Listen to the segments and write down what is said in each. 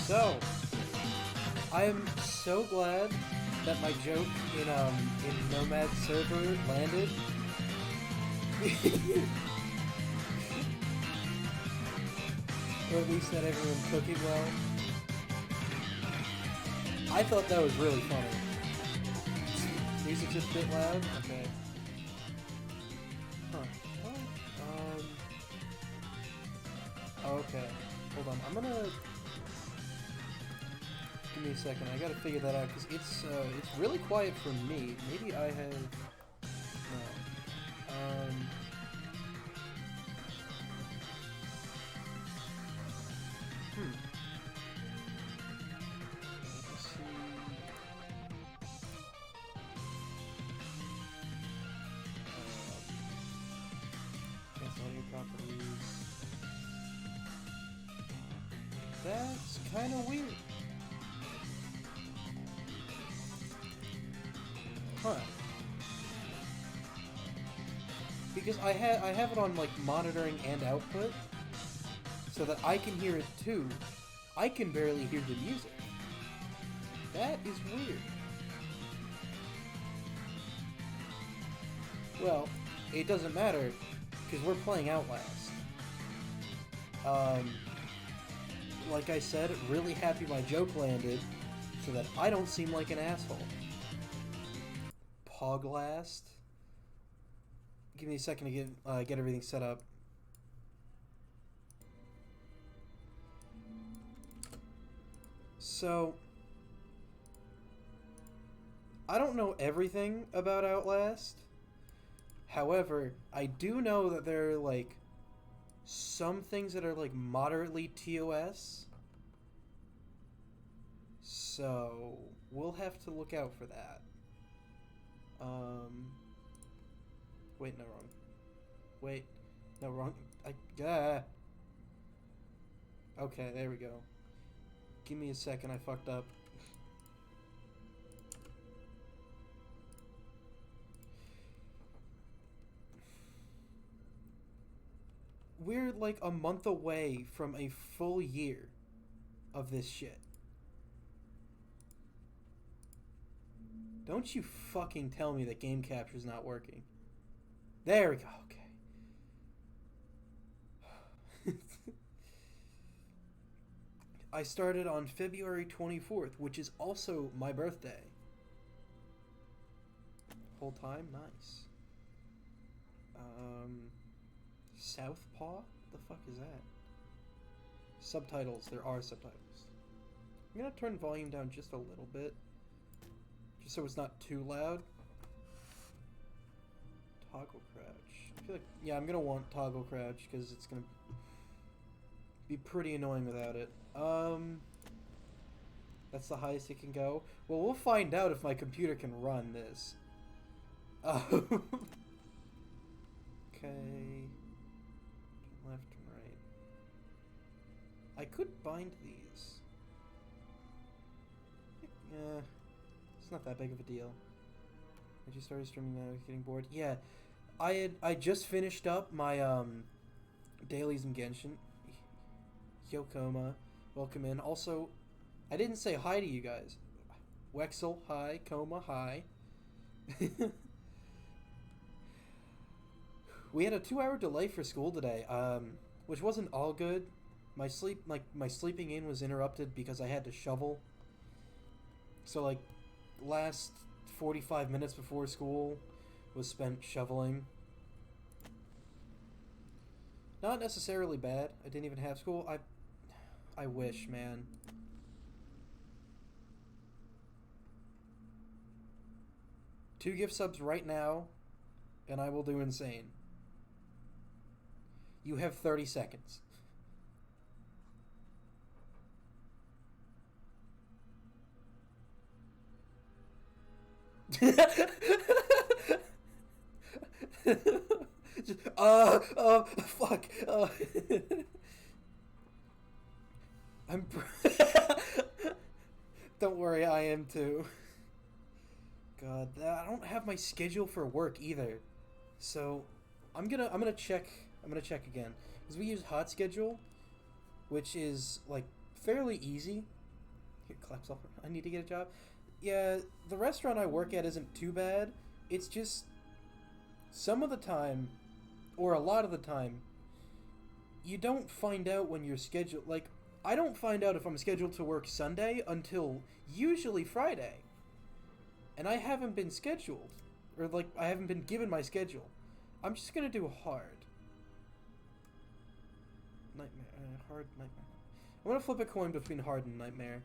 So, I am so glad that my joke in Nomad server landed. Or at least that everyone took it well. I thought that was really funny. Music's just a bit loud? Okay. Huh. Okay. Hold on. I'm gonna... Give me a second. I gotta figure that out, because it's really quiet for me. Maybe I have... No. Let's see... Cancel all your properties. That's kind of weird. Huh. Because I have it on like monitoring and output, so that I can hear it too. I can barely hear the music. That is weird. Well, it doesn't matter, because we're playing Outlast. Like I said, really happy my joke landed, so that I don't seem like an asshole. Outlast. Give me a second to get everything set up. So, I don't know everything about Outlast. However, I do know that there are like some things that are like moderately TOS. So, we'll have to look out for that. Wait, no, wrong. Wait, no, wrong. Okay, there we go. Give me a second, I fucked up. We're like a month away from a full year of this shit. Don't you fucking tell me that game capture's not working. There we go, okay. I started on February 24th, which is also my birthday. Whole time? Nice. Southpaw? What the fuck is that? Subtitles. There are subtitles. I'm gonna turn volume down just a little bit. Just so it's not too loud. Toggle crouch. I feel like, yeah, I'm gonna want toggle crouch because it's gonna be pretty annoying without it. That's the highest it can go. Well, we'll find out if my computer can run this. Okay. Left and right. I could bind these. Yeah. It's not that big of a deal. I just started streaming now, getting bored. Yeah, I just finished up my dailies in Genshin. Yo Koma, welcome in. Also, I didn't say hi to you guys. Wexel, hi. Koma, hi. We had a 2-hour delay for school today, which wasn't all good. My sleeping in was interrupted because I had to shovel. So like, last 45 minutes before school was spent shoveling. Not necessarily bad. I didn't even have school. I wish, man. Two gift subs right now, and I will do insane. You have 30 seconds. Fuck. I'm. Don't worry, I am too. God, I don't have my schedule for work either, so I'm gonna check. I'm gonna check again because we use Hot Schedule, which is like fairly easy. Claps off. I need to get a job. Yeah, the restaurant I work at isn't too bad. It's just some of the time, or a lot of the time, you don't find out when you're scheduled. Like, I don't find out if I'm scheduled to work Sunday until usually Friday. And I haven't been scheduled. Or, like, I haven't been given my schedule. I'm just gonna do hard. Nightmare. Hard, nightmare. I'm gonna flip a coin between hard and nightmare.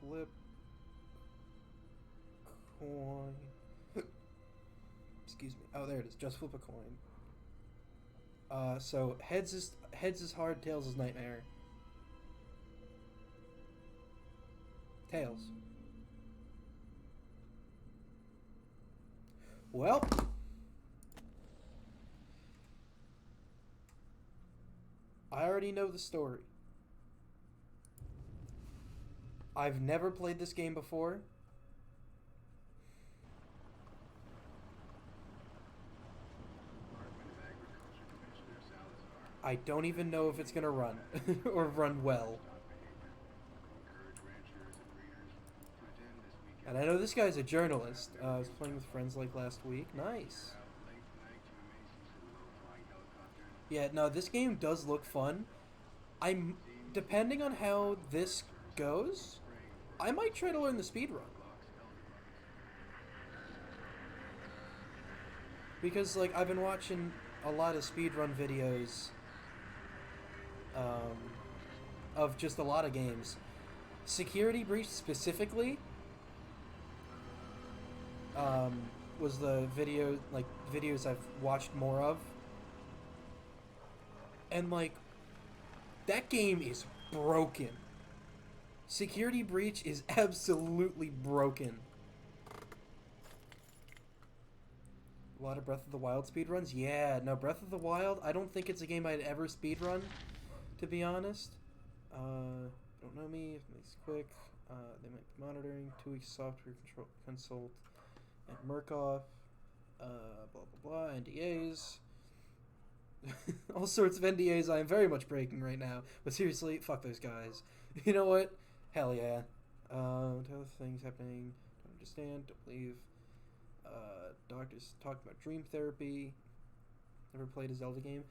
Flip coin. Excuse me. Oh, there it is. Just flip a coin. So heads is hard, tails is nightmare. Tails. Well, I already know the story. I've never played this game before. I don't even know if it's gonna run or run well. And I know this guy's a journalist. I was playing with friends like last week. Nice. Yeah, no, this game does look fun. I'm depending on how this goes, I might try to learn the speedrun. Because like I've been watching a lot of speedrun videos of just a lot of games. Security Breach specifically was the videos I've watched more of. And like that game is broken. Security Breach is absolutely broken. A lot of Breath of the Wild speedruns? Yeah, no, Breath of the Wild, I don't think it's a game I'd ever speedrun, to be honest. Don't know me, if it makes quick. They might be monitoring, 2 weeks software consult at Murkoff, blah blah blah, NDAs. All sorts of NDAs I am very much breaking right now. But seriously, fuck those guys. You know what? Hell yeah. Other things happening. Don't understand. Don't believe. Doctors talking about dream therapy. Never played a Zelda game.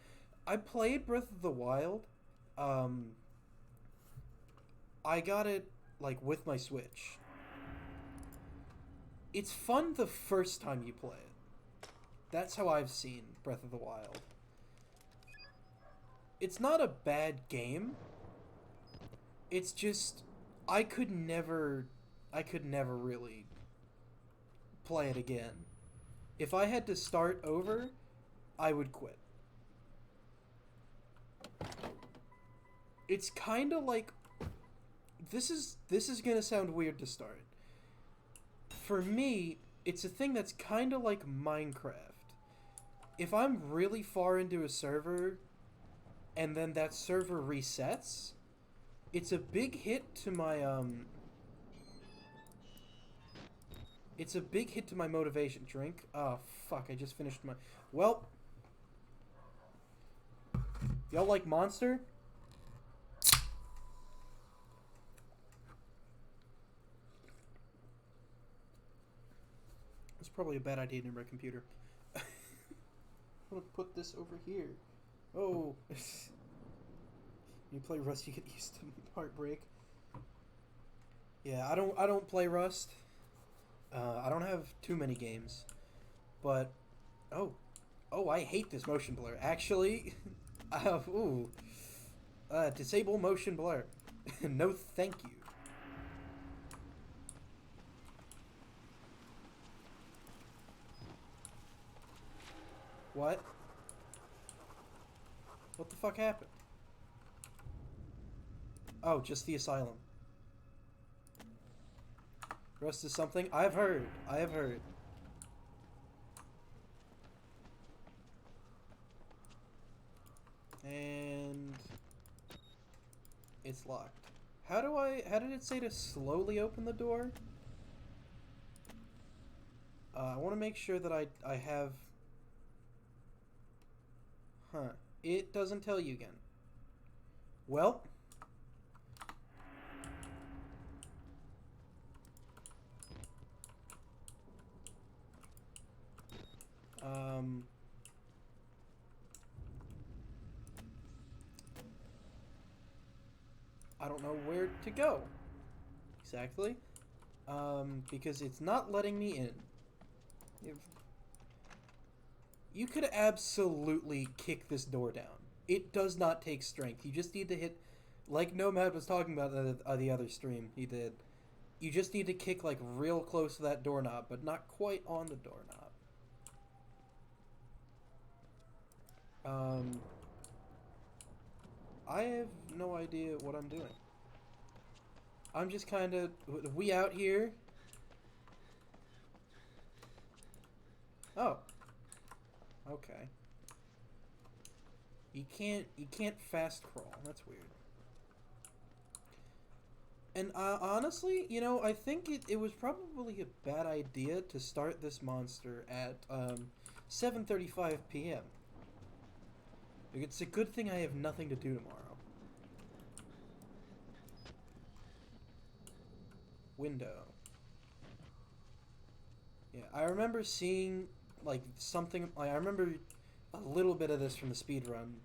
I played Breath of the Wild. I got it like with my Switch. It's fun the first time you play it. That's how I've seen Breath of the Wild. It's not a bad game. It's just I could never really play it again. If I had to start over, I would quit. It's kind of like this is going to sound weird to start. For me, it's a thing that's kind of like Minecraft. If I'm really far into a server and then that server resets, it's a big hit to my it's a big hit to my motivation. Drink? Oh, fuck, I just finished my... Well. Y'all like Monster? It's probably a bad idea near my computer. I'm gonna put this over here. Oh. You play Rust, you get used to heartbreak. Yeah, I don't play Rust. I don't have too many games, but I hate this motion blur. Actually, disable motion blur. No, thank you. What? What the fuck happened? Oh, just the asylum. Rust is something I have heard. And it's locked. How did it say to slowly open the door? I want to make sure that I have Huh. It doesn't tell you again. Well. I don't know where to go. Exactly. Because it's not letting me in. If you could absolutely kick this door down. It does not take strength. You just need to hit, like Nomad was talking about the other stream he did. You just need to kick like real close to that doorknob, but not quite on the doorknob. I have no idea what I'm doing. I'm just kind of we out here. Oh. Okay. You can't fast crawl. That's weird. And honestly, you know, I think it was probably a bad idea to start this monster at 7:35 p.m. It's a good thing I have nothing to do tomorrow. Window. Yeah, I remember seeing like something. Like I remember a little bit of this from the speed run.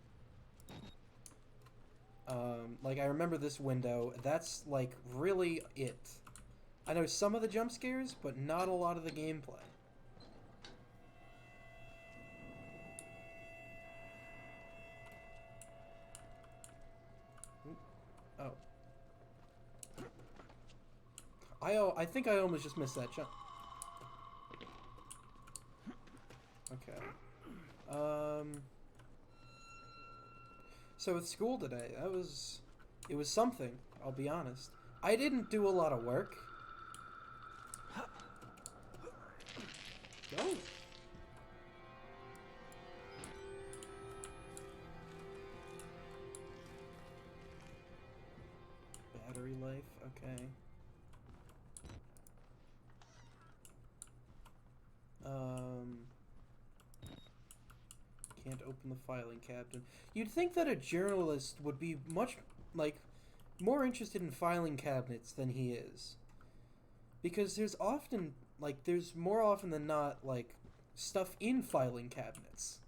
Like I remember this window. That's like really it. I know some of the jump scares, but not a lot of the gameplay. Oh. I think I almost just missed that jump. Okay. So with school today, it was something, I'll be honest. I didn't do a lot of work. No. Battery life, okay. Can't open the filing cabinet. You'd think that a journalist would be much, like, more interested in filing cabinets than he is. Because there's more often than not, like, stuff in filing cabinets.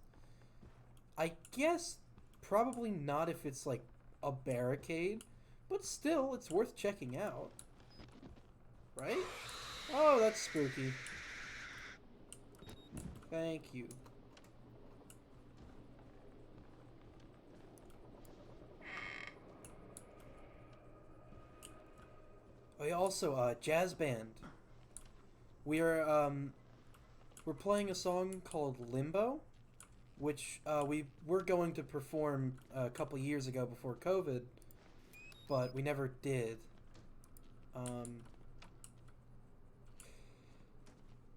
I guess probably not if it's, like, a barricade, but still, it's worth checking out. Right? Oh, that's spooky. Thank you. Oh, yeah, also, jazz band. We're playing a song called Limbo, which we were going to perform a couple years ago before COVID, but we never did.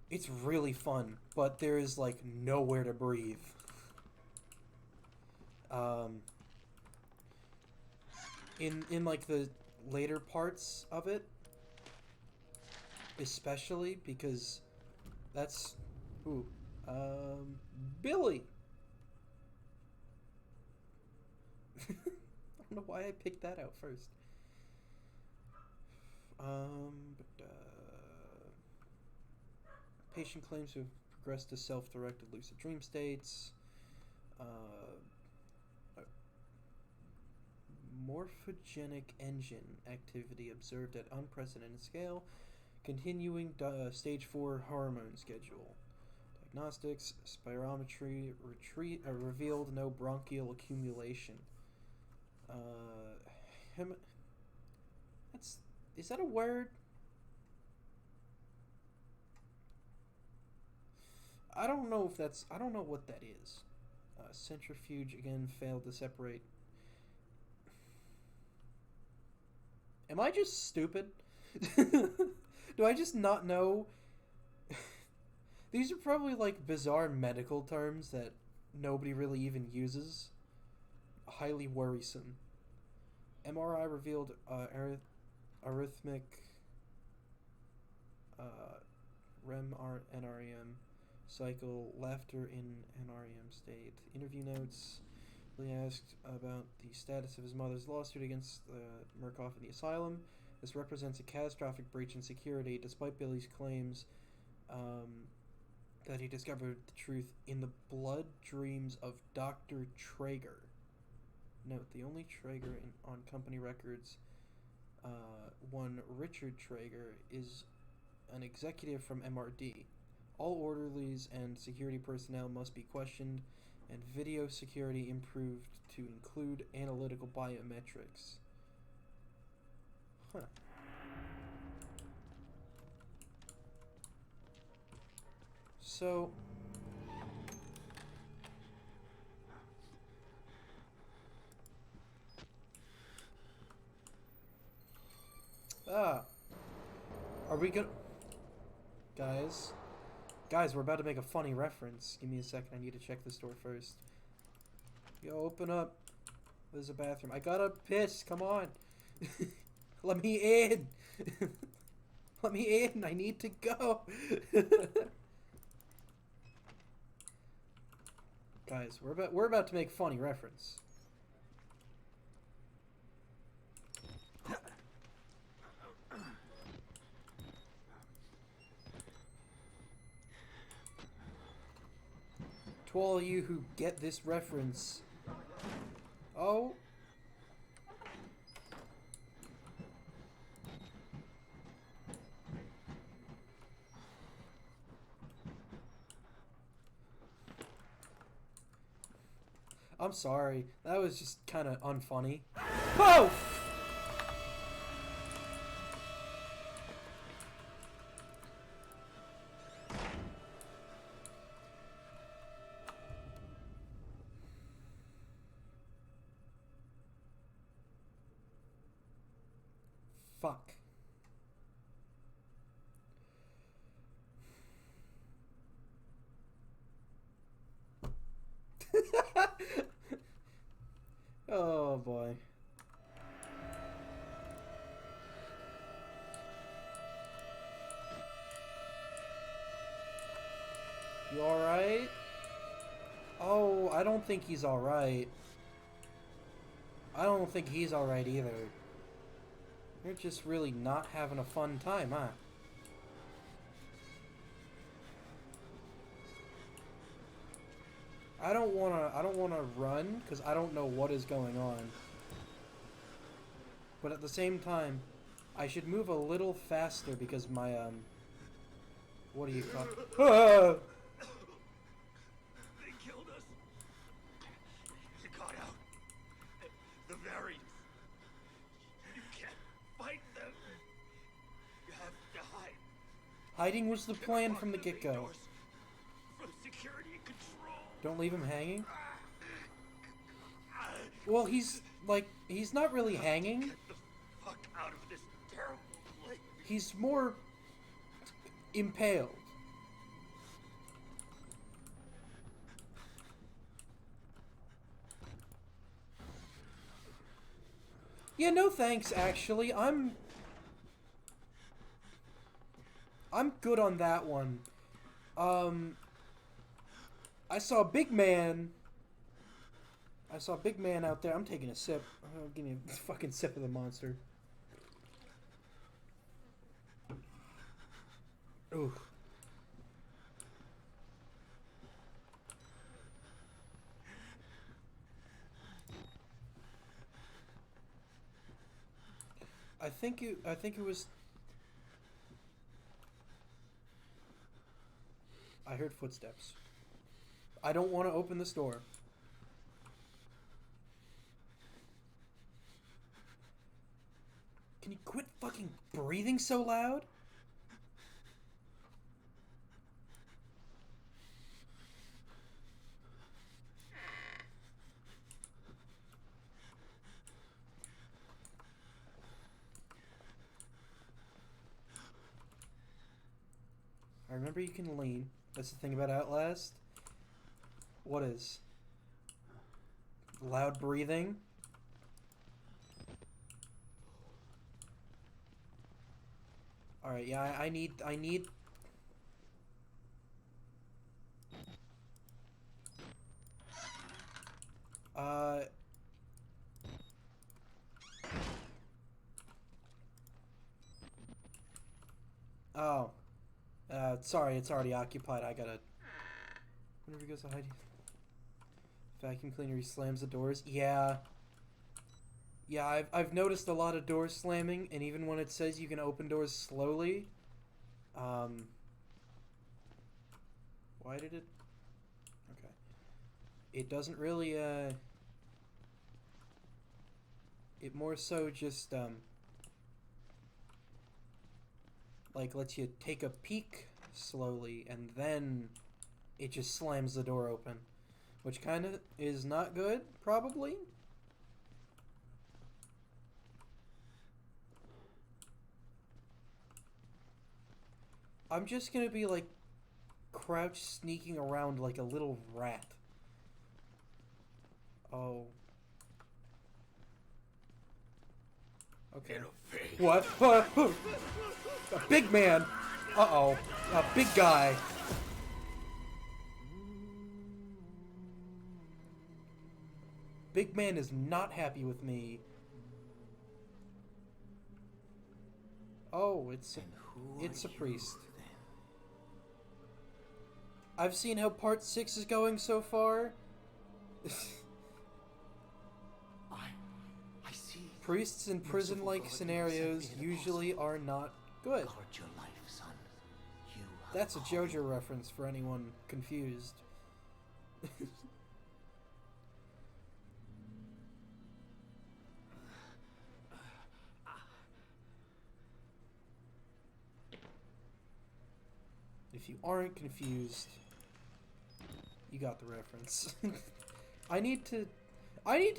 It's really fun, but there is like nowhere to breathe. Um, in like the later parts of it, especially because that's ooh, Billy. I don't know why I picked that out first. Patient claims to have progressed to self-directed lucid dream states. Morphogenic engine activity observed at unprecedented scale. Continuing stage 4 hormone schedule. Diagnostics, spirometry revealed no bronchial accumulation. Is that a word? I don't know what that is. Centrifuge again failed to separate. Am I just stupid? Do I just not know? These are probably like bizarre medical terms that nobody really even uses. Highly worrisome. MRI revealed arrhythmic REM NREM cycle, laughter in NREM state. Interview notes. Lee asked about the status of his mother's lawsuit against Murkoff in the asylum. This represents a catastrophic breach in security, despite Billy's claims that he discovered the truth in the blood dreams of Dr. Traeger. Note, the only Traeger on company records, one Richard Traeger, is an executive from MRD. All orderlies and security personnel must be questioned, and video security improved to include analytical biometrics. Huh. So... Are we gonna... Guys, we're about to make a funny reference. Give me a second, I need to check this door first. Yo, open up. There's a bathroom. I gotta piss, come on. Let me in. Let me in, I need to go. Guys, we're about to make a funny reference. To all of you who get this reference. Oh. I'm sorry. That was just kind of unfunny. Oh! Fuck. Oh boy. You alright? Oh, I don't think he's alright. I don't think he's alright either. You're just really not having a fun time, huh? I don't wanna run, because I don't know what is going on. But at the same time, I should move a little faster because my, what do you call it? Ah! They killed us. You got out. The variants. You can't fight them. You have to hide. Hiding was the plan from the get-go. From security and control. Don't leave him hanging. Well, he's not really hanging. Get the fuck out of this terrible place. He's more impaled. Yeah, no thanks, actually. I'm good on that one. I saw a big man. I saw a big man out there. I'm taking a sip. Give me a fucking sip of the monster. Ooh. I think it was. I heard footsteps. I don't want to open this door. Can you quit fucking breathing so loud? I remember you can lean. That's the thing about Outlast. What is? Loud breathing? Alright, yeah, I need... Uh... Oh. Sorry, it's already occupied. I gotta... Whenever he goes to hide... Vacuum cleaner, he slams the doors. Yeah. Yeah, I've noticed a lot of doors slamming, and even when it says you can open doors slowly... Why did it... Okay. It doesn't really, It more so just, like, lets you take a peek slowly, and then it just slams the door open. Which kind of is not good, probably. I'm just gonna be, like, crouch sneaking around like a little rat. Oh. Okay. What? A big man! Uh-oh. A big guy. Big man is not happy with me. Oh, it's a priest. I've seen how part 6 is going so far. I see. Priests in prison-like scenarios usually are not good. Guard your life, son. You That's a JoJo reference for anyone confused. If you aren't confused, you got the reference. I need to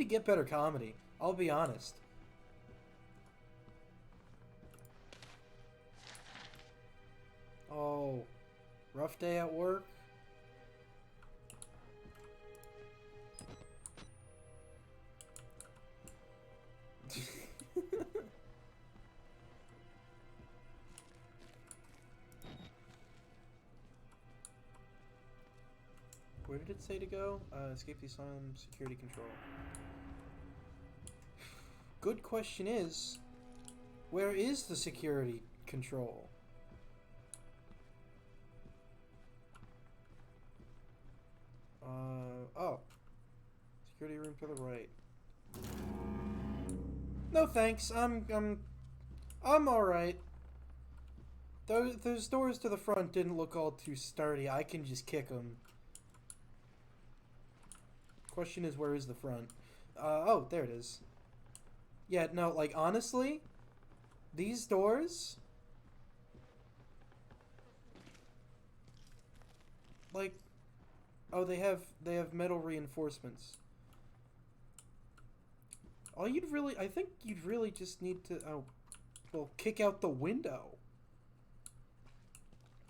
get better comedy. I'll be honest. Oh, rough day at work. Where did it say to go? Escape the asylum security control. Good question is, where is the security control? Oh. Security room to the right. No thanks, I'm alright. Those doors to the front didn't look all too sturdy. I can just kick them. Question is, where is the front? Oh, there it is. Yeah, no, like, honestly, these doors, like, oh, they have metal reinforcements. I think you'd really just need to, oh, well, kick out the window.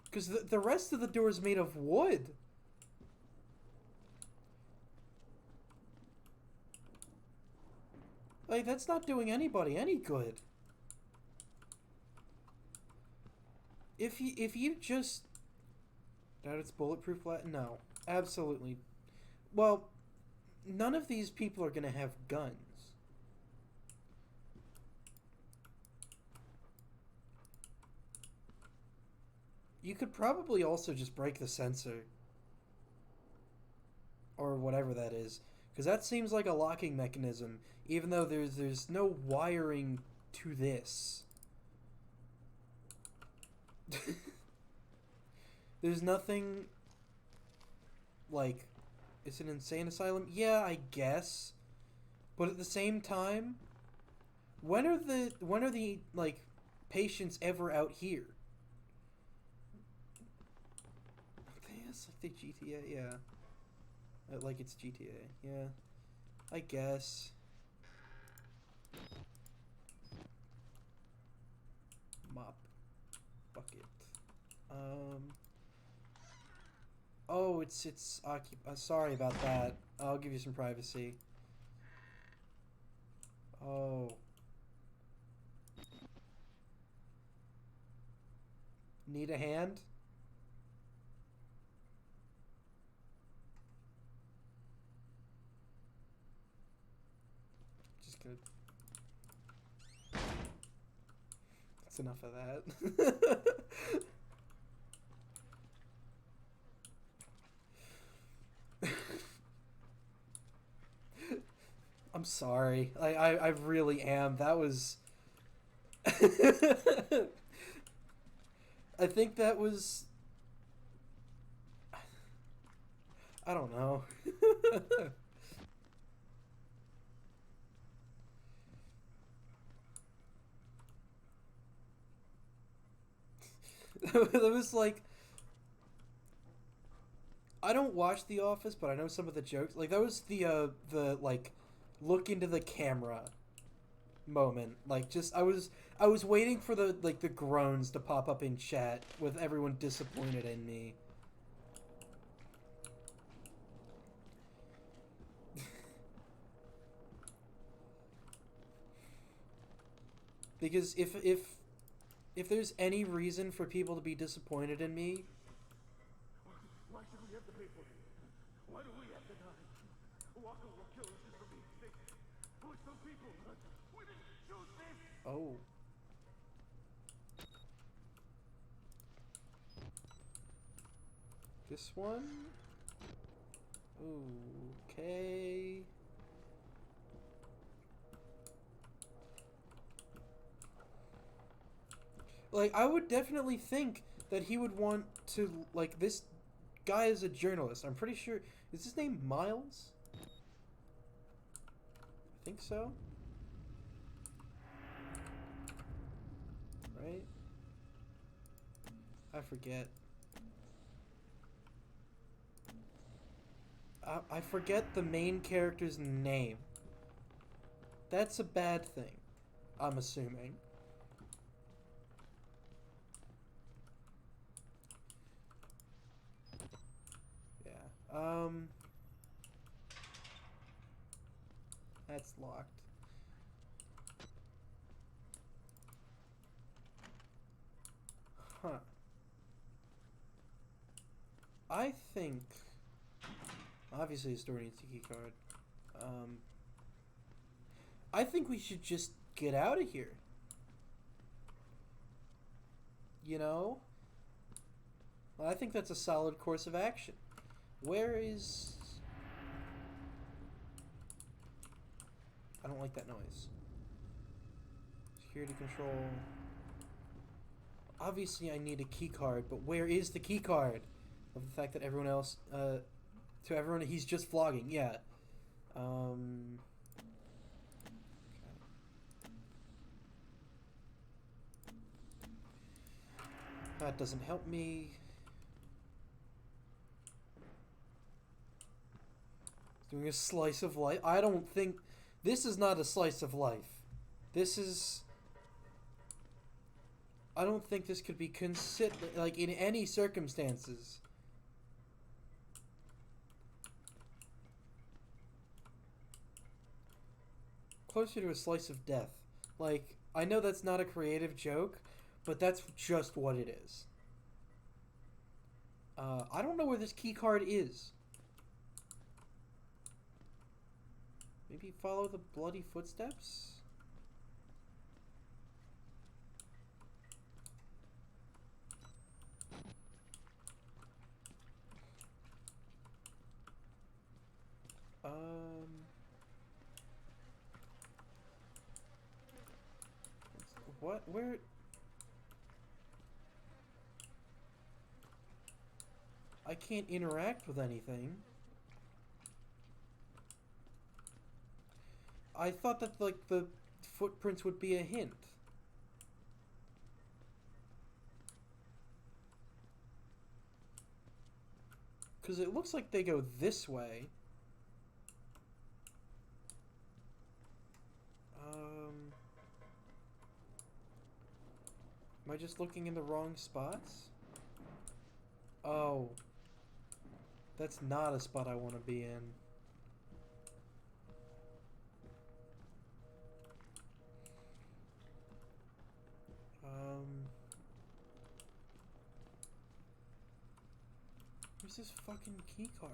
Because the rest of the door is made of wood. Like, that's not doing anybody any good. If you just... Doubt it's bulletproof no. Absolutely. Well, none of these people are gonna have guns. You could probably also just break the sensor. Or whatever that is. Because that seems like a locking mechanism, even though there's no wiring to this. There's nothing like, it's an insane asylum? Yeah, I guess. But at the same time, when are the like patients ever out here? It's like the GTA, yeah. Like it's GTA, yeah. I guess. Mop. Bucket. Oh, it's sorry about that. I'll give you some privacy. Oh. Need a hand? good. That's enough of that. I'm sorry. I really am. That was... I think that was... I don't know. That was like... I don't watch The Office, but I know some of the jokes. Like, that was the like, look into the camera moment. Like, just, I was waiting for the, like, the groans to pop up in chat with everyone disappointed in me. Because if there's any reason for people to be disappointed in me... Why should we have to pay for it? Why do we have to die? Walker will kill us just for being sick. Who are some people? We didn't choose this! Oh. This one? Okay. Like, I would definitely think that he would want to, like, this guy is a journalist. I'm pretty sure... Is his name Miles? I think so. Right? I forget. I forget the main character's name. That's a bad thing, I'm assuming. Yeah. That's locked. Huh. I think... Obviously, the store needs a key card. I think we should just get out of here. You know? I think that's a solid course of action. Where is... I don't like that noise. Security control. Obviously, I need a key card, but where is the key card? Of the fact that everyone else... to everyone, he's just vlogging. Yeah. Okay. That doesn't help me. Doing a slice of life. I don't think... This is not a slice of life. This is... I don't think this could be like, in any circumstances. Closer to a slice of death. Like, I know that's not a creative joke, but that's just what it is. I don't know where this key card is. Maybe follow the bloody footsteps? What? Where? I can't interact with anything. I thought that, like, the footprints would be a hint. Because it looks like they go this way. Am I just looking in the wrong spots? Oh. That's not a spot I want to be in. Where's this fucking key card?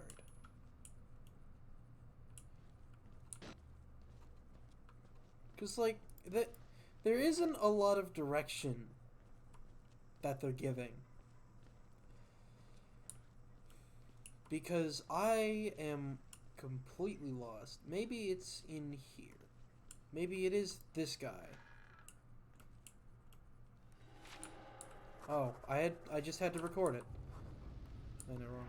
Because, like, there isn't a lot of direction that they're giving. Because I am completely lost. Maybe it's in here. Maybe it is this guy. Oh, I just had to record it. I know, wrong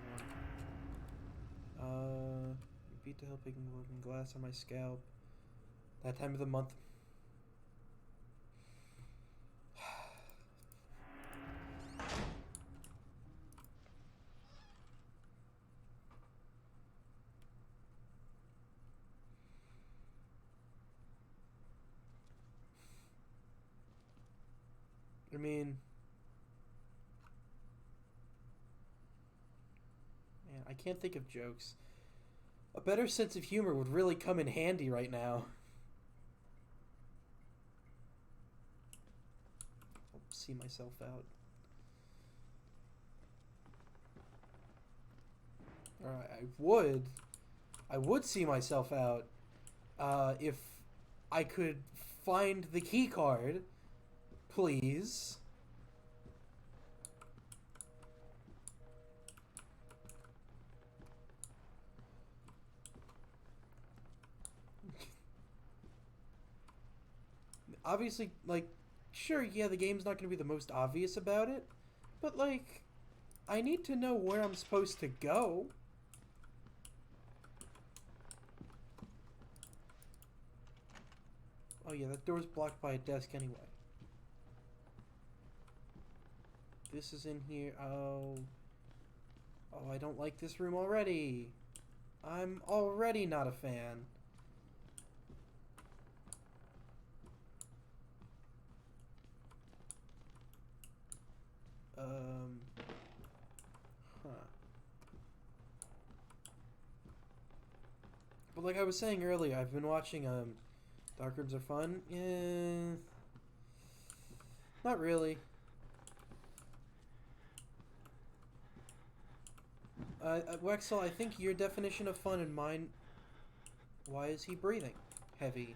one. Beat to help picking broken glass on my scalp. That time of the month. I mean, man, I can't think of jokes. A better sense of humor would really come in handy right now. I'll see myself out. Alright, I would see myself out if I could find the key card, please. Obviously, like, sure, yeah, the game's not going to be the most obvious about it, but, like, I need to know where I'm supposed to go. Oh yeah, that door's blocked by a desk anyway. This is in here. Oh, I don't like this room already. I'm already not a fan. Huh. But like I was saying earlier, I've been watching, Dark Rooms Are Fun? Yeah. Not really. Wexel, I think your definition of fun and mine... Why is he breathing heavy?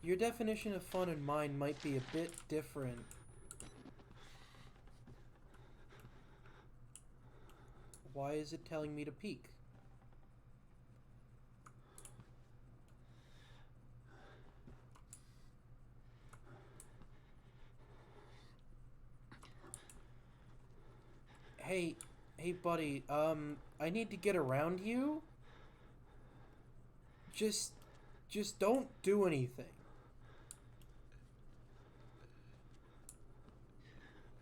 Your definition of fun and mine might be a bit different. Why is it telling me to peek? Hey, buddy, I need to get around you? Just don't do anything.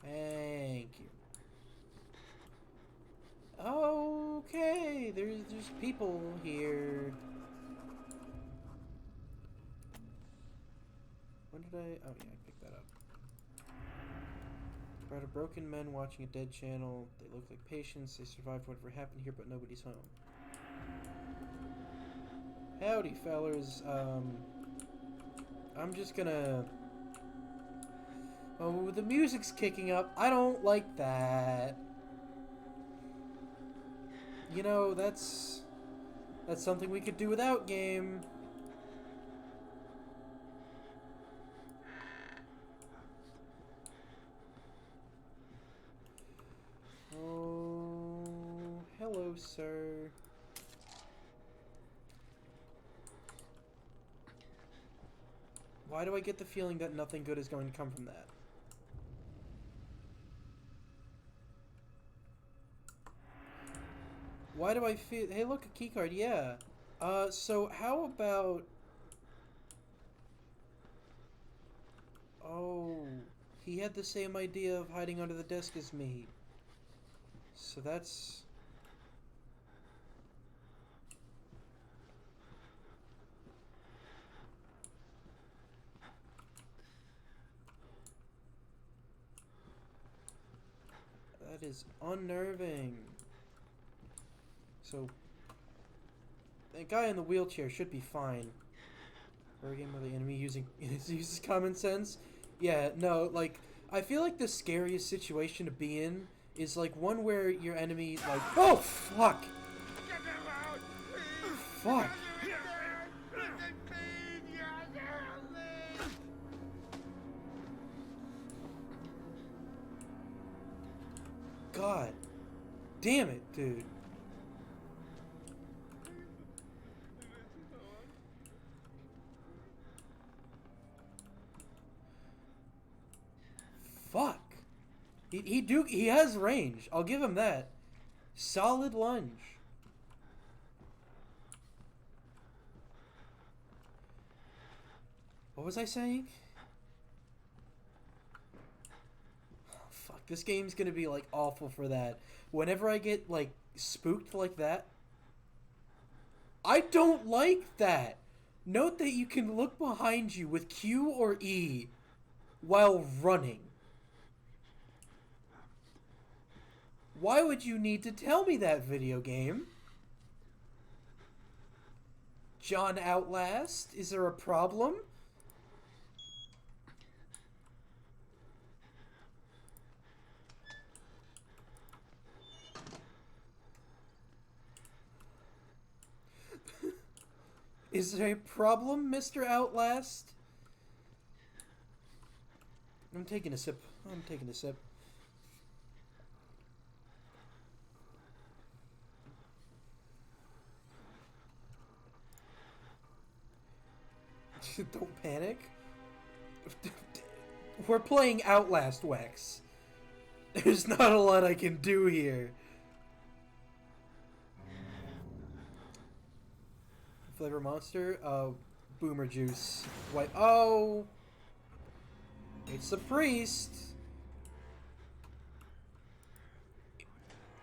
Thank you. Okay, there's people here. When did I... Oh, yeah, I picked that up. About a broken men watching a dead channel. They look like patients. They survived whatever happened here, but nobody's home. Howdy, fellers. I'm just gonna... Oh, the music's kicking up. I don't like that. You know, that's something we could do without, game. Oh, hello, sir. Why do I get the feeling that nothing good is going to come from that? Why do I feel... Hey, look, a keycard, yeah. So how about... Oh, he had the same idea of hiding under the desk as me. So that's... That is unnerving. So, the guy in the wheelchair should be fine. Or a game where the enemy uses common sense. Yeah, no, like, I feel like the scariest situation to be in is like one where your enemy, like, oh fuck! Get them out! Fuck! God. Damn it, dude. Fuck. He has range. I'll give him that. Solid lunge. What was I saying? Oh, fuck, this game's gonna be like awful for that. Whenever I get like spooked like that, I don't like that. Note that you can look behind you with Q or E while running. Why would you need to tell me that, video game? John Outlast? Is there a problem? Is there a problem, Mr. Outlast? I'm taking a sip. I'm taking a sip. Don't panic. We're playing Outlast, Wex. There's not a lot I can do here. Flavor monster? Boomer juice. White. Oh! It's the priest!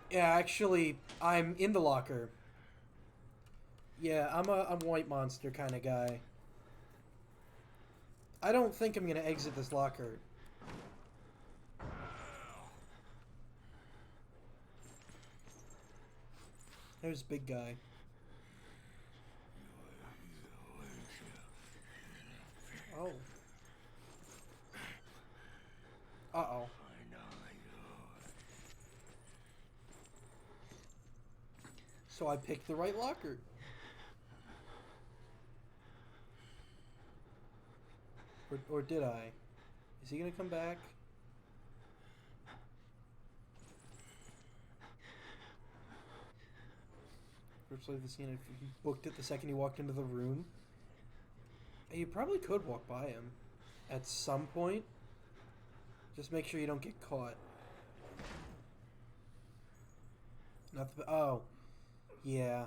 Yeah, actually, I'm in the locker. Yeah, I'm a white monster kind of guy. I don't think I'm gonna exit this locker. There's big guy. Oh. Uh-oh. So I picked the right locker. Or did I? Is he gonna come back? First leave the scene if he booked it the second he walked into the room. You probably could walk by him at some point. Just make sure you don't get caught. Not the... Oh. Yeah.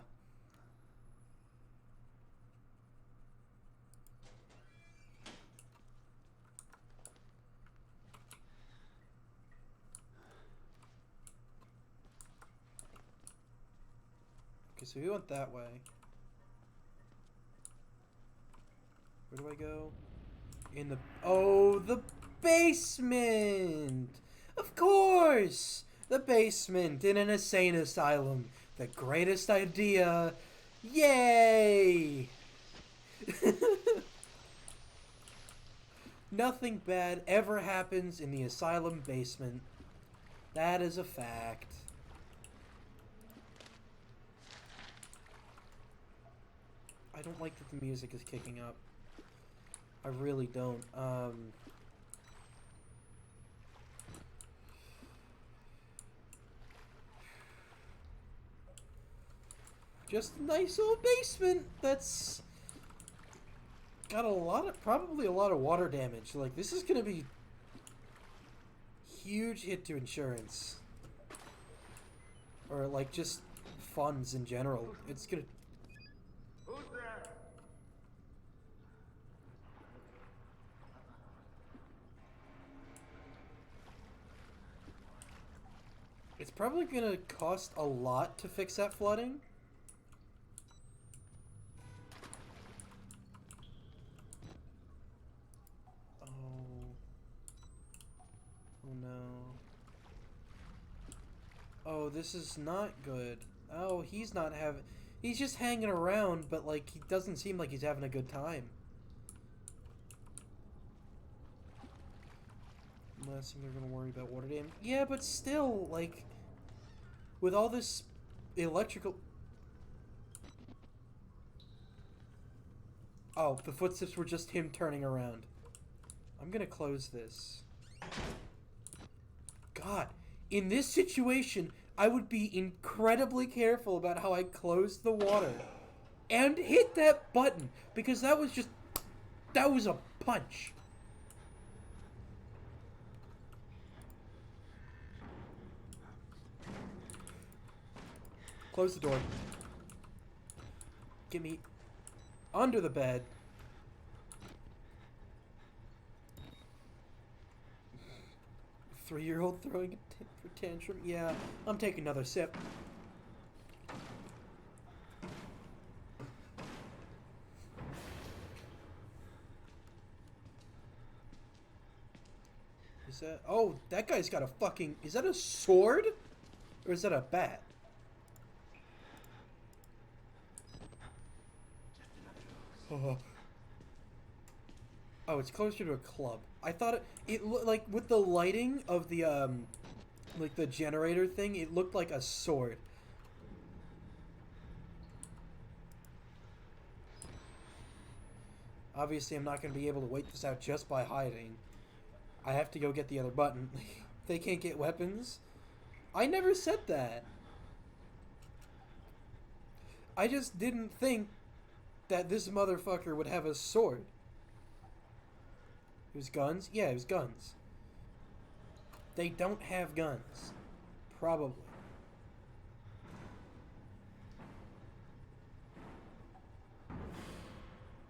Okay, so we went that way. Where do I go? In the... Oh, the basement! Of course! The basement in an insane asylum. The greatest idea. Yay! Nothing bad ever happens in the asylum basement. That is a fact. I don't like that the music is kicking up. I really don't. Just a nice old basement that's got a lot of, probably a lot of water damage. Like, this is gonna be huge hit to insurance. Or, like, just funds in general. It's gonna... Who's there? It's probably gonna cost a lot to fix that flooding. Oh no. Oh, this is not good. Oh, he's not having... He's just hanging around, but, like, he doesn't seem like he's having a good time. Last thing they're gonna worry about water damage. Yeah, but still, like... With all this electrical... Oh, the footsteps were just him turning around. I'm gonna close this. God, In this situation, I would be incredibly careful about how I close the water and hit that button, because that was a punch. Close the door. Get me under the bed. Three-year-old throwing a tantrum? Yeah, I'm taking another sip. Is that... Oh, that guy's got a fucking... Is that a sword? Or is that a bat? Oh. Oh, it's closer to a club. I thought it looked like, with the lighting of the like the generator thing, it looked like a sword. Obviously, I'm not going to be able to wait this out just by hiding. I have to go get the other button. They can't get weapons. I never said that. I just didn't think that this motherfucker would have a sword. It was guns? Yeah, it was guns. They don't have guns. Probably.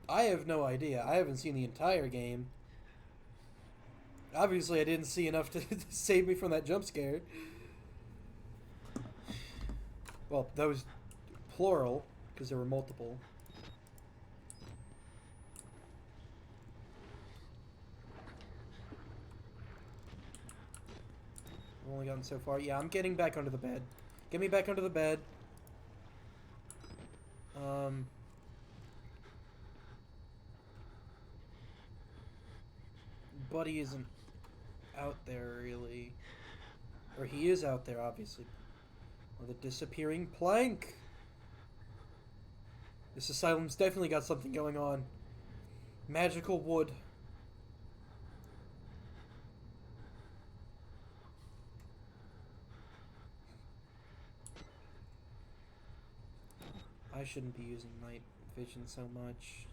I have no idea. I haven't seen the entire game. Obviously, I didn't see enough to save me from that jump scare. Well, those plural, because there were multiple. I've only gotten so far. Yeah, I'm getting back under the bed. Get me back under the bed. Buddy isn't out there, really. Or he is out there, obviously. Oh, the disappearing plank! This asylum's definitely got something going on. Magical wood. I shouldn't be using night vision so much.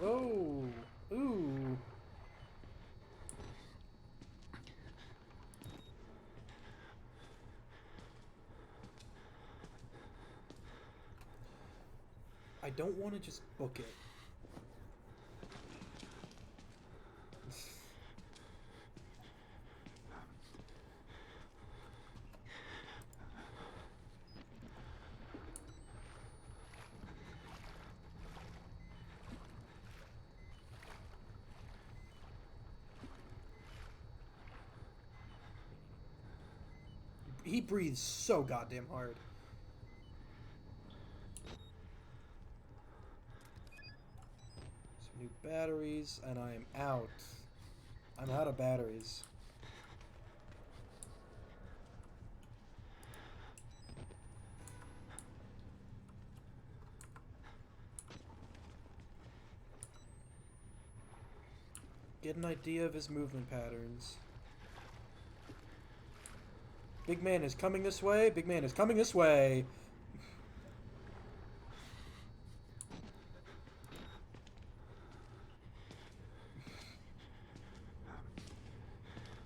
Oh! Ooh! I don't want to just book it. He breathes so goddamn hard. Some new batteries, and I am out. I'm out of batteries. Get an idea of his movement patterns. Big man is coming this way. Big man is coming this way.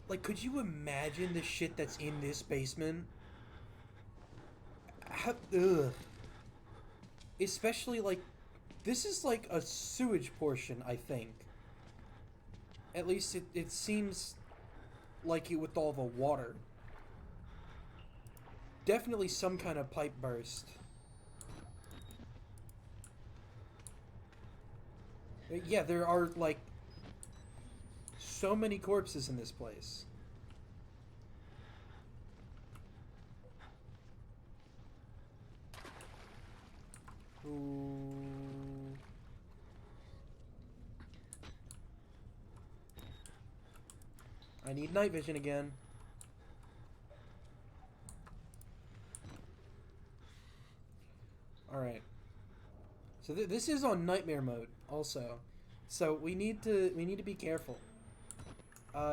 Like, could you imagine the shit that's in this basement? Ugh. Especially, like, this is like a sewage portion, I think. At least it seems like it with all the water. Definitely some kind of pipe burst. Yeah, there are, like, so many corpses in this place. Ooh. I need night vision again. All right. So this is on nightmare mode also. So we need to be careful.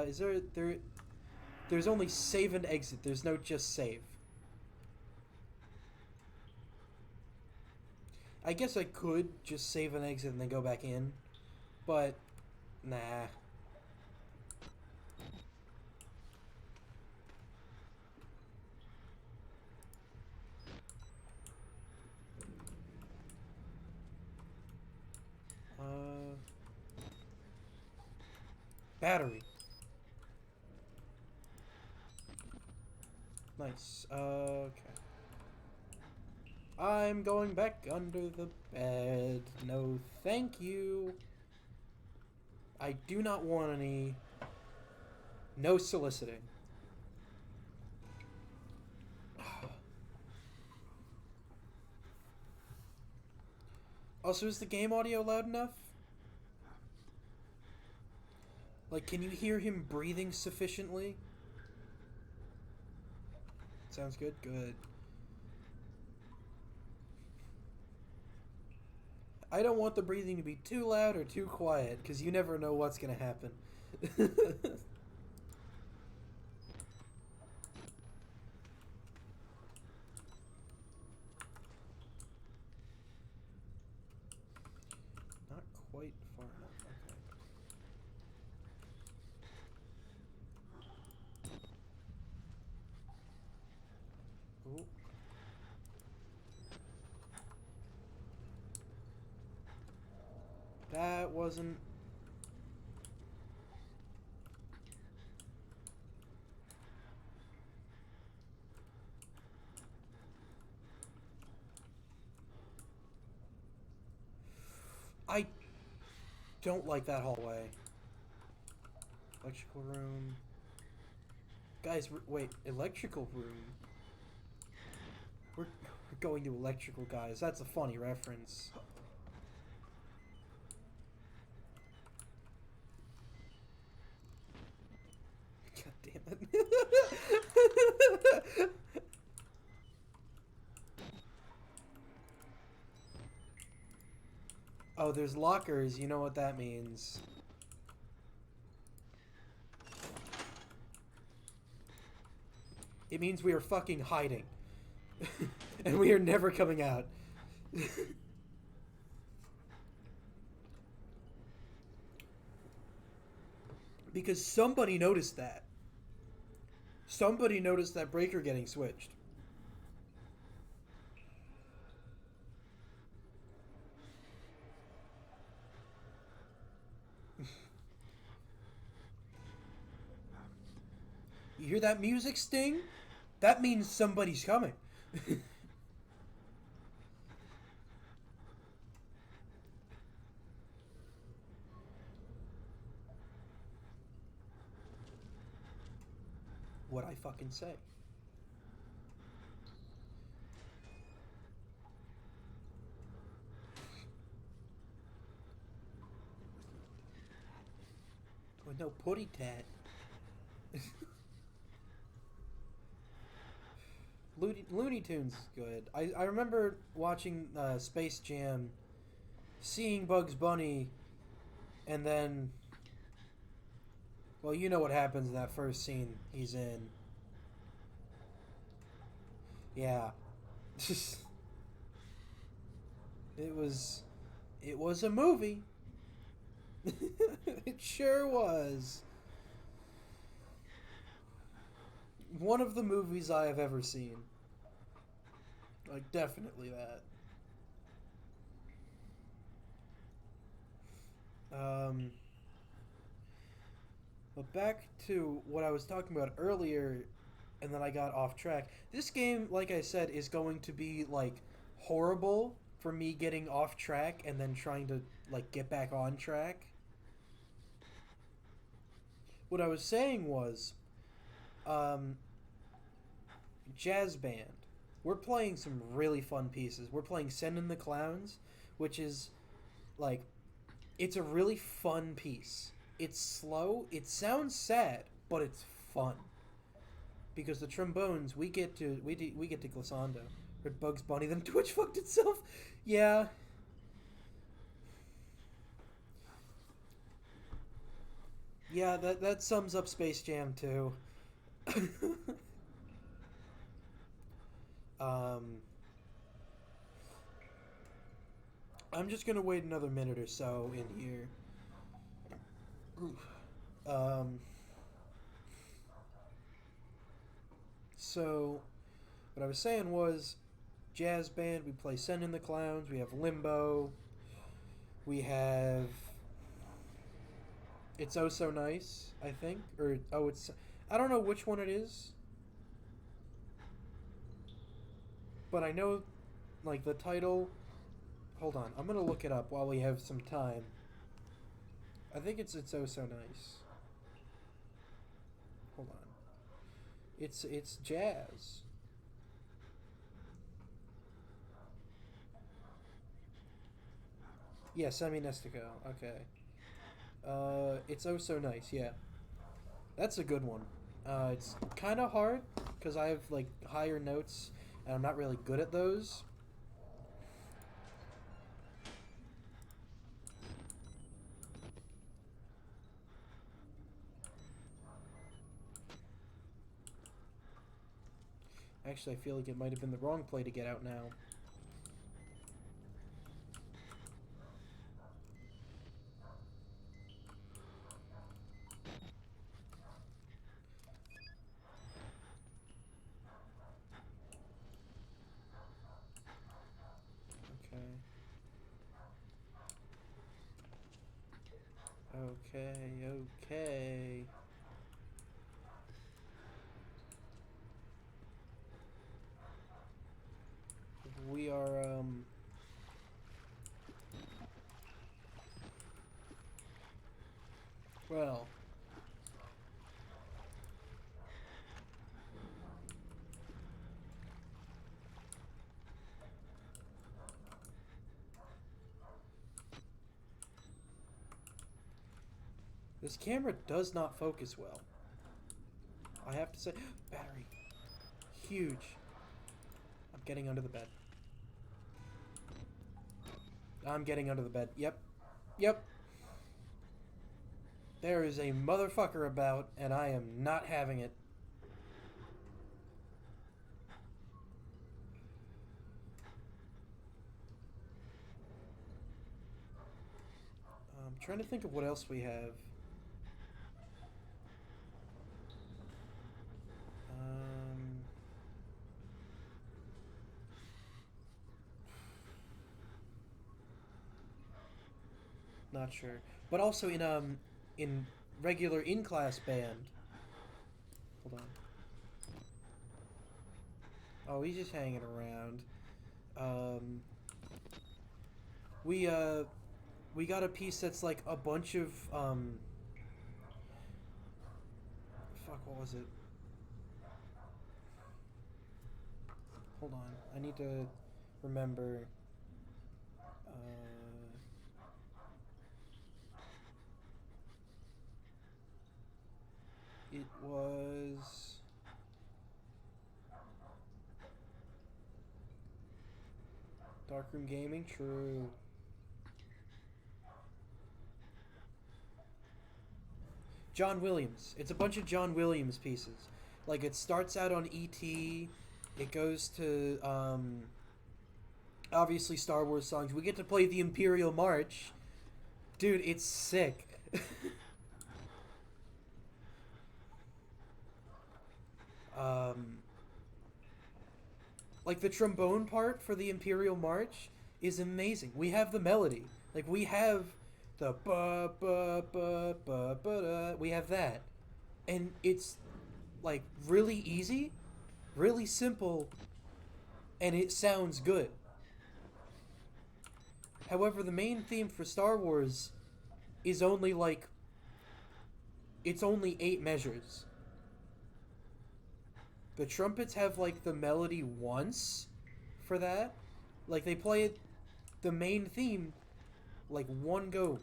Is there's only save and exit. There's no just save. I guess I could just save and exit and then go back in, but nah. Battery. Nice. Okay. I'm going back under the bed. No, thank you. I do not want any. No soliciting. Also, is the game audio loud enough? Like, can you hear him breathing sufficiently? Sounds good? Good. I don't want the breathing to be too loud or too quiet, because you never know what's going to happen. Not quite far enough. Okay. Ooh. That wasn't... I don't like that hallway. Electrical room. Guys, wait, electrical room? We're going to electrical, guys. That's a funny reference. God damn it. Oh, there's lockers. You know what that means. It means we are fucking hiding. And we are never coming out. Because somebody noticed that. Somebody noticed that breaker getting switched. You hear that music sting? That means somebody's coming. What I fucking say. With no putty tat. Looney Tunes is good. I remember watching Space Jam, seeing Bugs Bunny, and then... Well, you know what happens in that first scene he's in. Yeah. It was a movie. It sure was. One of the movies I have ever seen. Like, definitely that. But back to what I was talking about earlier, and then I got off track. This game, like I said, is going to be, like, horrible for me getting off track and then trying to, like, get back on track. What I was saying was, jazz band. We're playing some really fun pieces. We're playing Send in the Clowns, which is, like, it's a really fun piece. It's slow. It sounds sad, but it's fun. Because the trombones, we get to glissando. Or Bugs Bunny then Twitch fucked itself. Yeah. Yeah, that sums up Space Jam too. um, I'm just gonna wait another minute or so in here. Um, so what I was saying was, jazz band. We play Send in the Clowns. We have Limbo. We have It's Oh So Nice, I think, or it's I don't know which one it is, but I know like the title. Hold on, I'm gonna look it up while we have some time. I think It's Oh So Nice. Hold on. It's jazz. Yeah, Semi Nestico. Okay. It's Oh So Nice. Yeah, that's a good one. It's kind of hard because I have like higher notes and I'm not really good at those. Actually, I feel like it might have been the wrong play to get out now. Okay. Okay, okay. We are, well, this camera does not focus well. I have to say, battery. Huge. I'm getting under the bed. I'm getting under the bed. Yep. Yep. There is a motherfucker about, and I am not having it. I'm trying to think of what else we have. Not sure. But also in regular in-class band. Hold on. Oh, he's just hanging around. Um, we got a piece that's like a bunch of fuck, what was it? Hold on, I need to remember. It was Darkroom Gaming. True. John Williams. It's a bunch of John Williams pieces. Like it starts out on E.T. It goes to obviously Star Wars songs. We get to play the Imperial March. Dude, it's sick. um, like the trombone part for the Imperial March is amazing. We have the melody. Like we have the ba ba ba ba ba da. We have that. And it's like really easy, really simple, and it sounds good. However, the main theme for Star Wars is only like it's only 8 measures. The trumpets have like the melody once for that. Like they play it the main theme like one go,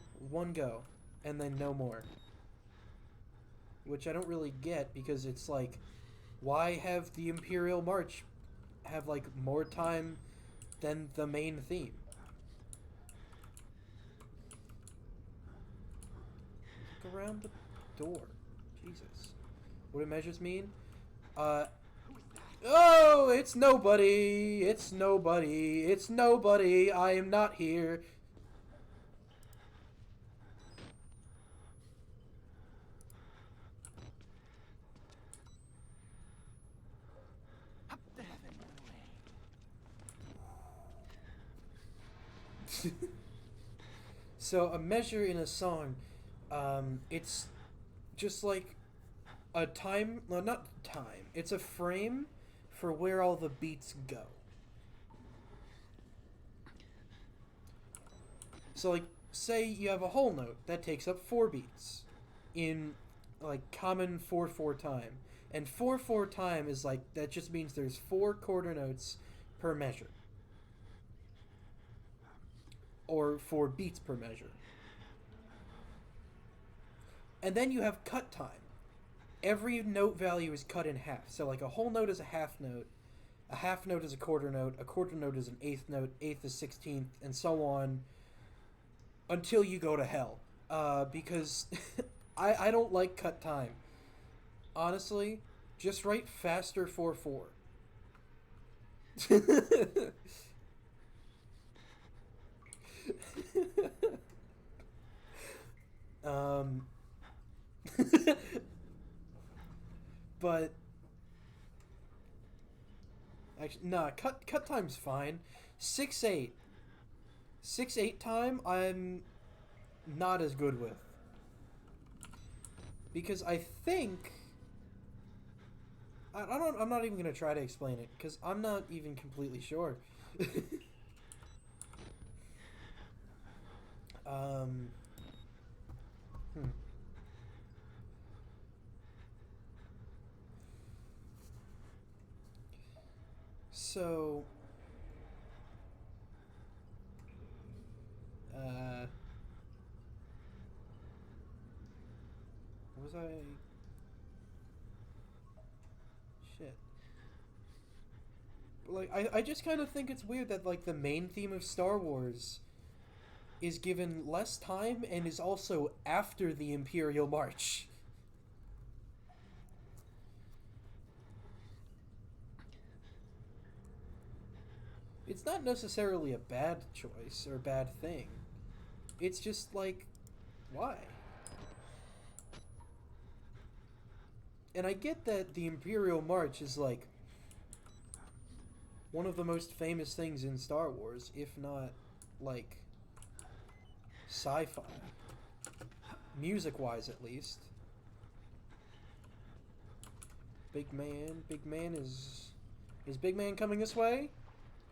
and then no more. Which I don't really get because it's like why have the Imperial March have like more time than the main theme. Look around the door. Jesus. What do measures mean? Oh, it's nobody. It's nobody. It's nobody. I am not here. So a measure in a song, it's just like a time, well, not time, it's a frame for where all the beats go. So like, say you have a whole note that takes up 4 beats in like common 4/4 time. And 4/4 time is like, that just means there's 4 quarter notes per measure. Or 4 beats per measure. And then you have cut time. Every note value is cut in half. So like a whole note is a half note is a quarter note is an eighth note, eighth is 16th, and so on until you go to hell. Because I don't like cut time. Honestly, just write faster 4/4. But actually, nah, cut time's fine. 6/8. 6/8 time I'm not as good with. Because I think I'm not even gonna try to explain it, because I'm not even completely sure. um hmm. So was I shit. Like I just kind of think it's weird that like the main theme of Star Wars is given less time and is also after the Imperial March. It's not necessarily a bad choice or bad thing. It's just like, why? And I get that the Imperial March is like one of the most famous things in Star Wars, if not like sci-fi. Music-wise, at least. Big Man is Big Man coming this way?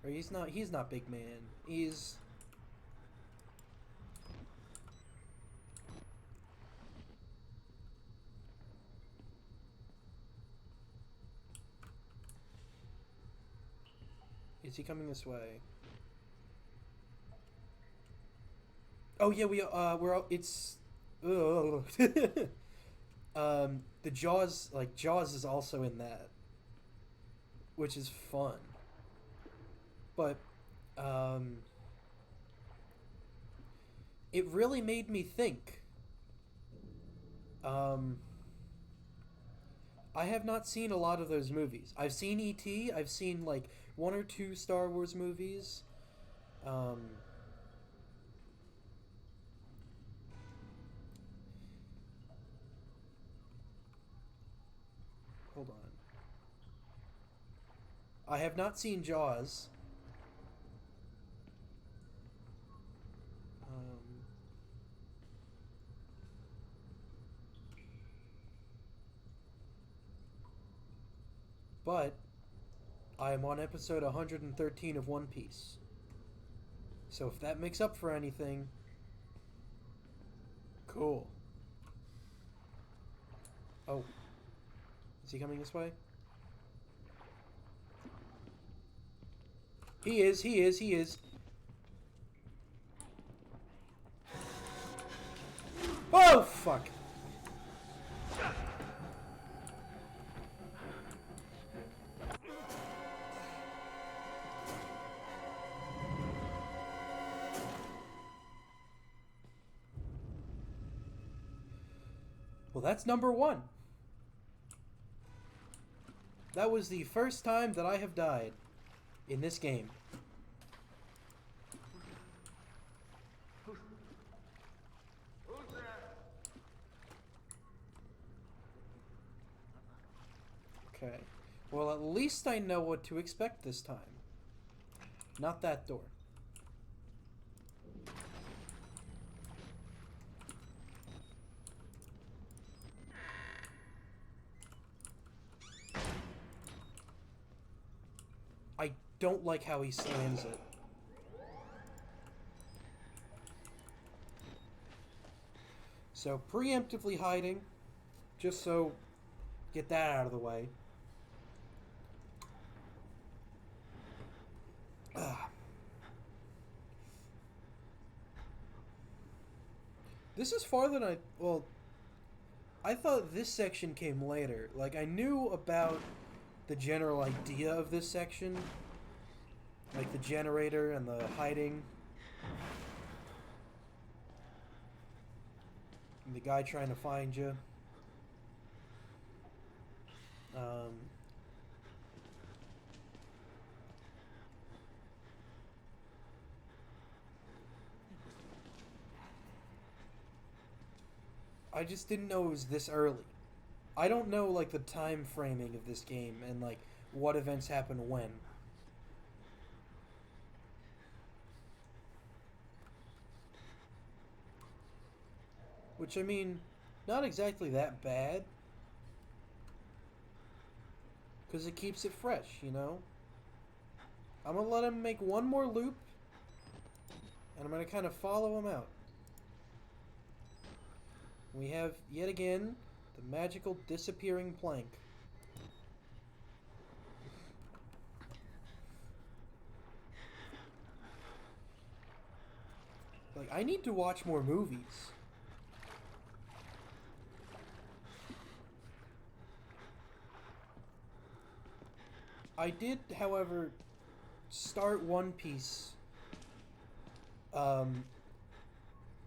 Or he's not Big Man. He's... Is he coming this way? Oh yeah, we're all, it's... Ugh. The Jaws, like, Jaws is also in that. Which is fun. But, it really made me think. I have not seen a lot of those movies. I've seen E.T., I've seen, like, 1 or 2 Star Wars movies. Hold on. I have not seen Jaws. But I am on episode 113 of One Piece. So if that makes up for anything, cool. Oh. Is he coming this way? He is. Oh, fuck. Well, that's number one. That was the first time that I have died in this game. Who's there? Okay. Well, at least I know what to expect this time. Not that door. I don't like how he slams it. So, preemptively hiding, just so get that out of the way. This is farther than well, I thought this section came later. Like, I knew about the general idea of this section. Like the generator and the hiding. And the guy trying to find you. I just didn't know it was this early. I don't know, like, the time framing of this game and, like, what events happen when. Which, I mean, not exactly that bad. Because it keeps it fresh, you know? I'm going to let him make one more loop. And I'm going to kind of follow him out. We have, yet again, the magical disappearing plank. Like, I need to watch more movies. I did, however, start One Piece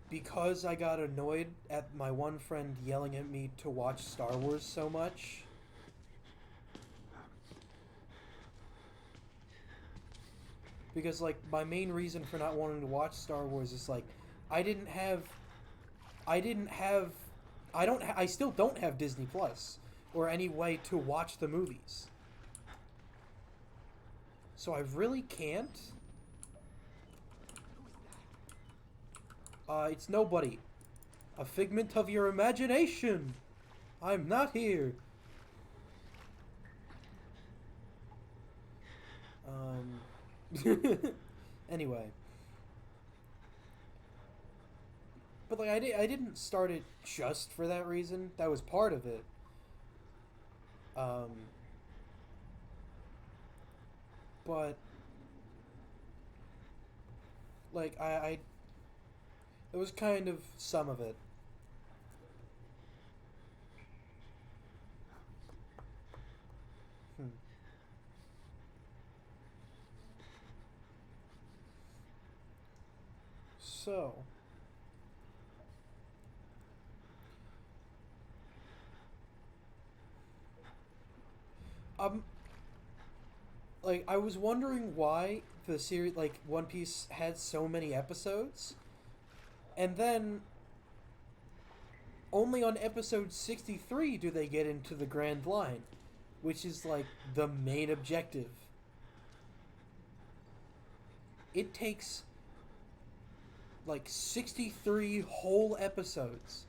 because I got annoyed at my one friend yelling at me to watch Star Wars so much. Because, like, my main reason for not wanting to watch Star Wars is, like, I still don't have Disney Plus or any way to watch the movies. So I really can't. It's nobody. A figment of your imagination. I'm not here. Anyway. But, like, I didn't start it just for that reason. That was part of it. But, like, it was kind of some of it. So, like, I was wondering why the series, like, One Piece had so many episodes, and then only on episode 63 do they get into the Grand Line, which is, like, the main objective. It takes, like, 63 whole episodes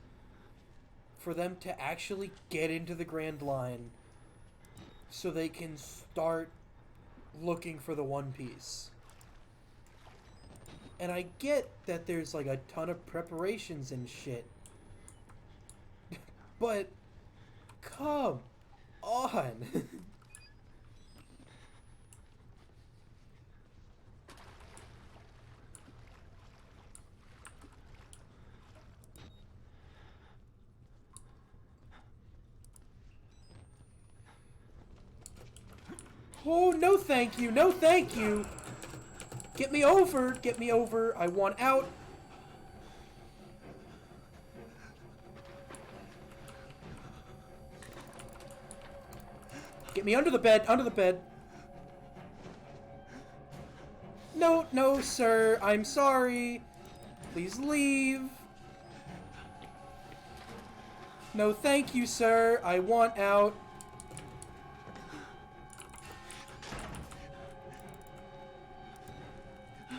for them to actually get into the Grand Line so they can start looking for the One Piece. And I get that there's, like, a ton of preparations and shit. But, come on. Oh, no thank you, no thank you. Get me over, I want out. Get me under the bed, under the bed. No, no, sir. I'm sorry. Please leave. No, thank you, sir. I want out.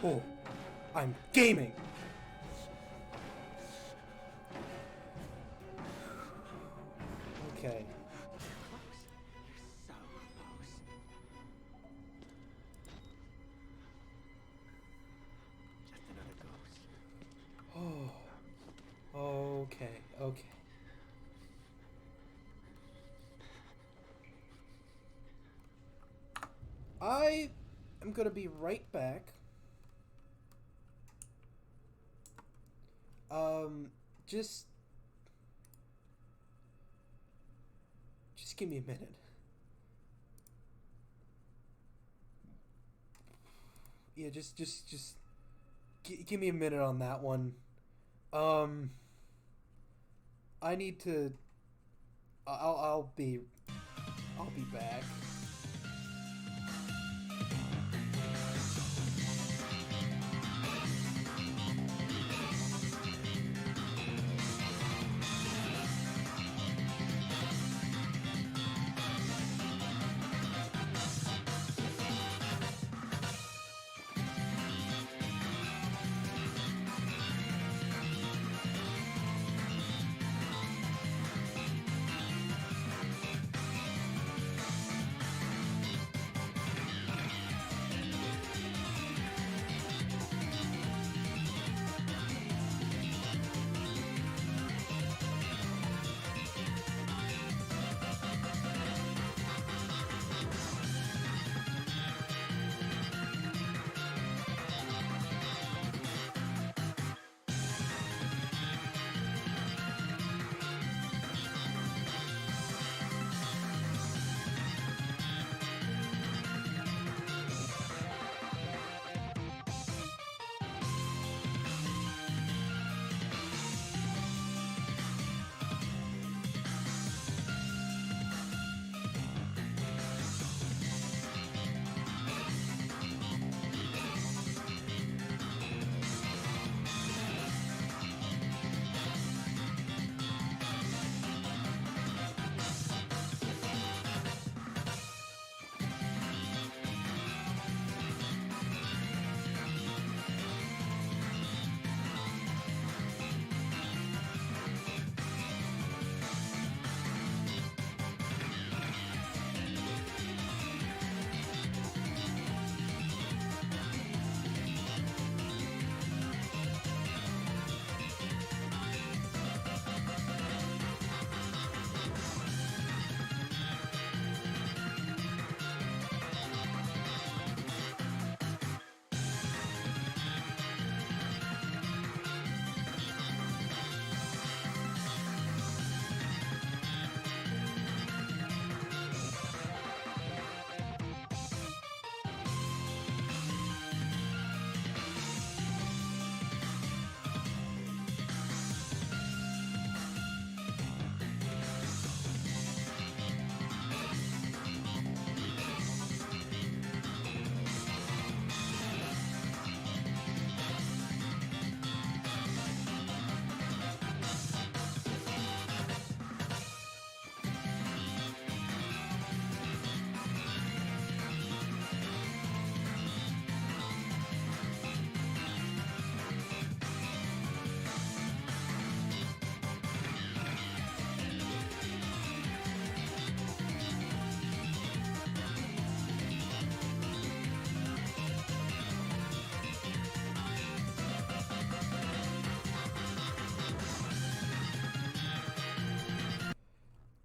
Oh, I'm gaming. Okay. So close. Just another ghost. Oh. Okay. Okay. I am gonna be right back. Just give me a minute. Yeah, just give me a minute on that one. I need to. I'll be back.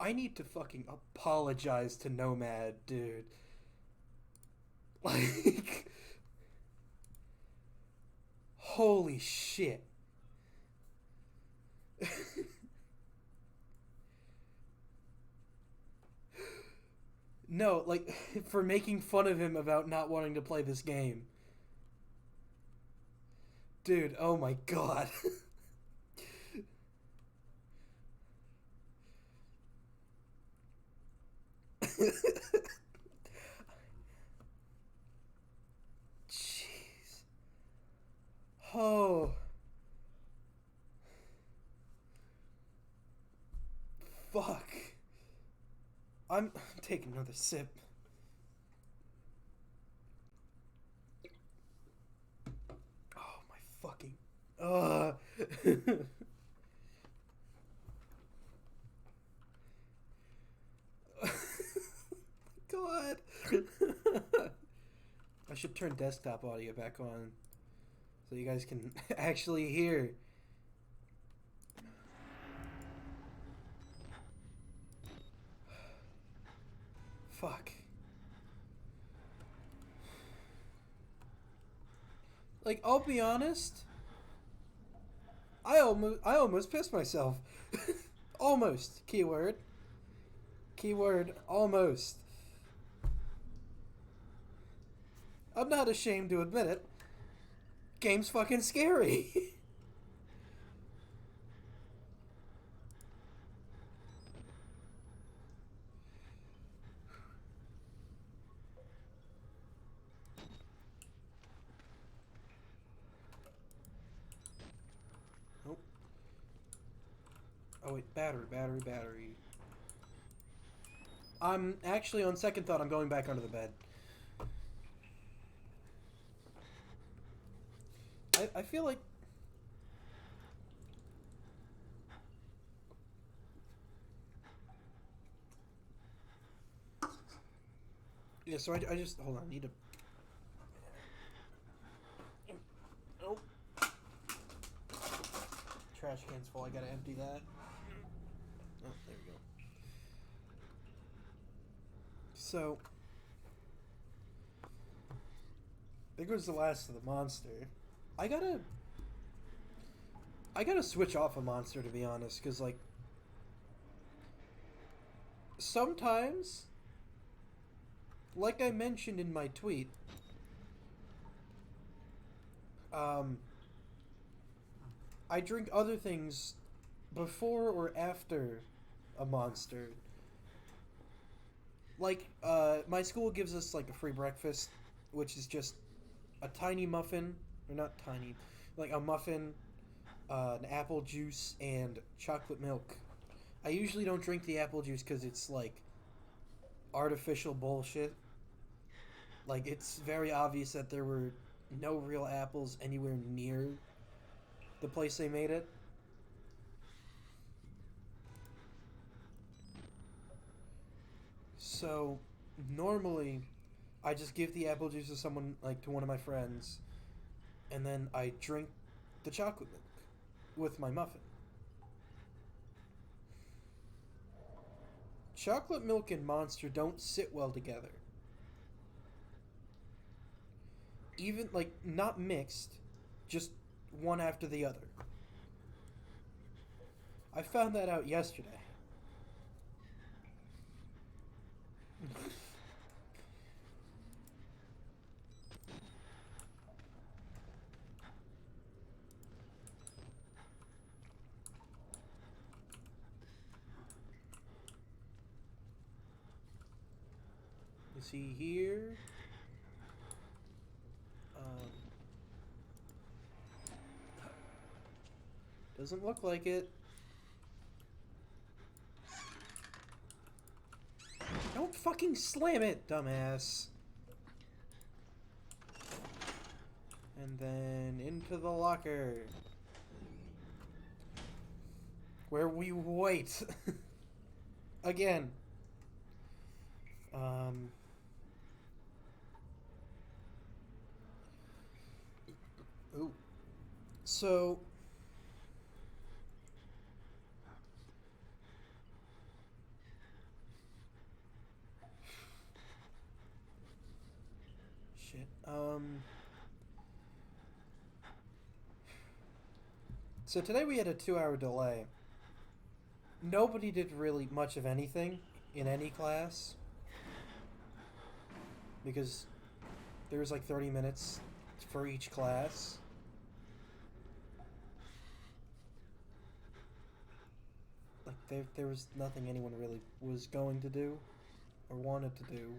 I need to fucking apologize to Nomad, dude. Like, holy shit. No, like, for making fun of him about not wanting to play this game. Dude, oh my god. I'm taking another sip. Oh my fucking. God. I should turn desktop audio back on so you guys can actually hear. Fuck. Like, I'll be honest. I almost pissed myself. Almost. Keyword. Keyword almost. I'm not ashamed to admit it. Game's fucking scary. Nope. Oh wait, battery. I'm actually, on second thought, I'm going back under the bed. I feel like... Yeah, so I just... Hold on, I need to... Oh. Trash can's full, I gotta empty that. Oh, there we go. So... There goes the last of the monster. I gotta switch off a monster, to be honest, because, like... Sometimes... Like I mentioned in my tweet... I drink other things before or after a monster. Like, my school gives us, like, a free breakfast, which is just a tiny muffin, or not tiny, like a muffin, an apple juice, and chocolate milk. I usually don't drink the apple juice because it's, like, artificial bullshit. Like, it's very obvious that there were no real apples anywhere near the place they made it. So, normally, I just give the apple juice to someone, like, to one of my friends, and then I drink the chocolate milk with my muffin. Chocolate milk and Monster don't sit well together. Even, like, not mixed, just one after the other. I found that out yesterday. You see here. Doesn't look like it. Don't fucking slam it, dumbass. And then into the locker. Where we wait. Again. Ooh. So... Shit. So today we had a 2-hour delay. Nobody did really much of anything in any class. Because there was like 30 minutes for each class. Like there was nothing anyone really was going to do or wanted to do.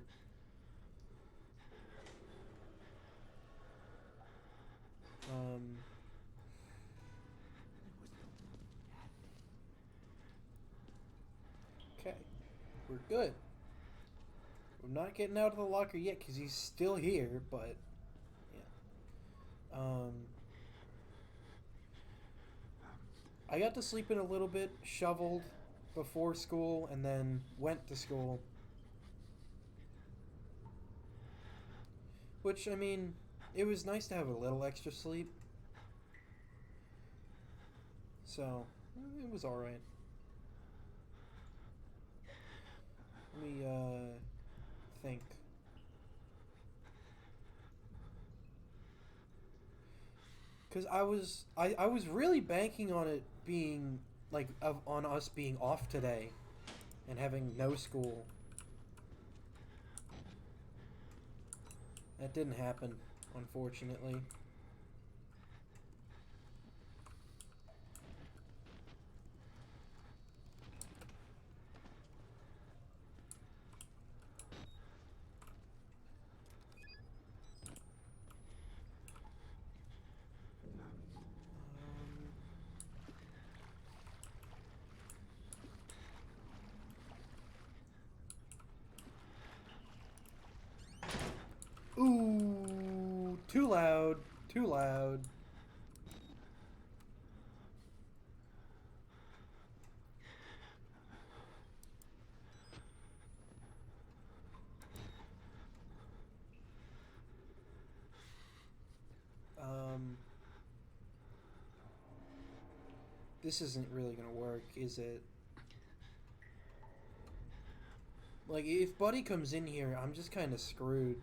Okay. We're good. I'm not getting out of the locker yet because he's still here, but yeah. I got to sleep in a little bit, shoveled before school, and then went to school. Which, I mean, it was nice to have a little extra sleep. So, it was alright. Let me, think. Because I was really banking on it being, like, on us being off today and having no school. That didn't happen, unfortunately. Ooh, too loud, too loud. Um, this isn't really gonna work, is it? Like, if Buddy comes in here, I'm just kind of screwed.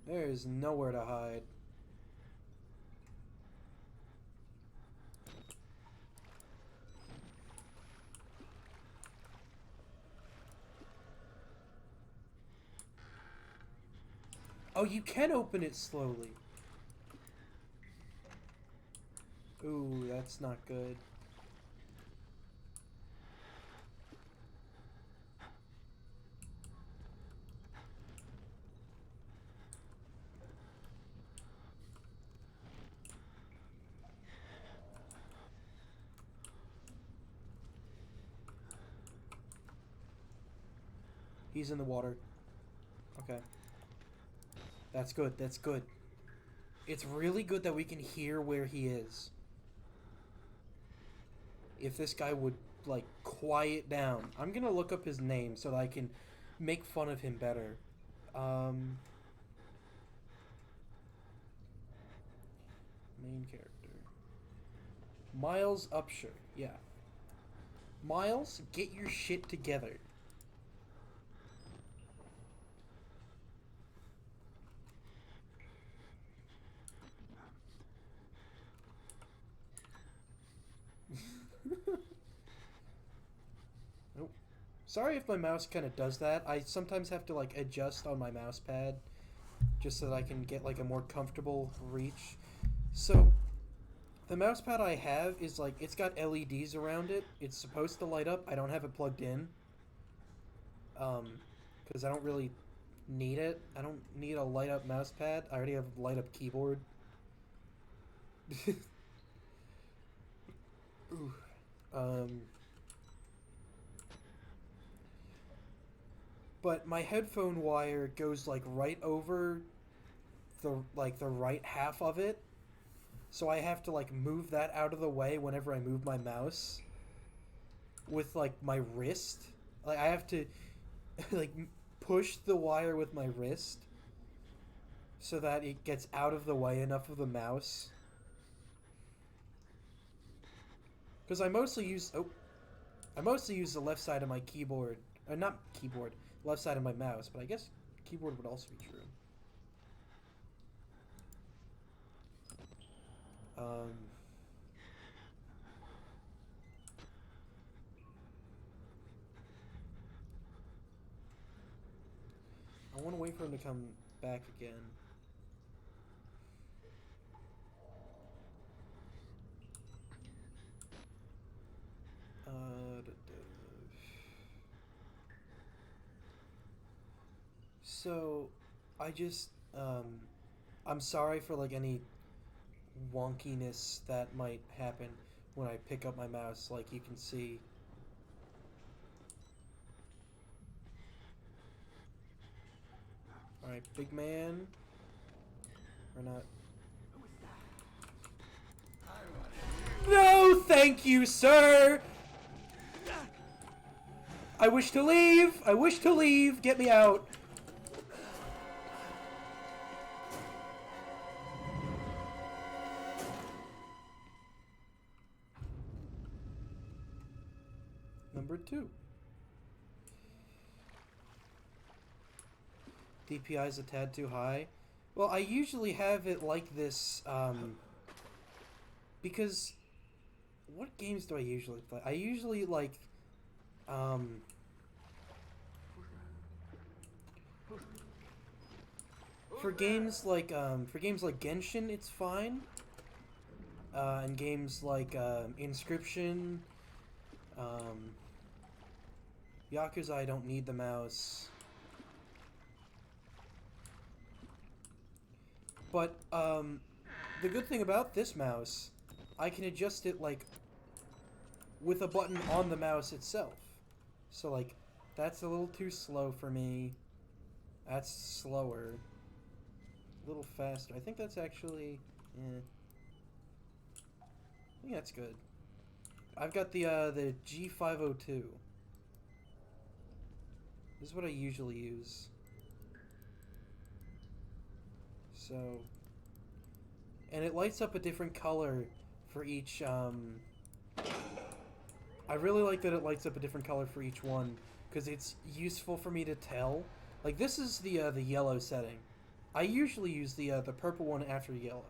There is nowhere to hide. Oh, you can open it slowly. Ooh, that's not good. He's in the water. Okay. That's good, that's good. It's really good that we can hear where he is. If this guy would, like, quiet down. I'm gonna look up his name so that I can make fun of him better. Main character. Miles Upshur, yeah. Miles, get your shit together. Nope. Sorry if my mouse kind of does that. I sometimes have to, like, adjust on my mouse pad just so that I can get, like, a more comfortable reach. So, the mouse pad I have is, like, it's got LEDs around it. It's supposed to light up. I don't have it plugged in. Because I don't really need it. I don't need a light up mouse pad. I already have a light up keyboard. Ooh. But my headphone wire goes, like, right over the right half of it. So I have to, like, move that out of the way whenever I move my mouse with, like, my wrist. Like, I have to like push the wire with my wrist so that it gets out of the way enough of the mouse. Because I mostly use the left side of my keyboard, not keyboard, left side of my mouse. But I guess keyboard would also be true. Um, I want to wait for him to come back again. So, I just, I'm sorry for, like, any wonkiness that might happen when I pick up my mouse. Like, you can see. Alright, big man. Or not. No, thank you, sir! I wish to leave! I wish to leave! Get me out! Number 2. DPI is a tad too high. Well, I usually have it like this, because what games do I usually play? I usually like, for games like Genshin, it's fine. And games like, Inscription, Yakuza, I don't need the mouse. But, the good thing about this mouse, I can adjust it, like, with a button on the mouse itself. So, like, that's a little too slow for me. That's slower. A little faster. I think that's actually, I think that's good. I've got the G502. This is what I usually use. So, and it lights up a different color for each, I really like that it lights up a different color for each one, because it's useful for me to tell. Like, this is the yellow setting. I usually use the purple one after yellow.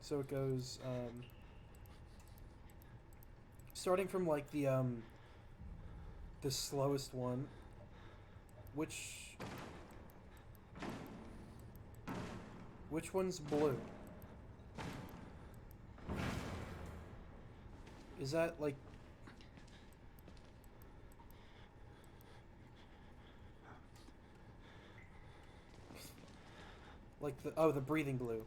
So it goes, starting from, like, the slowest one, which one's blue? Is that, like... like the... oh, the breathing blue.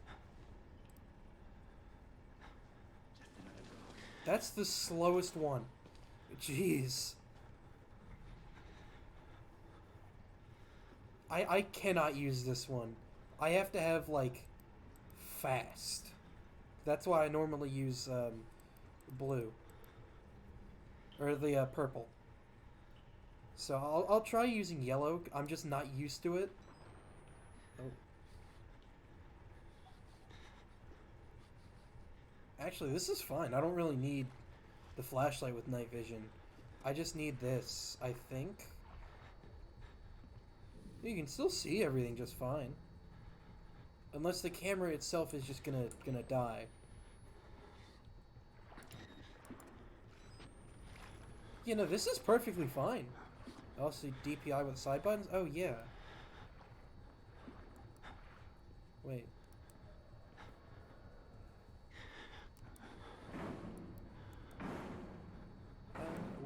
That's the slowest one. Jeez. I cannot use this one. I have to have, like, fast. That's why I normally use, blue. Or the, purple. So I'll try using yellow. I'm just not used to it. Oh. Actually, this is fine. I don't really need the flashlight with night vision. I just need this, I think. You can still see everything just fine. Unless the camera itself is just gonna die. You know, this is perfectly fine. Also, DPI with side buttons? Oh, yeah. Wait.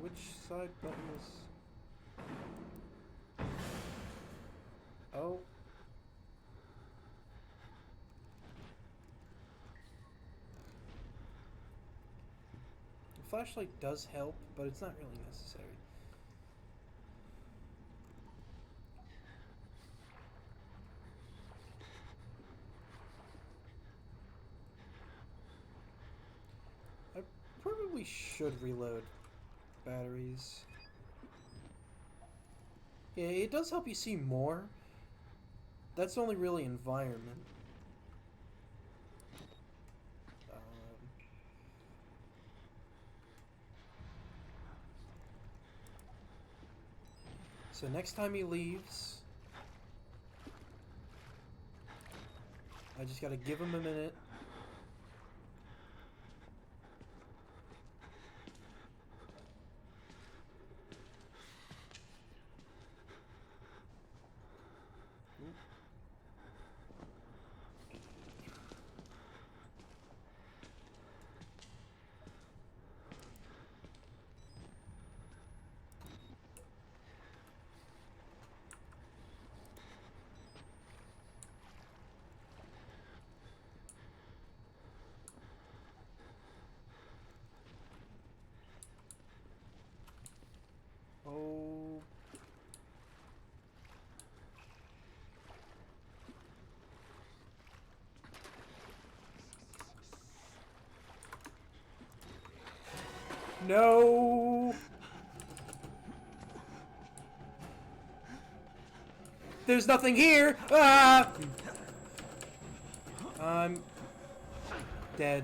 Which side button is... oh. The flashlight does help, but it's not really necessary. I probably should reload batteries. Yeah, it does help you see more. That's only really environment. So next time he leaves, I just gotta give him a minute. No! There's nothing here! Ah! I'm dead.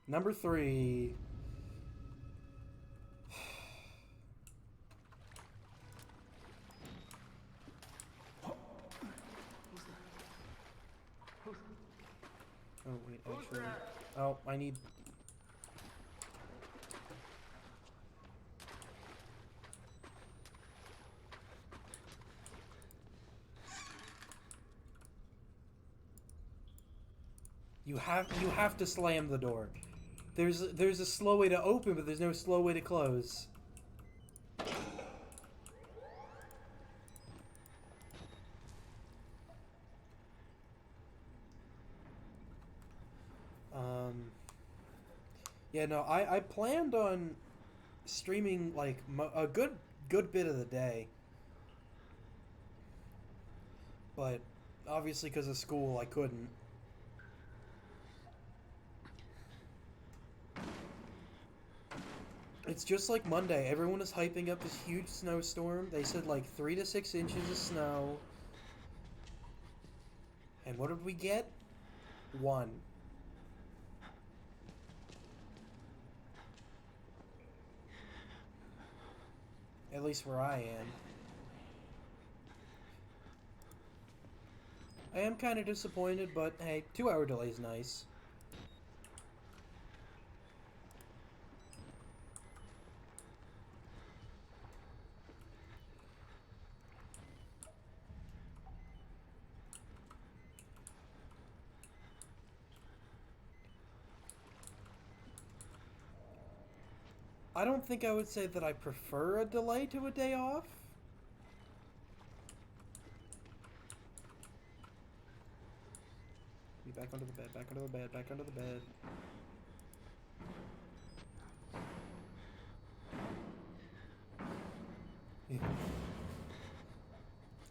Number 3. Oh, wait, actually. Oh, I need... You have to slam the door. There's a slow way to open, but there's no slow way to close. Yeah, no, I planned on streaming like a good bit of the day, but obviously because of school I couldn't. It's just like Monday. Everyone is hyping up this huge snowstorm. They said like 3 to 6 inches of snow. And what did we get? 1. At least where I am. I am kind of disappointed, but hey, 2-hour delay is nice. I don't think I would say that I prefer a delay to a day off. Be back under the bed, back under the bed, back under the bed. Yeah.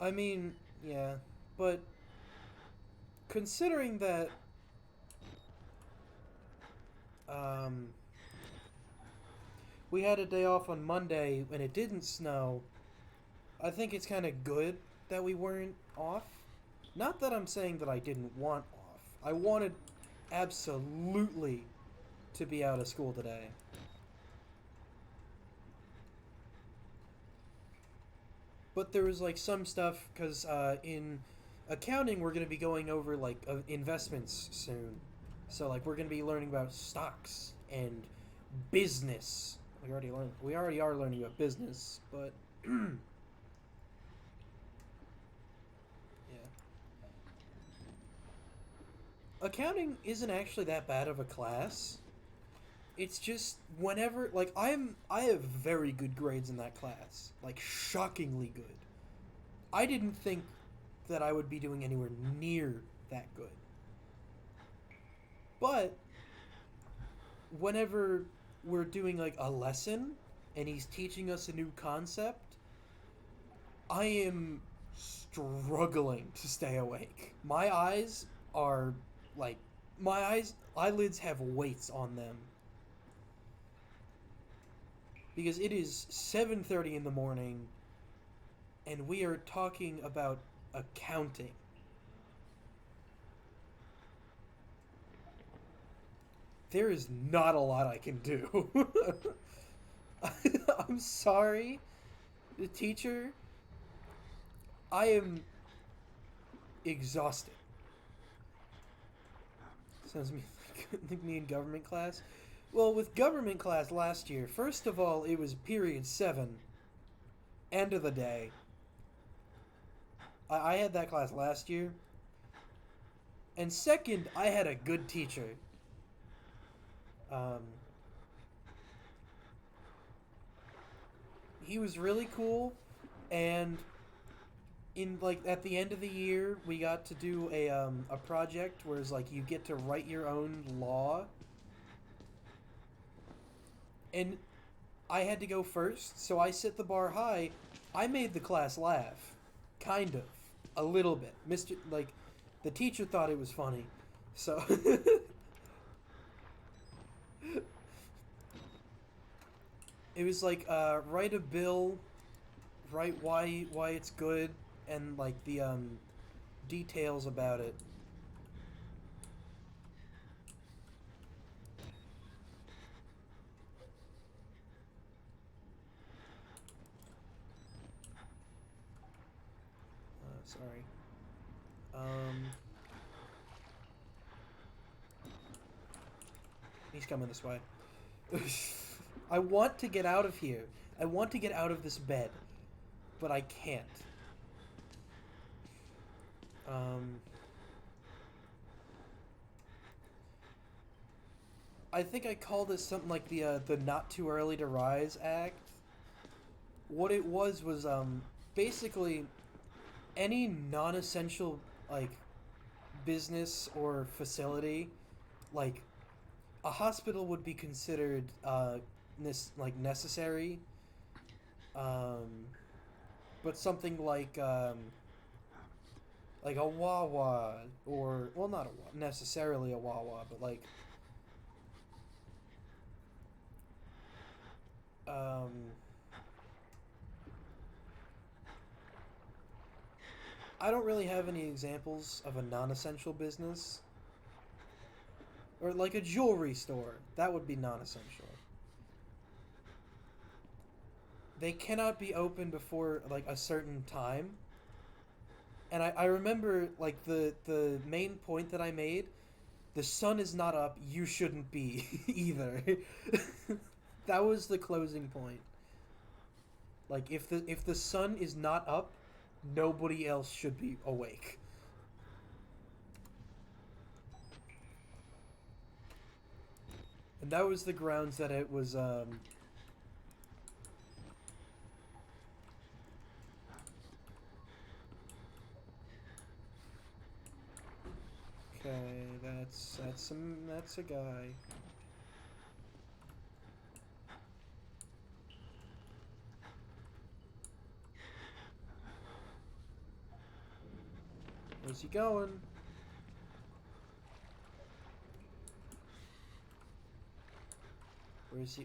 I mean, yeah, but considering that, we had a day off on Monday and it didn't snow, I think it's kind of good that we weren't off. Not that I'm saying that I didn't want off. I wanted absolutely to be out of school today. But there was like some stuff, because in accounting we're going to be going over like investments soon. So like we're going to be learning about stocks and business. We already are learning about business, but yeah. Accounting isn't actually that bad of a class. It's just whenever like I have very good grades in that class. Like shockingly good. I didn't think that I would be doing anywhere near that good. But whenever we're doing like a lesson and he's teaching us a new concept, I am struggling to stay awake. My eyes are like eyelids have weights on them. Because it is 7:30 in the morning and we are talking about accounting. There is not a lot I can do. I'm sorry, the teacher. I am exhausted. Sounds like me in government class. Well, with government class last year, first of all, it was period 7, end of the day. I had that class last year. And second, I had a good teacher. He was really cool, and in like at the end of the year, we got to do a project where it's like you get to write your own law, and I had to go first, so I set the bar high. I made the class laugh, kind of, a little bit. Mr. Like, the teacher thought it was funny, so it was like write a bill, write why it's good, and like the details about it. Sorry. Um, he's coming this way. I want to get out of here. I want to get out of this bed, but I can't. Um, I think I call this something like the not too early to rise act. What it was basically any non-essential like business or facility, like a hospital would be considered necessary, um, but something like a Wawa, or well, not necessarily a Wawa, but like um, I don't really have any examples of a non-essential business. Or like a jewelry store. That would be non-essential. They cannot be open before like a certain time. And I remember like the main point that I made, the sun is not up, you shouldn't be either. That was the closing point. Like if the sun is not up, nobody else should be awake. And that was the grounds that it was okay, that's a guy. Where's he going?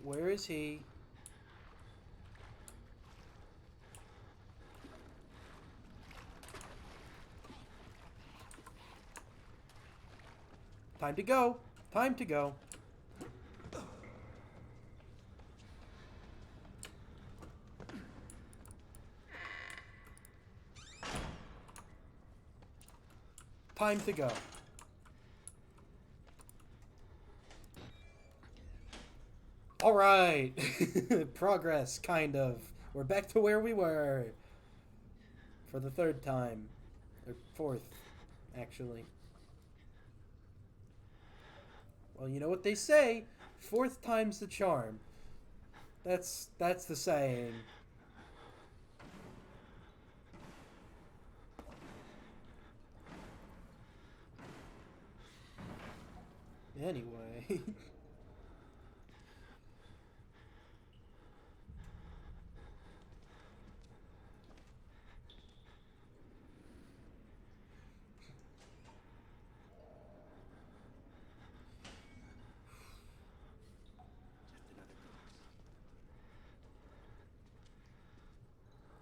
Where is he? Time to go. Time to go. Time to go. All right. Progress, kind of. We're back to where we were. For the third time. Or fourth, actually. Well, you know what they say. Fourth time's the charm. That's the saying. Anyway.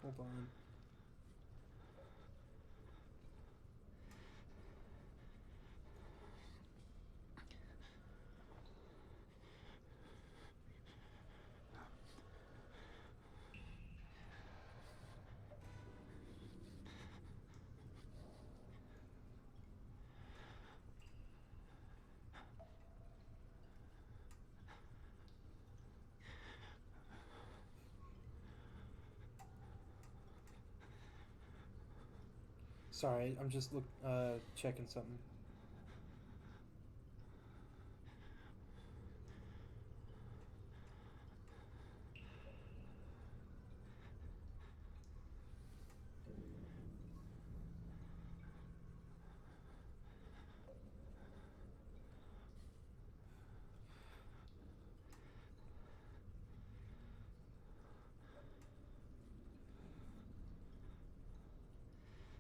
Hold on. Sorry, I'm just checking something.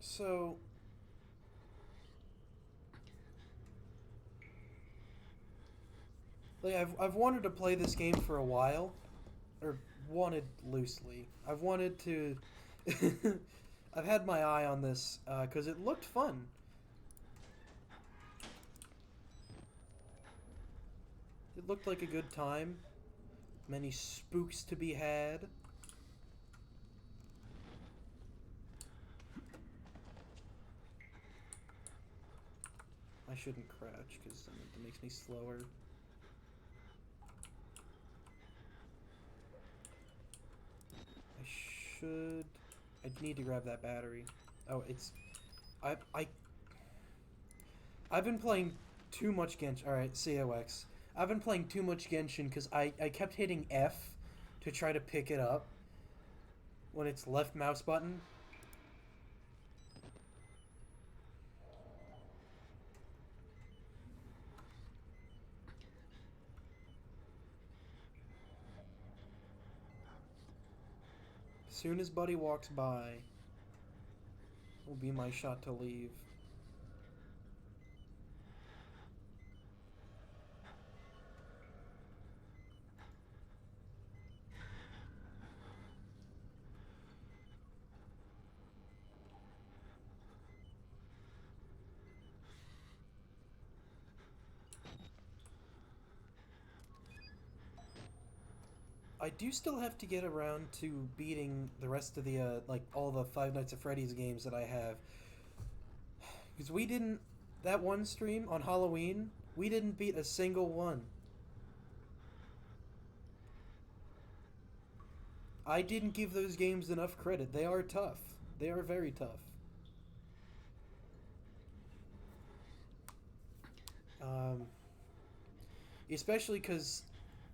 So, like, I've wanted to play this game for a while, or wanted loosely. I've wanted to. I've had my eye on this because it looked fun. It looked like a good time. Many spooks to be had. I shouldn't crouch because it makes me slower. I should. I need to grab that battery. Oh, it's. I. I've been playing too much Genshin. Alright, COX. I've been playing too much Genshin because I kept hitting F to try to pick it up when it's left mouse button. As soon as Buddy walks by, will be my shot to leave. I do still have to get around to beating the rest of the, like, all the Five Nights at Freddy's games that I have. Because we didn't, that one stream on Halloween, we didn't beat a single one. I didn't give those games enough credit. They are tough. They are very tough. Especially because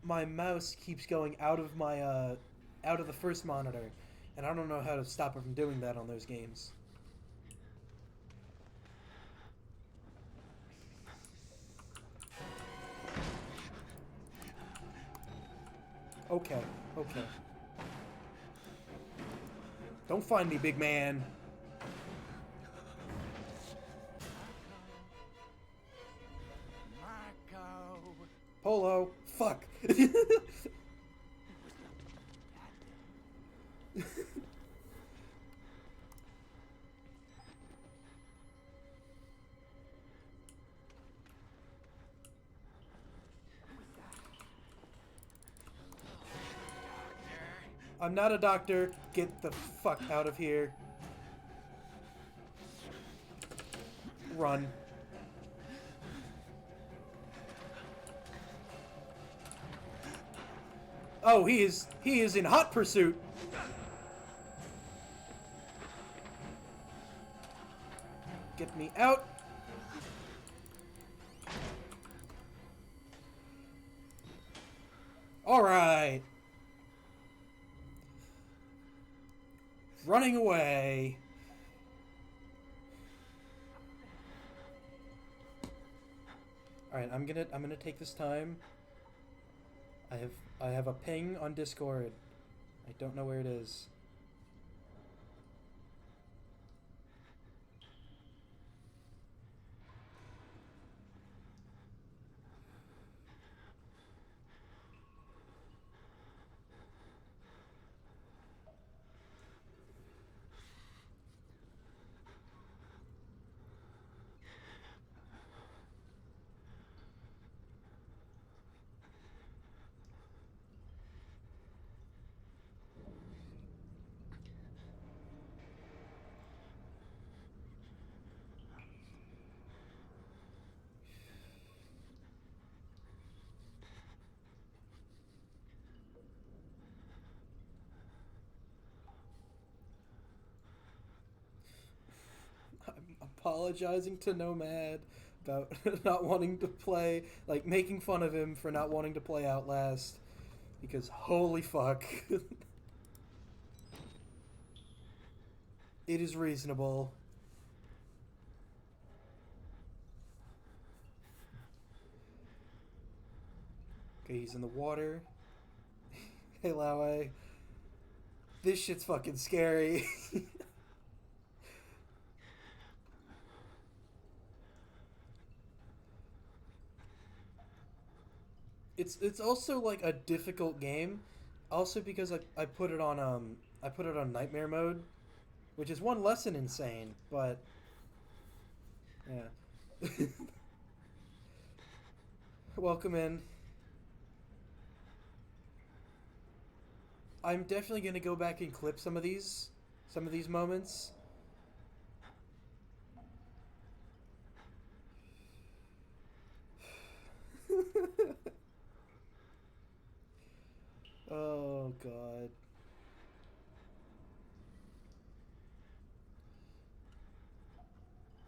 my mouse keeps going out of my out of the first monitor, and I don't know how to stop it from doing that on those games. Okay, okay. Don't find me, big man. Marco. Polo. Fuck. I'm not a doctor. Get the fuck out of here. Run. Oh, he is in hot pursuit. Get me out. All right. Running away. All right, I'm gonna take this time. I have a ping on Discord. I don't know where it is. I'm apologizing to Nomad about not wanting to play, like making fun of him for not wanting to play Outlast, because holy fuck. It is reasonable. Okay, he's in the water. Hey, Laue. This shit's fucking scary. It's also like a difficult game, also because I put it on I put it on nightmare mode, which is one lesson insane, but yeah. Welcome in. I'm definitely gonna go back and clip some of these moments. Oh god.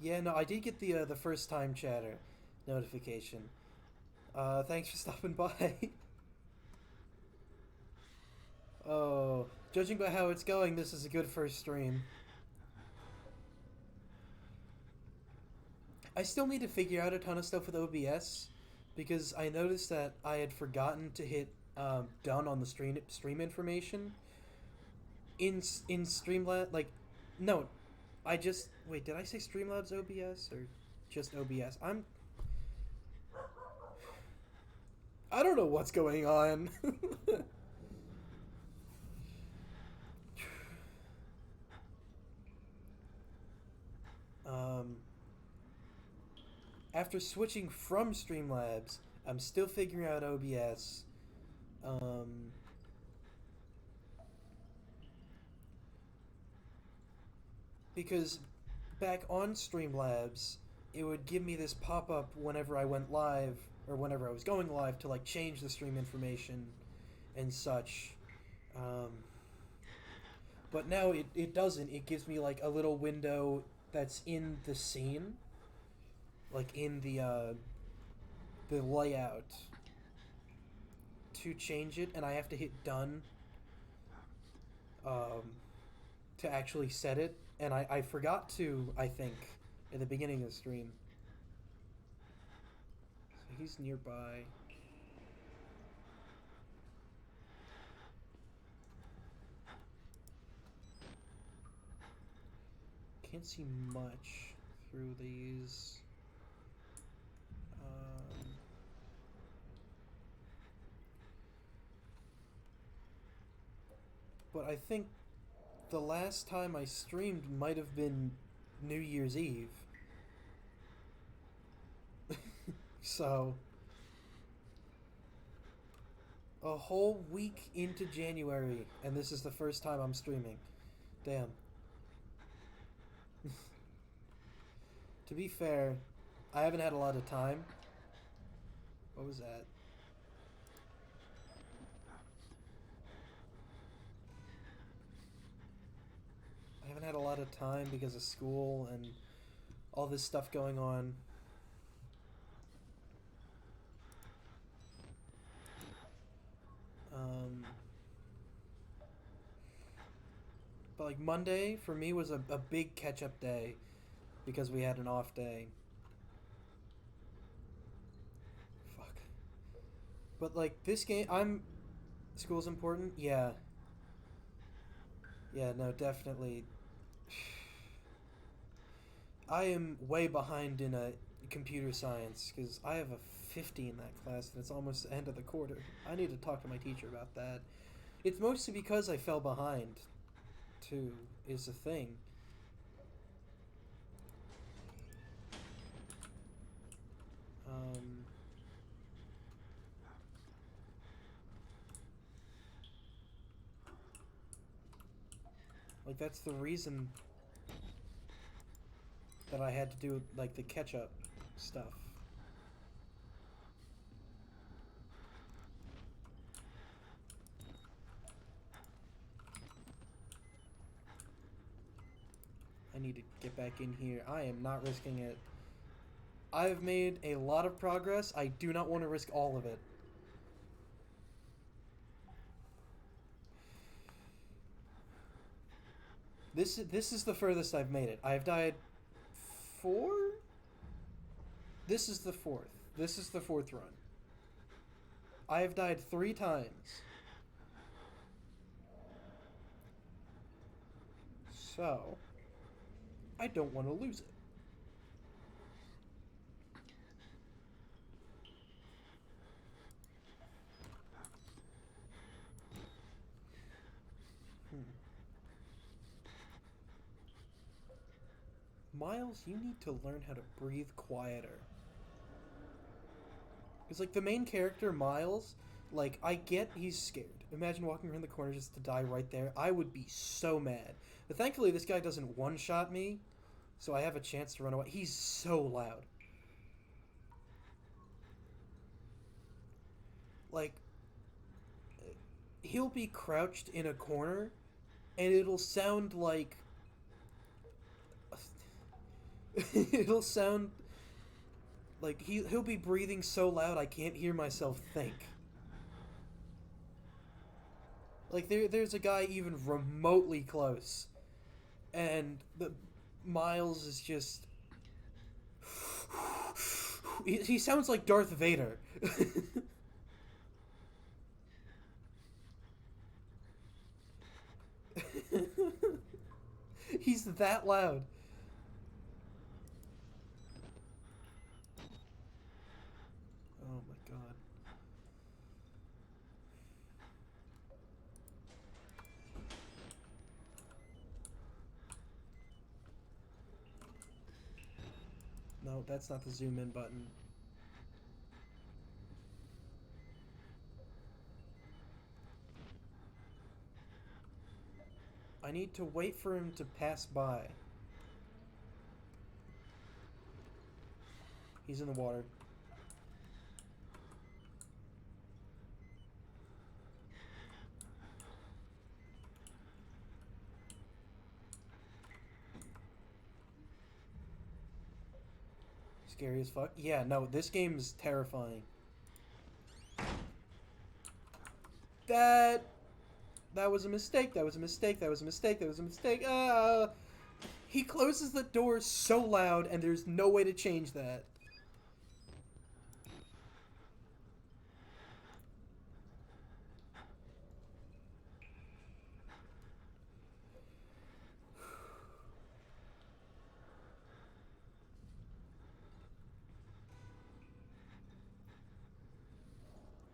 Yeah, no, I did get the first time chatter notification. Thanks for stopping by. Oh, judging by how it's going, this is a good first stream. I still need to figure out a ton of stuff with OBS because I noticed that I had forgotten to hit done on the stream information in Streamlabs. Like, no, I just wait. Did I say Streamlabs OBS or just OBS? I don't know what's going on. um, After switching from Streamlabs, I'm still figuring out OBS. Um, because back on Streamlabs, it would give me this pop up whenever I went live or whenever I was going live to like change the stream information and such. Um, but now it doesn't. It gives me like a little window that's in the scene, like in the layout to change it, and I have to hit done um, to actually set it. And I forgot to, I think, at the beginning of the stream. So he's nearby. Can't see much through these. But I think the last time I streamed might have been New Year's Eve. So, a whole week into January, and this is the first time I'm streaming. Damn. To be fair, I haven't had a lot of time. What was that? I haven't had a lot of time because of school and all this stuff going on. But like Monday for me was a big catch up day because we had an off day. Fuck. But like this game, school's important. Yeah. Yeah. No, definitely. I am way behind in a computer science because I have a 50 in that class and it's almost the end of the quarter. I need to talk to my teacher about that. It's mostly because I fell behind, too, is the thing. Um, like, that's the reason that I had to do, like, the catch-up stuff. I need to get back in here. I am not risking it. I've made a lot of progress. I do not want to risk all of it. This is the furthest I've made it. I've died 4? This is the 4th. This is the 4th run. I have died 3 times. So, I don't want to lose it. Miles, you need to learn how to breathe quieter. It's like the main character, Miles, like, I get he's scared. Imagine walking around the corner just to die right there. I would be so mad. But thankfully, this guy doesn't one-shot me, so I have a chance to run away. He's so loud. Like, he'll be crouched in a corner, and it'll sound like... it'll sound like he'll be breathing so loud I can't hear myself think. Like, there's a guy even remotely close, and the Miles is just... he sounds like Darth Vader. He's that loud. Oh my god. No, that's not the zoom in button. I need to wait for him to pass by. He's in the water. Scary as fuck. Yeah, no, this game is terrifying. That was a mistake. That was a mistake. That was a mistake. That was a mistake. He closes the door so loud, and there's no way to change that.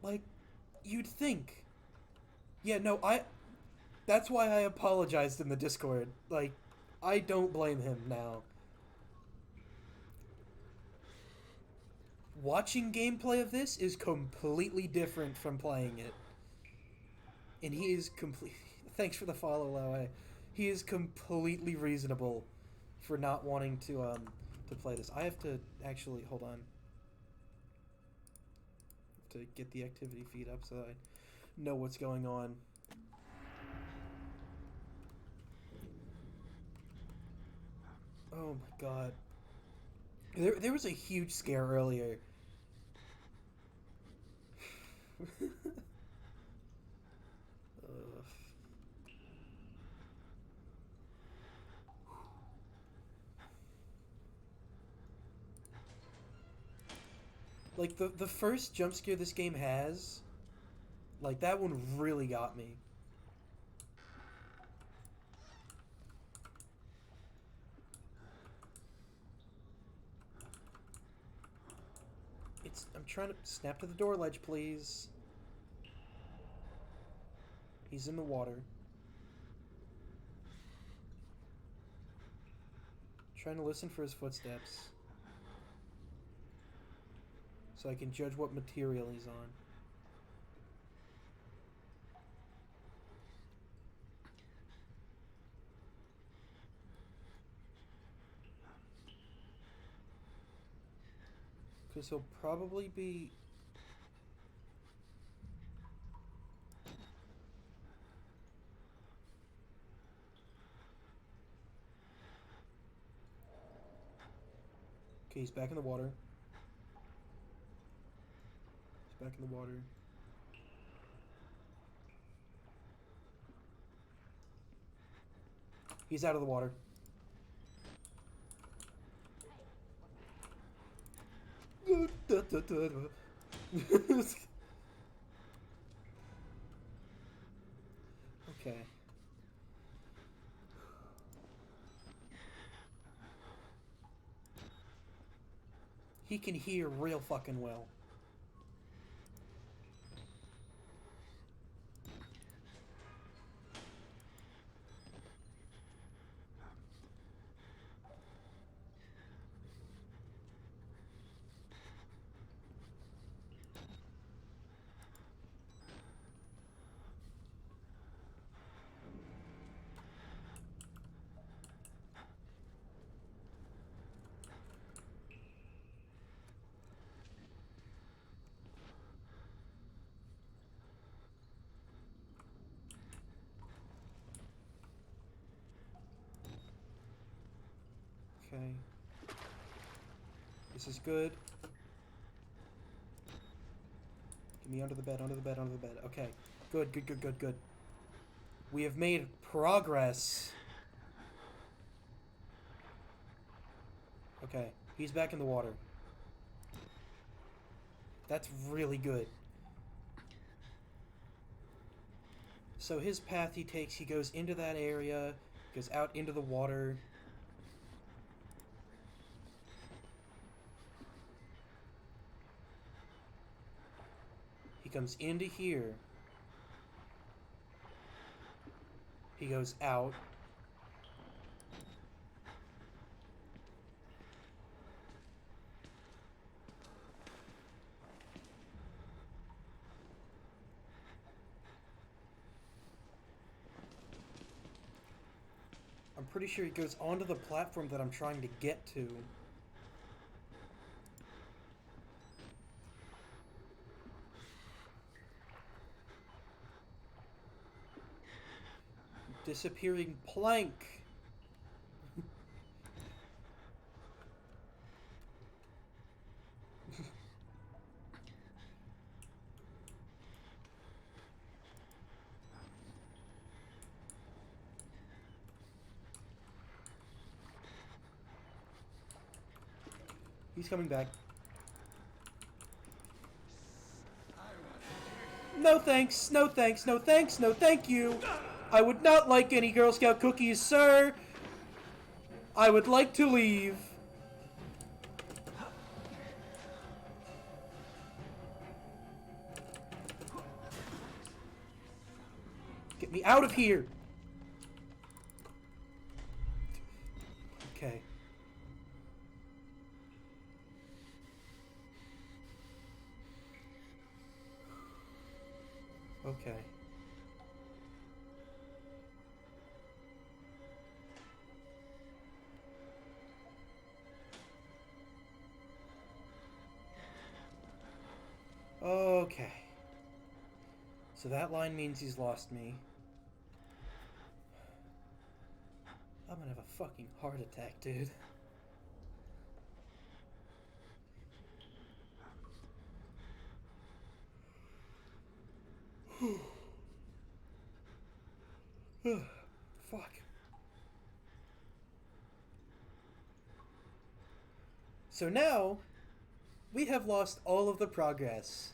Like, you'd think. Yeah, no, that's why I apologized in the Discord. Like, I don't blame him now. Watching gameplay of this is completely different from playing it. And he is thanks for the follow, Laoe. He is completely reasonable for not wanting to play this. I have to actually hold on to get the activity feed up so I know what's going on. Oh my god. There was a huge scare earlier. Like, the first jump scare this game has, like, that one really got me. I'm trying to snap to the door ledge, please. He's in the water. Trying to listen for his footsteps, so I can judge what material he's on. Because he'll probably be... Okay, he's back in the water. He's back in the water. He's out of the water. Okay. He can hear real fucking well. Okay. This is good. Get me under the bed, under the bed, under the bed. Okay. Good, good, good, good, good. We have made progress. Okay. He's back in the water. That's really good. So his path he takes, he goes into that area, goes out into the water. He comes into here. He goes out. I'm pretty sure he goes onto the platform that I'm trying to get to. Disappearing plank. He's coming back. No thanks, no thanks, no thanks, no thank you. I would not like any Girl Scout cookies, sir. I would like to leave. Get me out of here. Okay. Okay. Okay. So that line means he's lost me. I'm gonna have a fucking heart attack, dude. Fuck. So now, we have lost all of the progress.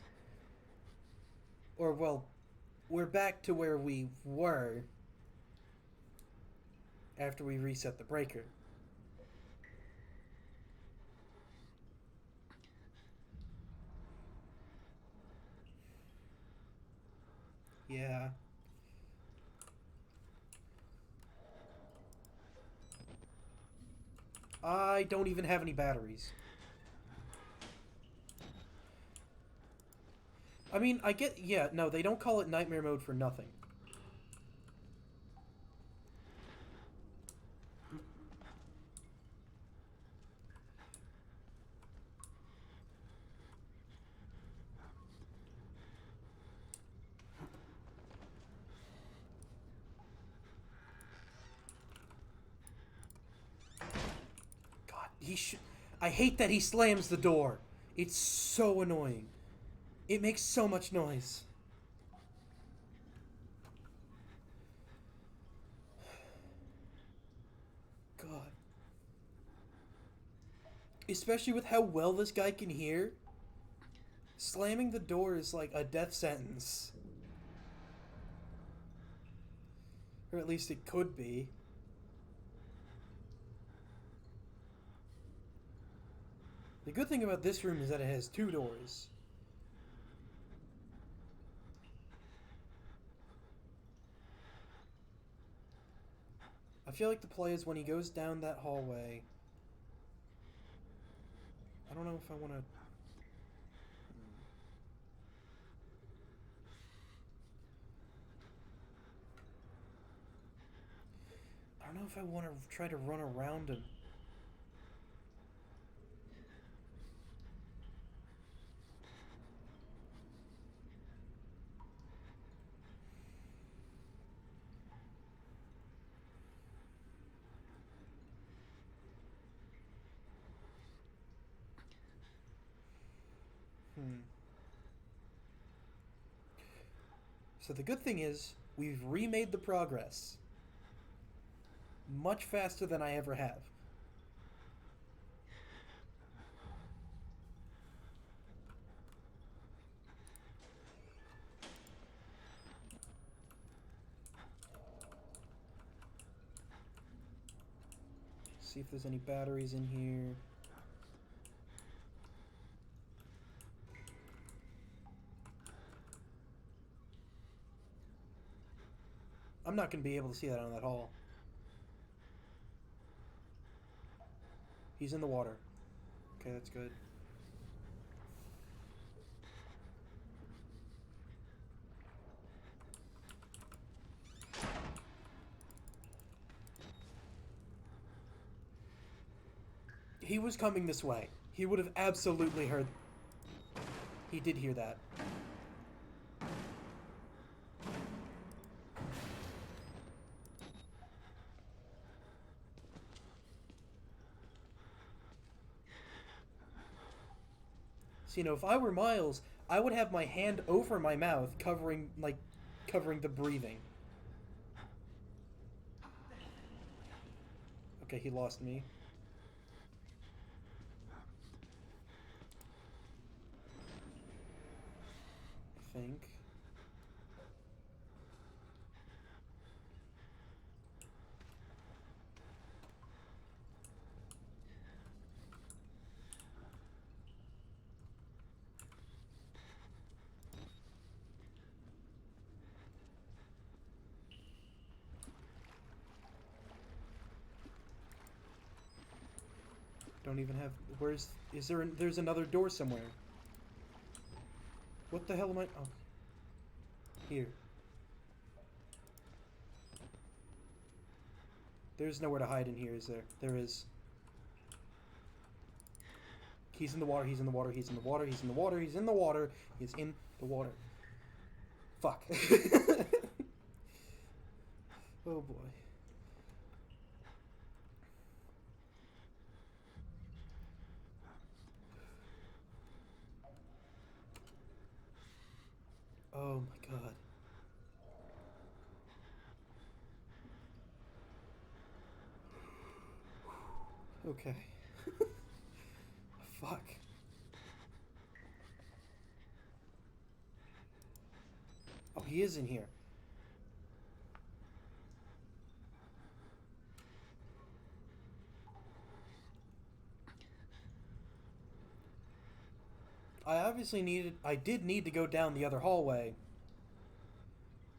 Or, well, we're back to where we were after we reset the breaker. Yeah. I don't even have any batteries. I mean, I get... Yeah, no, they don't call it nightmare mode for nothing. God, he should... I hate that he slams the door. It's so annoying. It makes so much noise. God. Especially with how well this guy can hear. Slamming the door is like a death sentence. Or at least it could be. The good thing about this room is that it has two doors. I feel like the play is when he goes down that hallway. I don't know if I want to... I don't know if I want to try to run around him. So the good thing is, we've remade the progress. Much faster than I ever have. See if there's any batteries in here. I'm not going to be able to see that on that hall. He's in the water. Okay, that's good. He was coming this way. He would have absolutely heard. He did hear that. So, you know, if I were Miles, I would have my hand over my mouth, covering the breathing. Okay, he lost me. I think. Don't even have. Is there? There's another door somewhere. What the hell am I? Oh. Here. There's nowhere to hide in here, is there? There is. He's in the water, he's in the water, he's in the water, he's in the water, he's in the water, he's in the water. Fuck. Oh boy. Oh my god. Okay. Fuck. Oh, he is in here. I did need to go down the other hallway.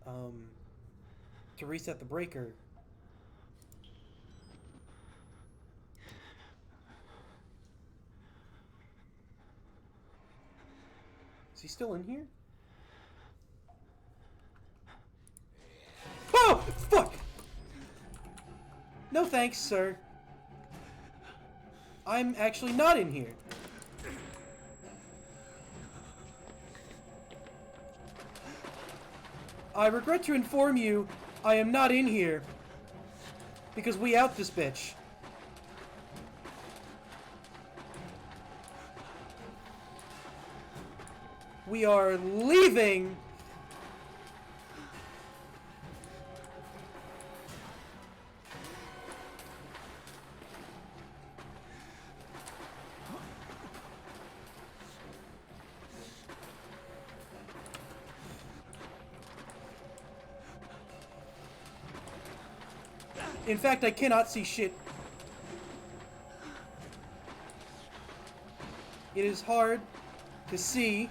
To reset the breaker. Is he still in here? Oh! Fuck! No thanks, sir. I'm actually not in here. I regret to inform you, I am not in here. Because we out this bitch. We are leaving. In fact, I cannot see shit. It is hard to see.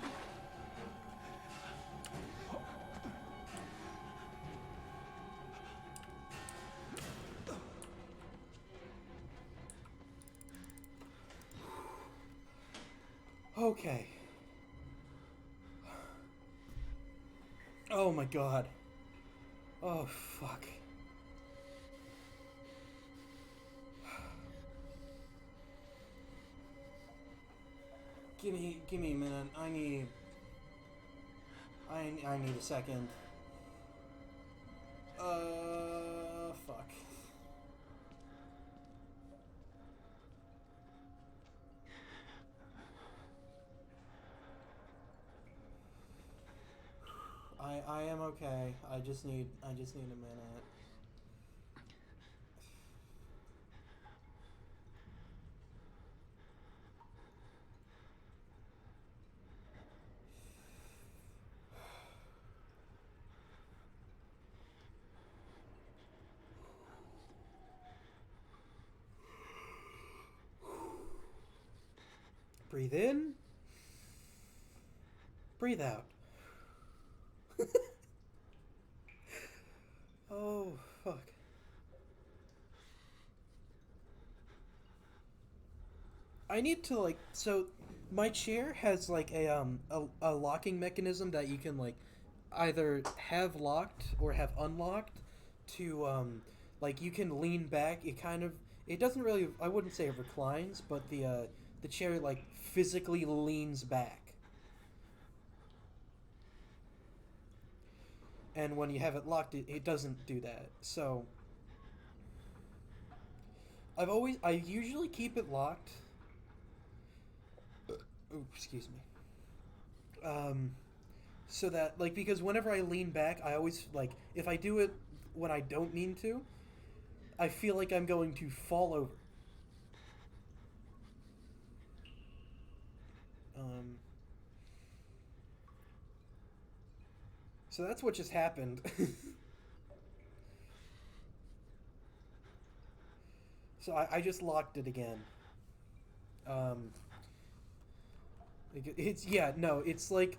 Okay. Oh my god. Oh fuck. Give me a minute. I need a second. Fuck. I am okay. I just need a minute. Breathe in. Breathe out. Oh fuck. I need to like so my chair has like a locking mechanism that you can like either have locked or have unlocked to like you can lean back. It kind of it doesn't really I wouldn't say it reclines, but the chair like physically leans back. And when you have it locked it doesn't do that. So I usually keep it locked. Ooh, excuse me. So that like because whenever I lean back, I always like if I do it when I don't mean to, I feel like I'm going to fall over. Um, so that's what just happened. So I just locked it again. Um, it's yeah no it's like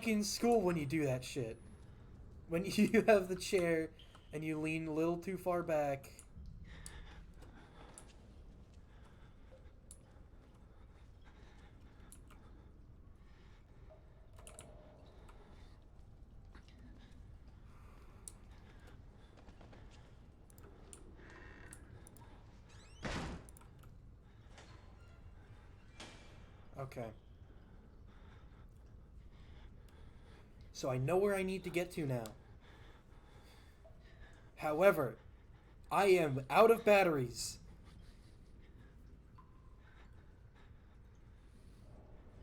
in school when you do that shit when you have the chair and you lean a little too far back. Okay. So I know where I need to get to now. However, I am out of batteries,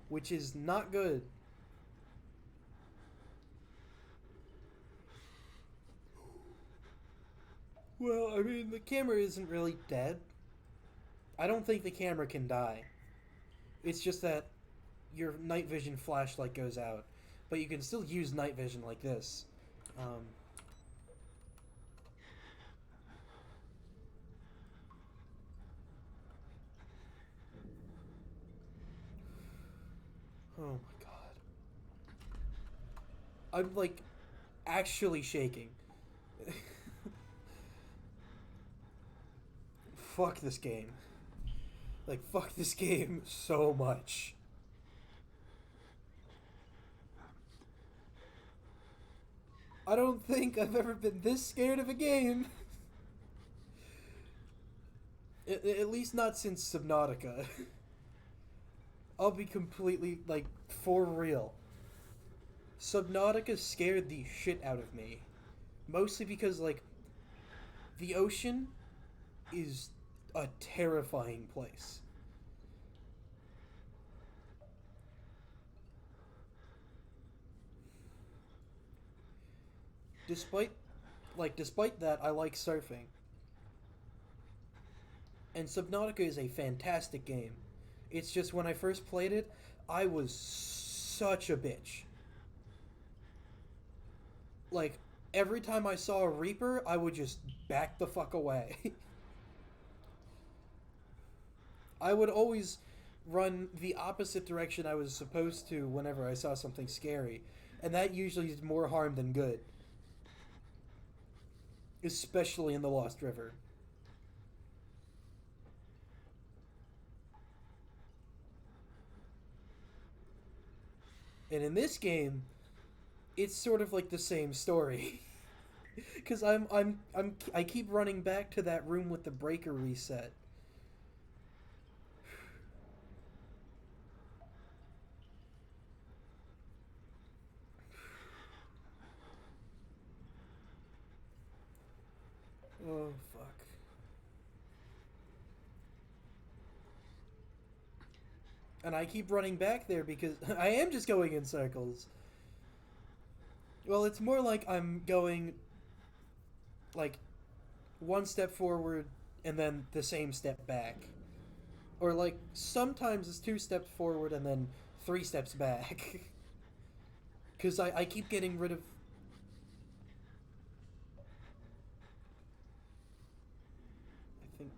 which is not good. Well, I mean, the camera isn't really dead. I don't think the camera can die. It's just that your night vision flashlight goes out, but you can still use night vision like this. Um, oh my god. I'm like actually shaking. Fuck this game. Like, fuck this game so much. I don't think I've ever been this scared of a game. At least not since Subnautica. I'll be completely, like, for real. Subnautica scared the shit out of me. Mostly because, like, the ocean is a terrifying place. Despite, despite that, I like surfing. And Subnautica is a fantastic game. It's just when I first played it, I was such a bitch. Like, every time I saw a Reaper, I would just back the fuck away. I would always run the opposite direction I was supposed to whenever I saw something scary. And that usually is more harm than good. Especially in the Lost River. And in this game, it's sort of like the same story. Because I keep running back to that room with the breaker reset. Oh fuck. And I keep running back there because I am just going in circles. Well, it's more like I'm going like one step forward and then the same step back. Or like sometimes it's two steps forward and then three steps back. Because I keep getting rid of. I think.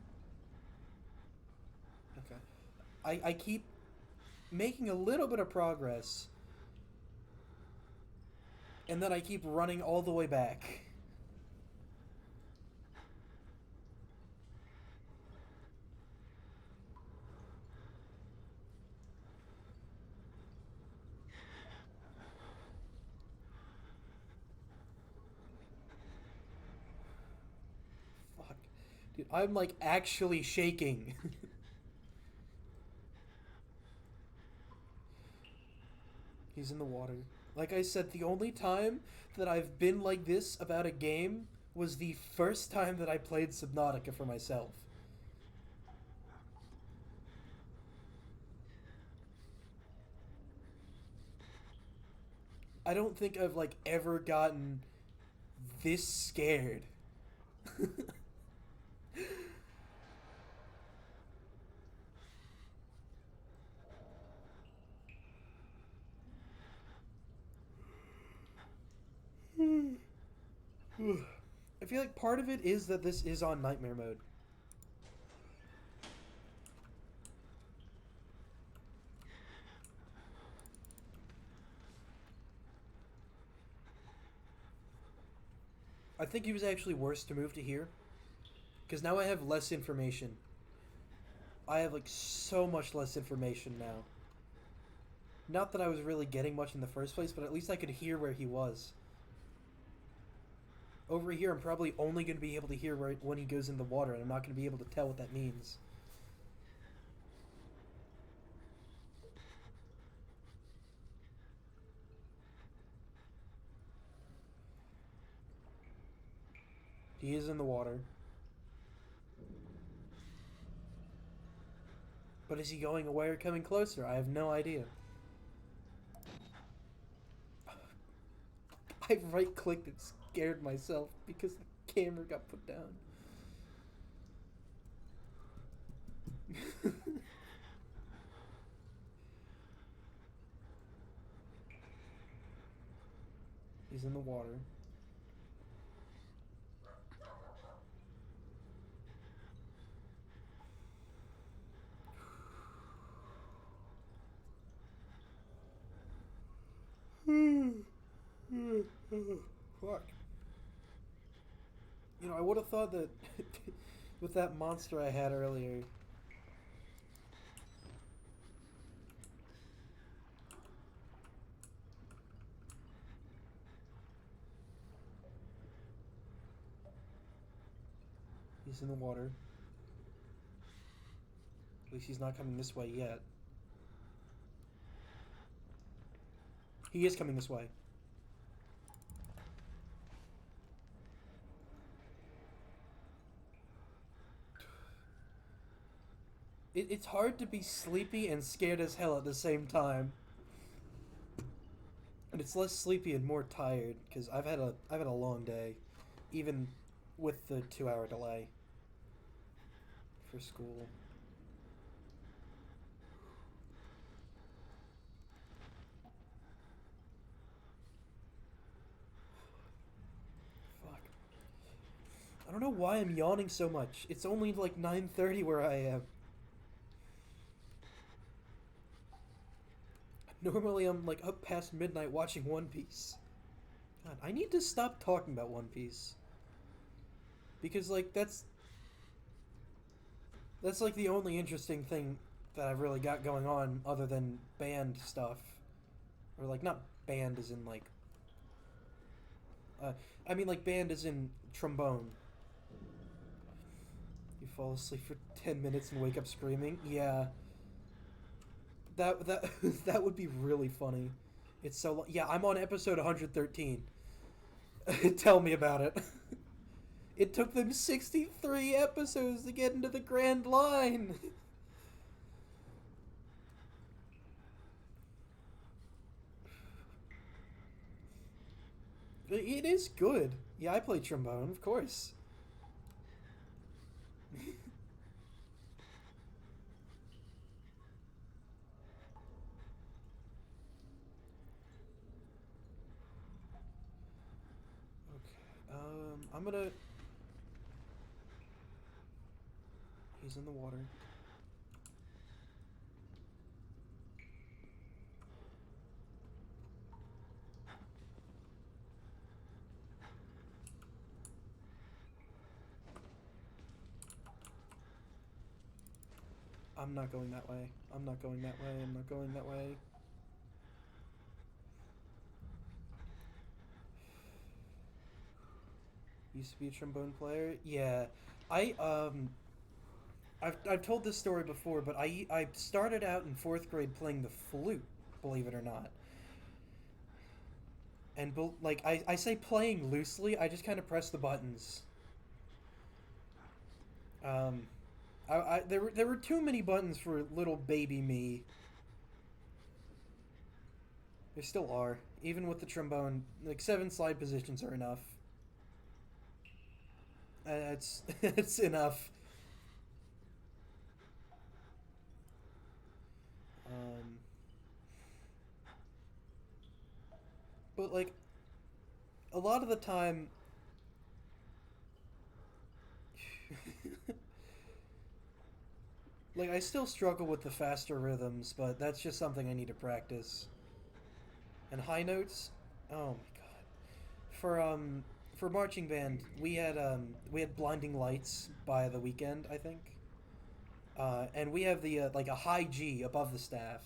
Okay. I keep making a little bit of progress and then I keep running all the way back. Fuck. Dude, I'm like actually shaking. He's in the water. Like I said, the only time that I've been like this about a game was the first time that I played Subnautica for myself. I don't think I've like ever gotten this scared. I feel like part of it is that this is on nightmare mode. I think it was actually worse to move to here because now I have less information. I have like so much less information now. Not that I was really getting much in the first place, but at least I could hear where he was. Over here, I'm probably only going to be able to hear where, when he goes in the water, and I'm not going to be able to tell what that means. He is in the water. But is he going away or coming closer? I have no idea. I right-clicked and scared myself because the camera got put down. He's in the water. Fuck. You know, I would have thought that with that monster I had earlier. He's in the water. At least he's not coming this way yet. He is coming this way. It's hard to be sleepy and scared as hell at the same time. And it's less sleepy and more tired because I've had a long day, even with the 2 hour delay for school. Fuck. I don't know why I'm yawning so much. It's only like 9:30 where I am. Normally I'm like up past midnight watching One Piece. God, I need to stop talking about One Piece. Because like that's like the only interesting thing that I've really got going on other than band stuff. Or like not band as in like uh, I mean like band as in trombone. You fall asleep for 10 minutes and wake up screaming? Yeah. That that would be really funny. It's so yeah, I'm on episode 113. Tell me about it. It took them 63 episodes to get into the Grand Line. It is good. Yeah, I play trombone, of course. Okay. I'm gonna. He's in the water. I'm not going that way. I'm not going that way. I'm not going that way. Used to be a trombone player. Yeah, I I've told this story before, but I started out in fourth grade playing the flute, believe it or not. And like I say playing loosely, I just kind of press the buttons. Um, there were too many buttons for little baby me. There still are, even with the trombone. Like 7 slide positions are enough. It's it's enough. Um, but like a lot of the time, like I still struggle with the faster rhythms, but that's just something I need to practice. And high notes, oh my god. For marching band, we had Blinding Lights by the weekend, I think. And we have the like a high G above the staff.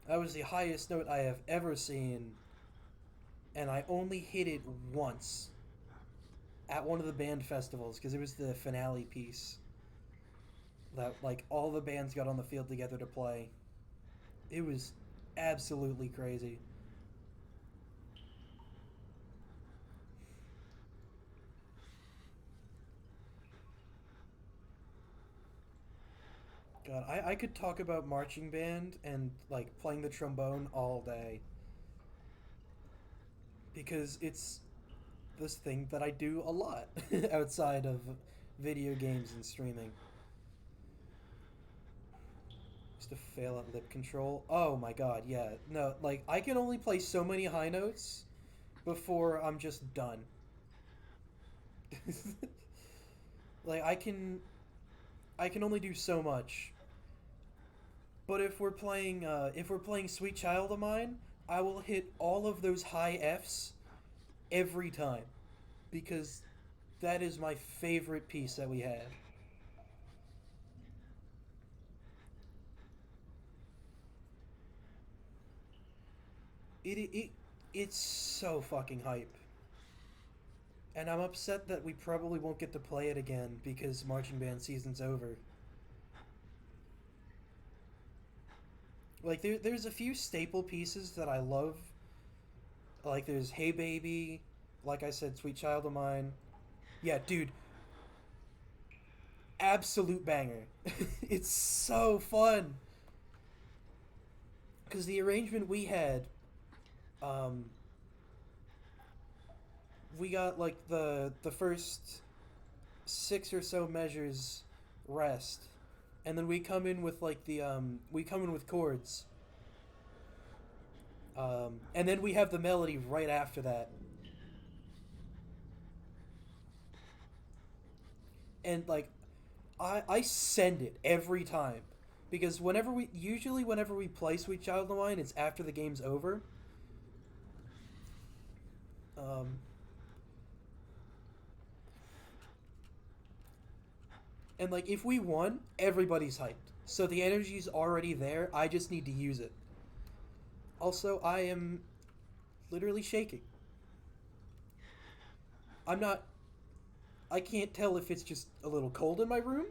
That was the highest note I have ever seen, and I only hit it once at one of the band festivals because it was the finale piece that like all the bands got on the field together to play. It was absolutely crazy. God, I could talk about marching band and like playing the trombone all day because it's this thing that I do a lot outside of video games and streaming. Just to fail at lip control. Oh my god, yeah. No, like I can only play so many high notes before I'm just done. Like I can only do so much. But if we're playing Sweet Child of Mine, I will hit all of those high Fs every time because that is my favorite piece that we had. It it's so fucking hype. And I'm upset that we probably won't get to play it again because marching band season's over. Like there's a few staple pieces that I love. Like there's Hey Baby, like I said, Sweet Child of Mine. Yeah, dude, absolute banger. It's so fun because the arrangement we had, um, we got like the first 6 or so measures rest, and then we come in with like the we come in with chords, and then we have the melody right after that, and like I send it every time because whenever we play Sweet Child of Mine, it's after the game's over. Um, and like if we won, everybody's hyped. So the energy's already there. I just need to use it. Also, I am literally shaking. I'm not. I can't tell if it's just a little cold in my room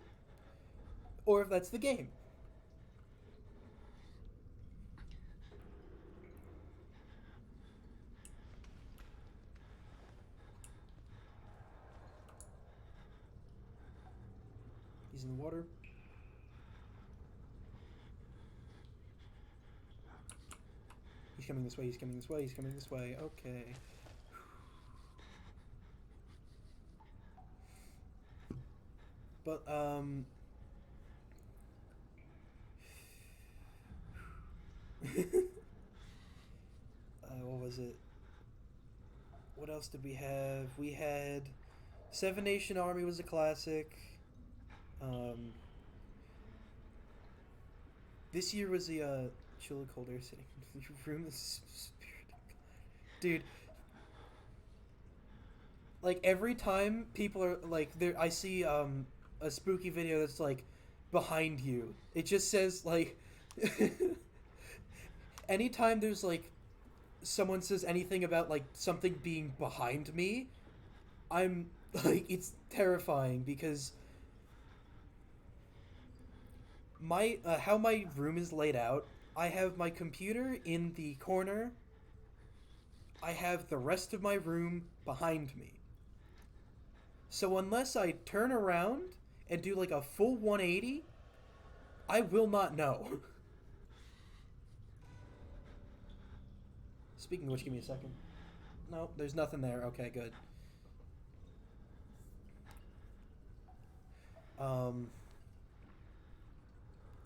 or if that's the game. He's in the water. He's coming this way. He's coming this way. He's coming this way. Okay. But what was it? What else did we have? We had Seven Nation Army was a classic. Um, this year was the chill and cold air sitting in your room. The spirit, dude. Like every time people are like there, I see a spooky video that's like behind you. It just says like anytime there's like someone says anything about like something being behind me, I'm like it's terrifying because my how my room is laid out. I have my computer in the corner. I have the rest of my room behind me. So unless I turn around and do like a full 180, I will not know. Speaking of which, give me a second. No, there's nothing there. Okay, good. Um.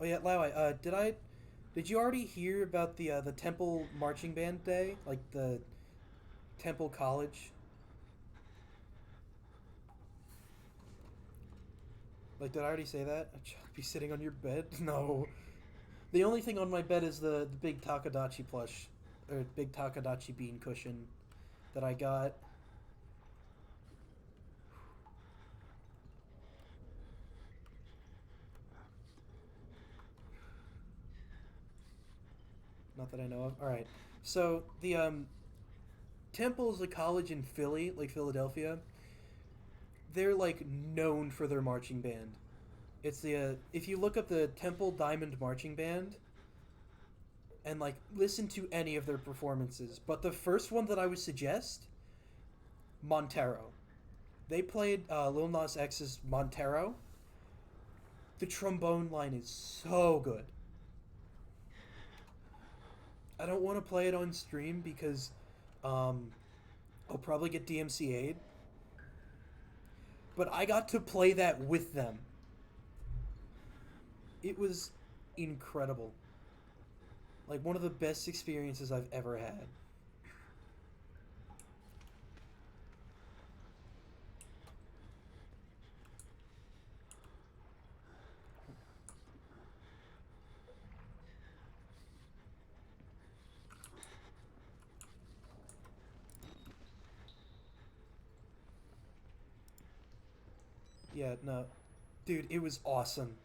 Oh yeah, Lawai. Did you already hear about the Temple Marching Band Day, like the Temple College? Like, did I already say that? I'd be sitting on your bed? No. The only thing on my bed is the big Takadachi plush, or big Takadachi bean cushion that I got. Not that I know of. All right. So the Temple is a college in Philly, like Philadelphia. They're like known for their marching band. It's the if you look up the Temple Diamond Marching Band and like listen to any of their performances, but the first one that I would suggest, Montero. They played Lil Nas X's Montero. The trombone line is so good. I don't want to play it on stream because um, I'll probably get DMCA'd. But I got to play that with them. It was incredible. Like one of the best experiences I've ever had. Yeah, no. Dude, it was awesome.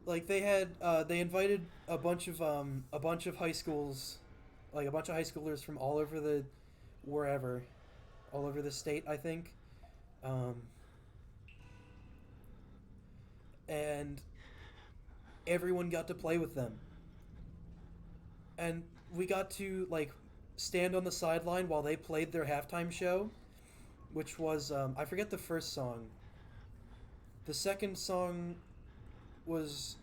Like they invited a bunch of high schools, like a bunch of high schoolers from all over the wherever, all over the state, I think. Um and everyone got to play with them. And we got to like stand on the sideline while they played their halftime show, which was I forget the first song. The second song was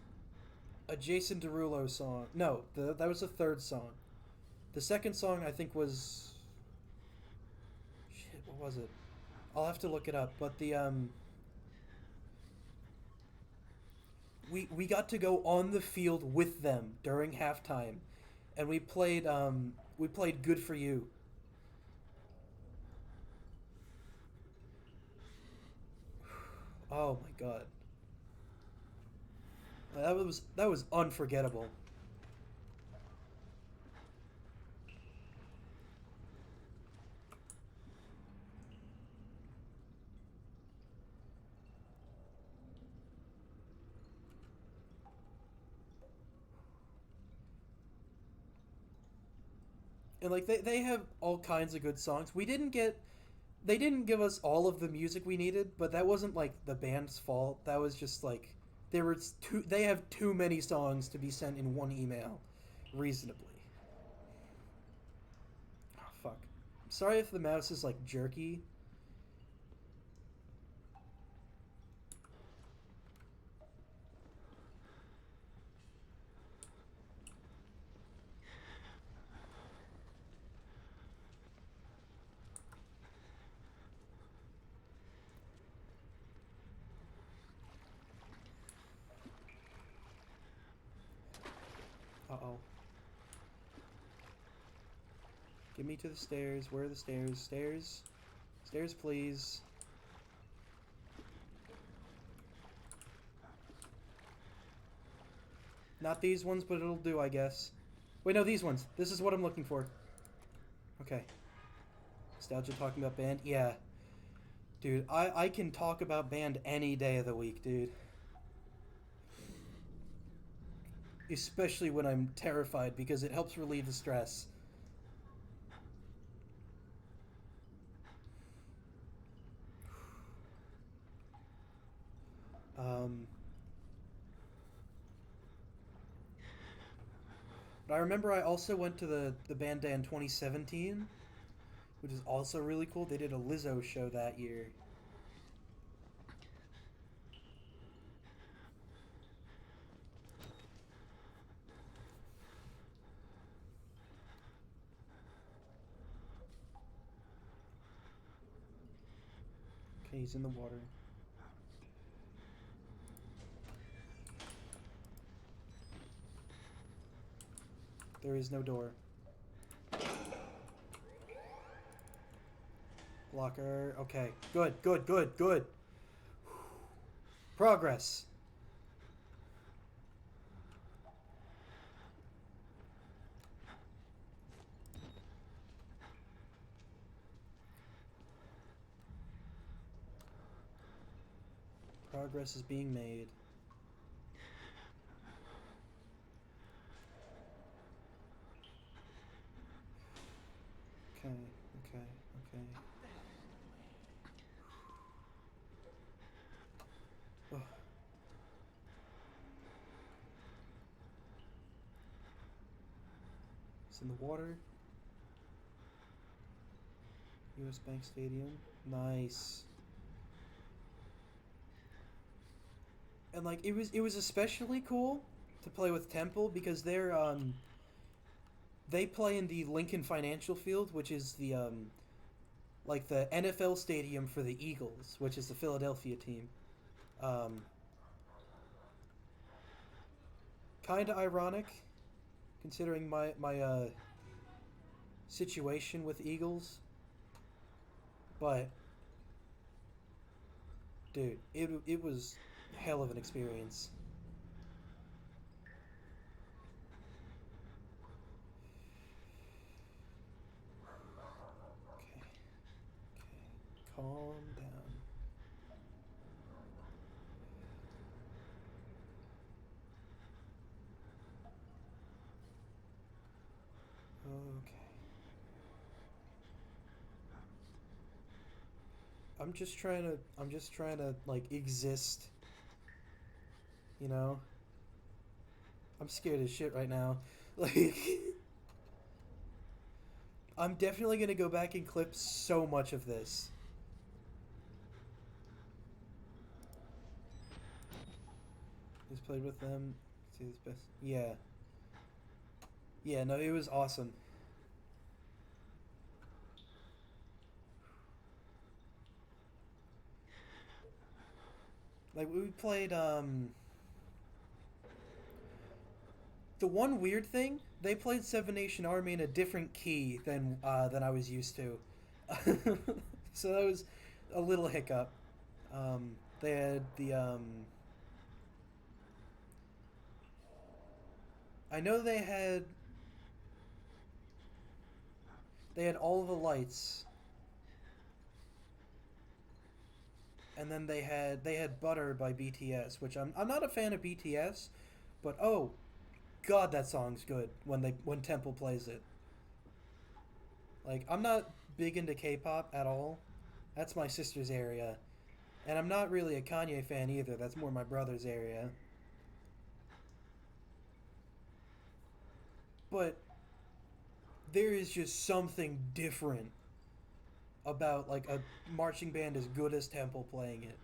a Jason Derulo song. No, that was the third song. The second song I think was shit. What was it? I'll have to look it up. But the we got to go on the field with them during halftime, and we played "Good for You." Oh my god, that was unforgettable. And like they have all kinds of good songs. We didn't get they didn't give us all of the music we needed, but that wasn't like the band's fault. That was just like they have too many songs to be sent in one email reasonably. Oh, fuck. Sorry if the mouse is like jerky. Uh-oh. Get me to the stairs. Where are the stairs? Stairs? Stairs, please. Not these ones, but it'll do, I guess. Wait, no, these ones. This is what I'm looking for. Okay. Nostalgia talking about band? Yeah. Dude, I can talk about band any day of the week, dude. Especially when I'm terrified, because it helps relieve the stress. But I remember I also went to the band day in 2017, which is also really cool. They did a Lizzo show that year. Okay, he's in the water. There is no door. Blocker. Okay. Good, good, good, good. Progress. Progress is being made. Okay, okay, okay. Ugh. It's in the water. US Bank Stadium. Nice. And like it was especially cool to play with Temple because they play in the Lincoln Financial Field, which is the like the NFL stadium for the Eagles, which is the Philadelphia team. Um, Kind of ironic, considering my situation with Eagles, but dude, it was hell of an experience. Okay, okay, calm down. Okay. I'm just trying to like exist, you know? I'm scared as shit right now. Like I'm definitely going to go back and clip so much of this. Just played with them. See this best. Yeah. Yeah, no, it was awesome. Like we played the one weird thing, they played Seven Nation Army in a different key than I was used to. So that was a little hiccup. They had the I know they had all the lights, and then they had Butter by BTS, which I'm not a fan of BTS, but oh god, that song's good when Temple plays it. Like I'm not big into K-pop at all. That's my sister's area. And I'm not really a Kanye fan either. That's more my brother's area. But there is just something different about like a marching band as good as Temple playing it.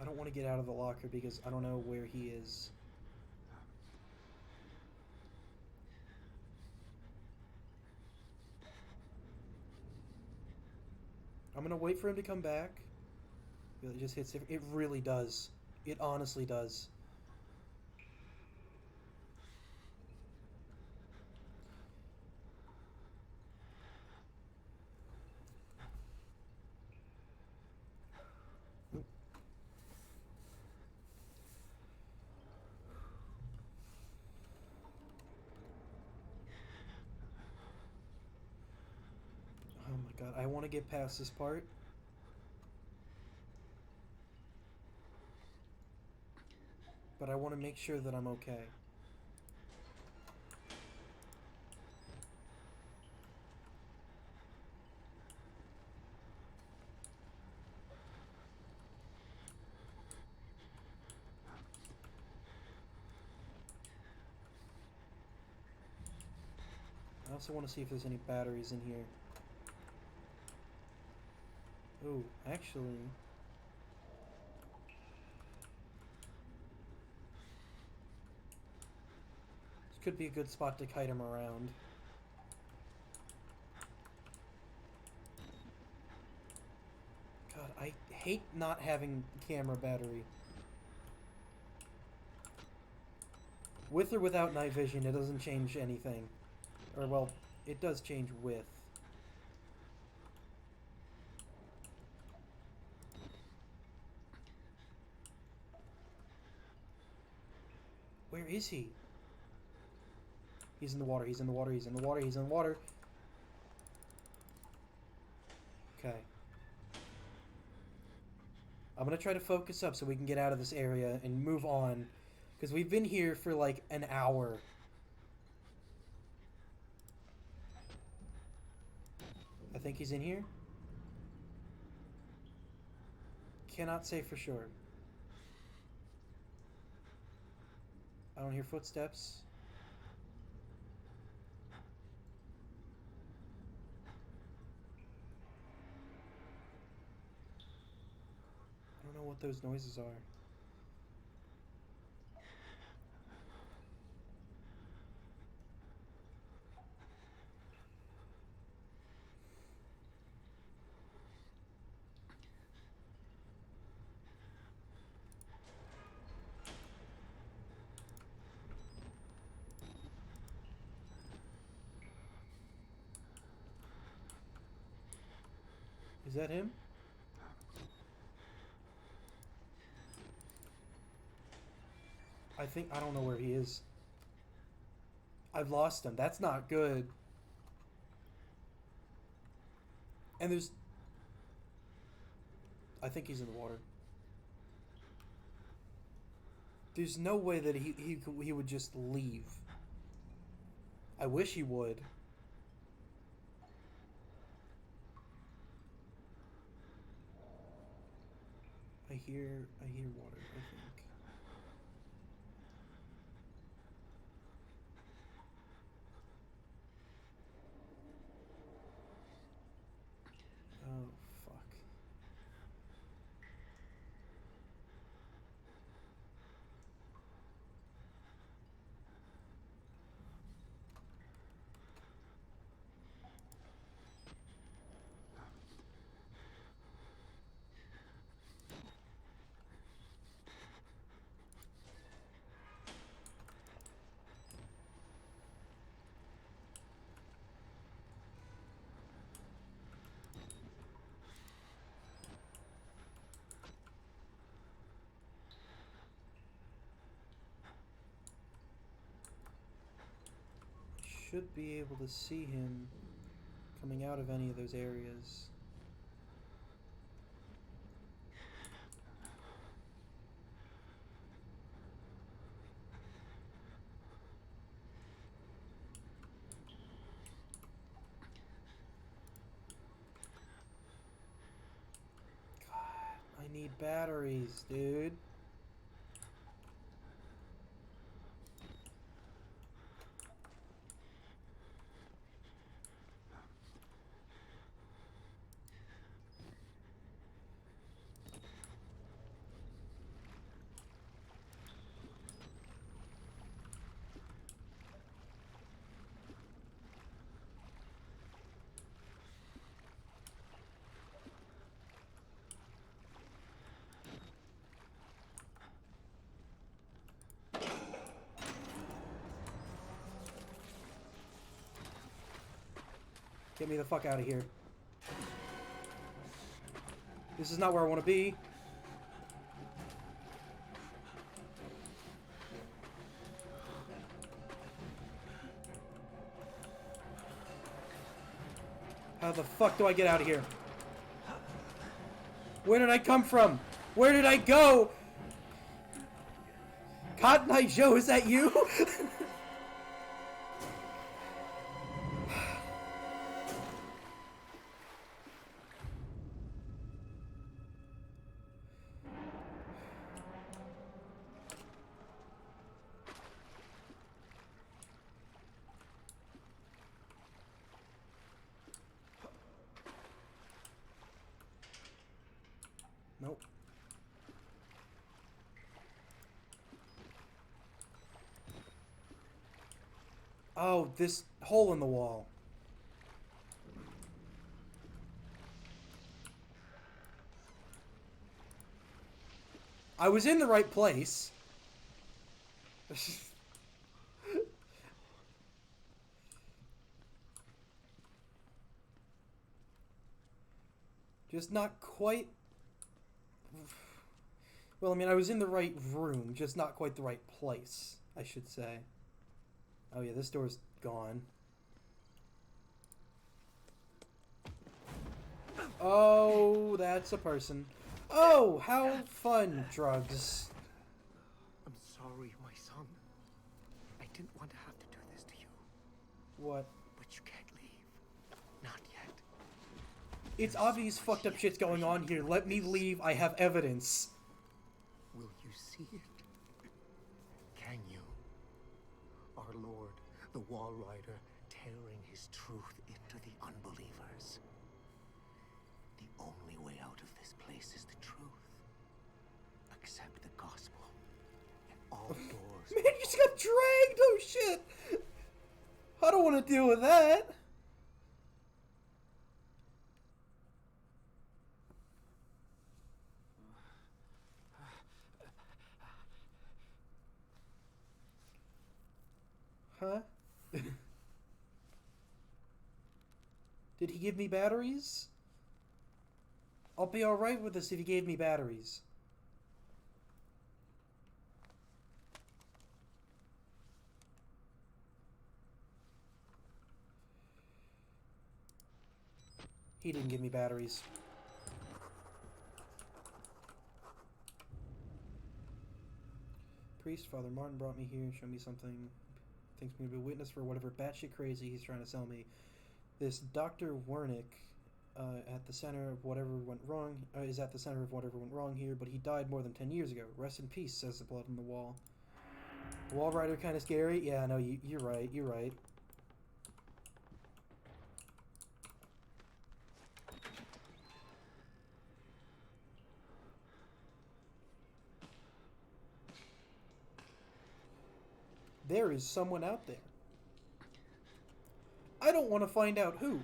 I don't want to get out of the locker because I don't know where he is. I'm gonna wait for him to come back. It just hits it. It really does. It honestly does. Oh my god, I want to get past this part. But I want to make sure that I'm okay. I also want to see if there's any batteries in here. Oh, actually... this could be a good spot to kite him around. God, I hate not having camera battery. With or without night vision, it doesn't change anything. Or, well, it does change with. Where is he? He's in the water, he's in the water, he's in the water, he's in the water. Okay. I'm gonna try to focus up so we can get out of this area and move on. Because we've been here for like an hour. I think he's in here. Cannot say for sure. I don't hear footsteps. I don't know what those noises are. Is that him? I don't know where he is. I've lost him. That's not good. And there's... I think he's in the water. There's no way that he would just leave. I wish he would. I hear water, I think. Oh, fuck. Should be able to see him coming out of any of those areas. God, I need batteries, dude. Get me the fuck out of here. This is not where I want to be. How the fuck do I get out of here? Where did I come from? Where did I go? Cotton Eye Joe, is that you? Nope. Oh, this hole in the wall. I was in the right place. Just not quite... Well, I mean, I was in the right room, just not quite the right place, I should say. Oh yeah, this door's gone. Oh, that's a person. Oh, how fun, drugs. I'm sorry, my son. I didn't want to have to do this to you. What? But you can't leave. Not yet. It's obvious fucked up shit's going on here. Let me leave. I have evidence. Will you see it? Can you? Our Lord, the Wall Rider, tearing his truth into the unbelievers. The only way out of this place is the truth. Accept the gospel, and all doors. Man, you just got dragged! Oh shit! I don't want to deal with that. Huh? Did he give me batteries? I'll be alright with this if he gave me batteries. He didn't give me batteries. Priest, Father Martin brought me here and showed me something. Thinks me to be a witness for whatever batshit crazy he's trying to sell me. This Dr. Wernick at the center of whatever went wrong is at the center of whatever went wrong here, but he died more than 10 years ago. Rest in peace, says the blood on the wall. Wall Rider kind of scary? Yeah, no, you're right, you're right. There is someone out there. I don't want to find out who.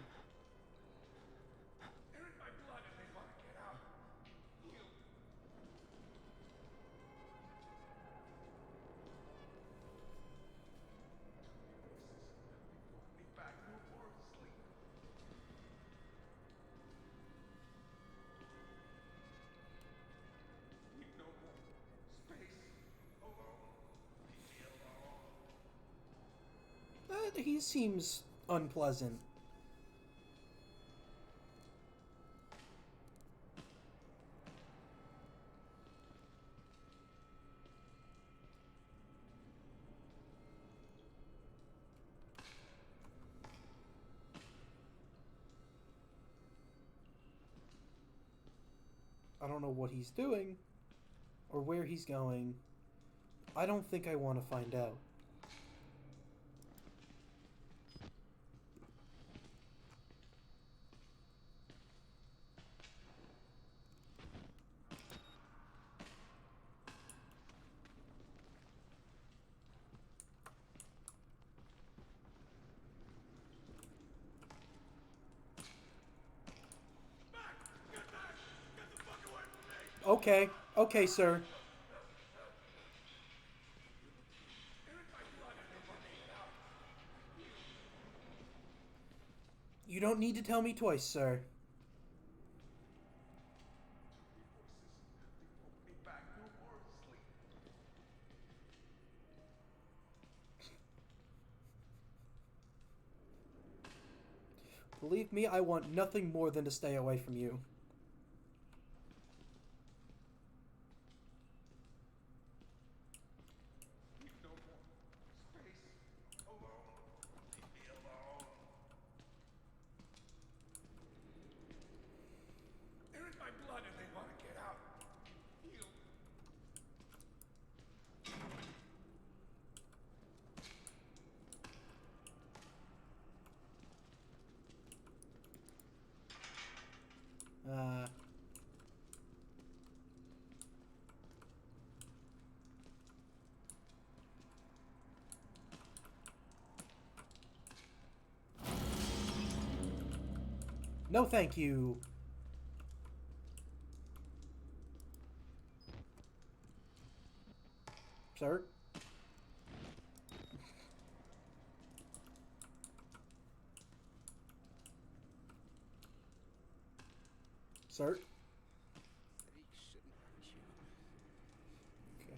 He seems unpleasant. I don't know what he's doing or where he's going. I don't think I want to find out. Okay, okay, sir. You don't need to tell me twice, sir. Believe me, I want nothing more than to stay away from you. No, thank you. Sir? Sir? Okay.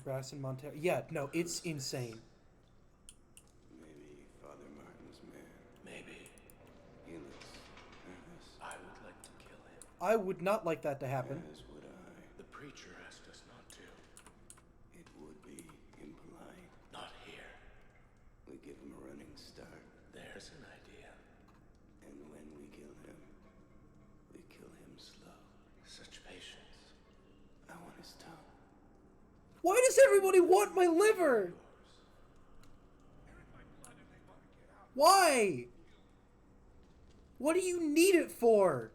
Grass in Montana. Yeah, no, it's insane. Maybe Father Martin's man. Maybe. He looks nervous. I would like to kill him. I would not like that to happen. As would I. The preacher asked us not to. It would be impolite. Not here. We give him a running start. There's an idea. And when we kill him slow. Such patience. I want his tongue. Why does everybody want my liver? Why? What do you need it for?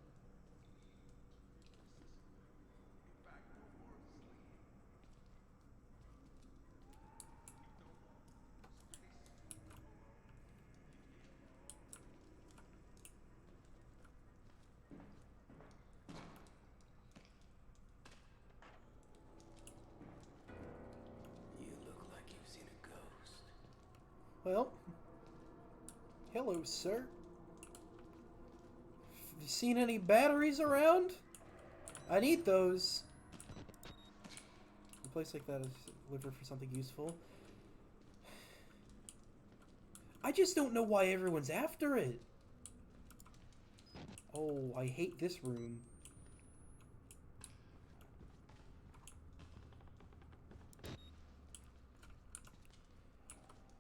You look like you've seen a ghost. Well, hello, sir. Have you seen any batteries around? I need those. A place like that is liver for something useful. I just don't know why everyone's after it. Oh, I hate this room.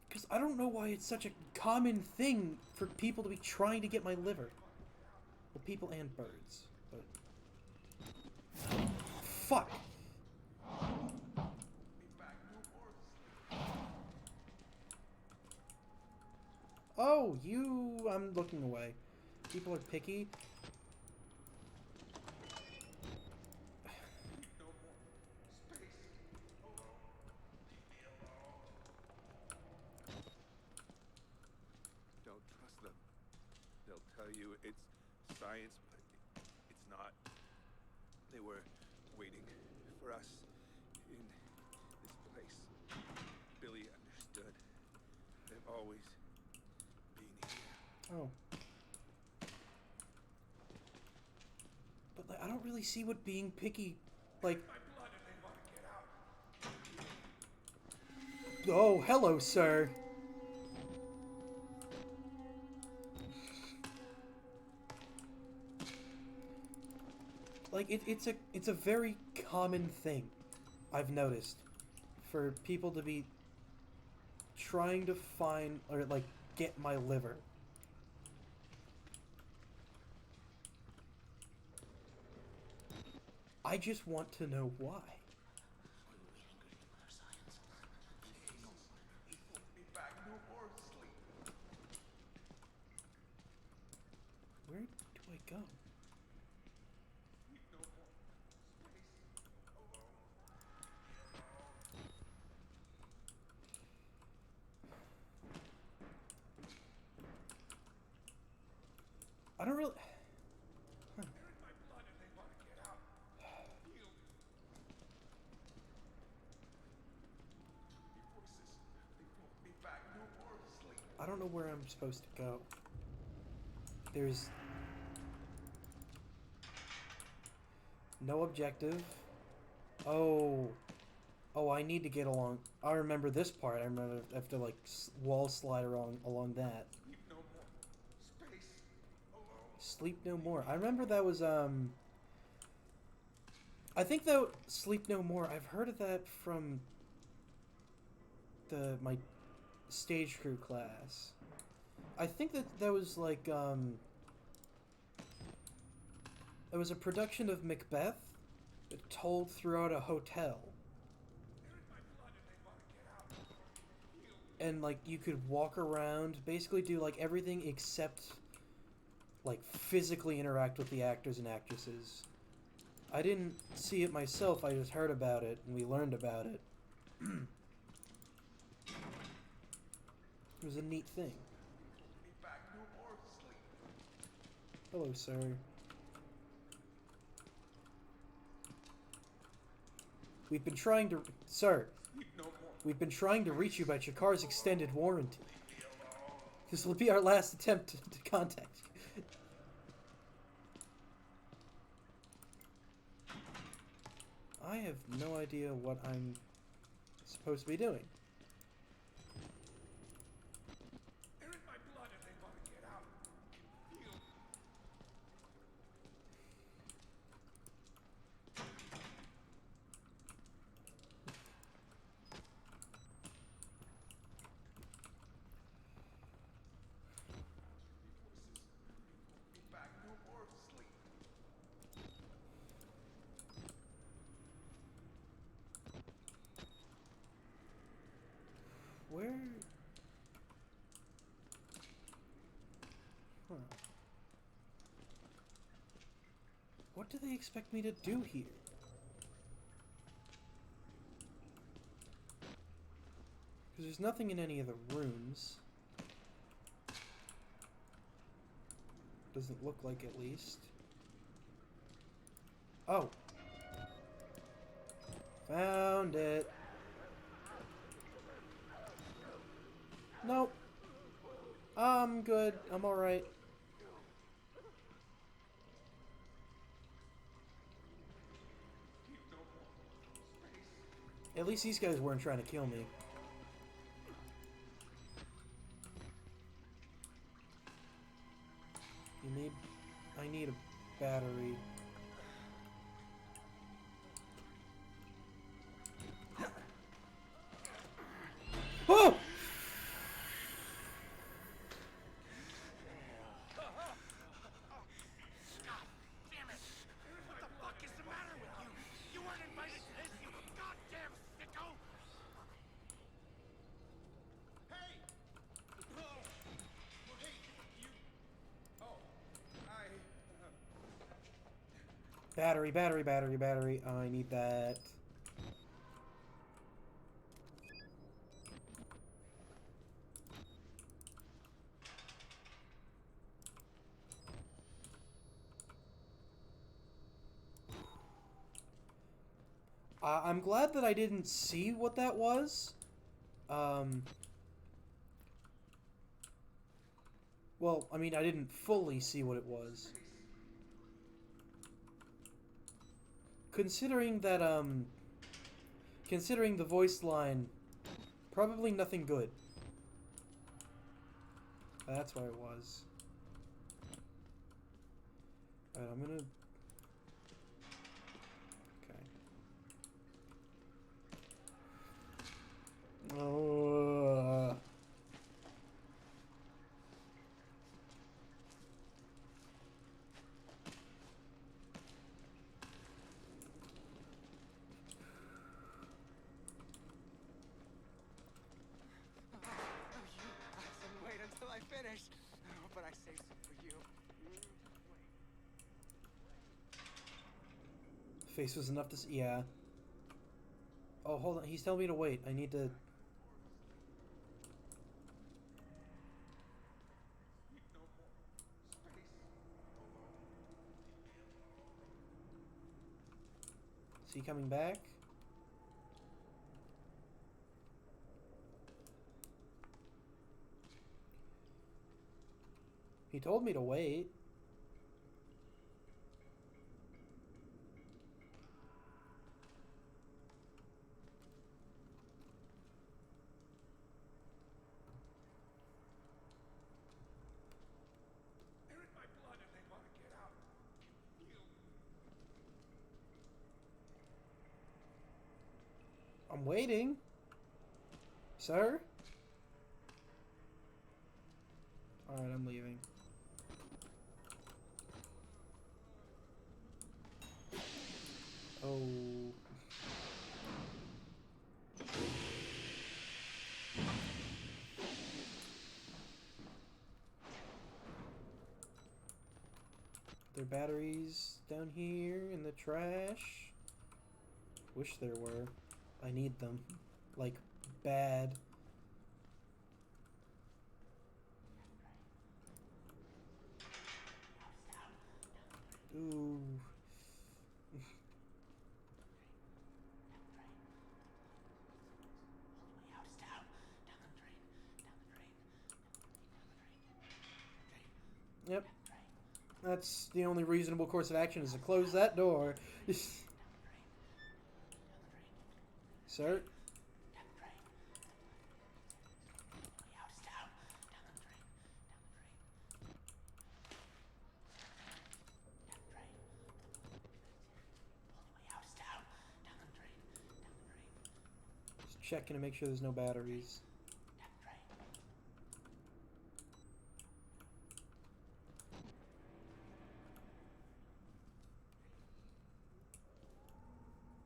Because I don't know why it's such a common thing for people to be trying to get my liver. Well, people and birds. But... Fuck! Oh, you... I'm looking away. People are picky. Don't trust them. They'll tell you it's science, but it's not. They were waiting for us in this place. Billy understood. They've always been here. Oh. But like, I don't really see what being picky, like... Oh, hello, sir. Like, it's a very common thing, I've noticed, for people to be trying to find, or like, get my liver. I just want to know why. Where do I go? I don't really... Huh. I don't know where I'm supposed to go. There's no objective. Oh. Oh, I need to get along. I remember this part. I remember I have to, like, wall slide along that. Sleep no more. Space alone. Sleep No More. I remember that was, I think that Sleep No More, I've heard of that from my stage crew class. I think that was, like, it was a production of Macbeth told throughout a hotel. And, like, you could walk around, basically do, like, everything except, like, physically interact with the actors and actresses. I didn't see it myself, I just heard about it, and we learned about it. It was a neat thing. Be back no more sleep. Hello, sir. We've been trying to... Sir, Sleep no more. we've been trying to reach you about your car's extended warranty. This will be our last attempt to contact you. I have no idea what I'm supposed to be doing. They're in my blood and they want to get out. Heal. Be back no more sleep. Where... Huh. What do they expect me to do here? Because there's nothing in any of the rooms. Doesn't look like, at least. Oh. Found it. Nope. I'm good. I'm alright. At least these guys weren't trying to kill me. I need a battery. Oh! Battery, battery, battery, battery. I need that. I'm glad that I didn't see what that was. Well, I mean, I didn't fully see what it was. Considering that, considering the voice line, probably nothing good. That's why it was. Alright, I'm gonna... Okay. Oh... Wait until I finish. Oh, but I saved some for you. Face was enough to see. Yeah. Oh, hold on. He's telling me to wait. I need to... Is he coming back? He told me to wait. They're in my blood and they want to get out. You. I'm waiting. Sir? Alright, I'm leaving. Oh. There are batteries down here in the trash. Wish there were. I need them. Like, bad. Ooh. Yep. That's the only reasonable course of action is to close that door. Sir? Just checking to make sure there's no batteries.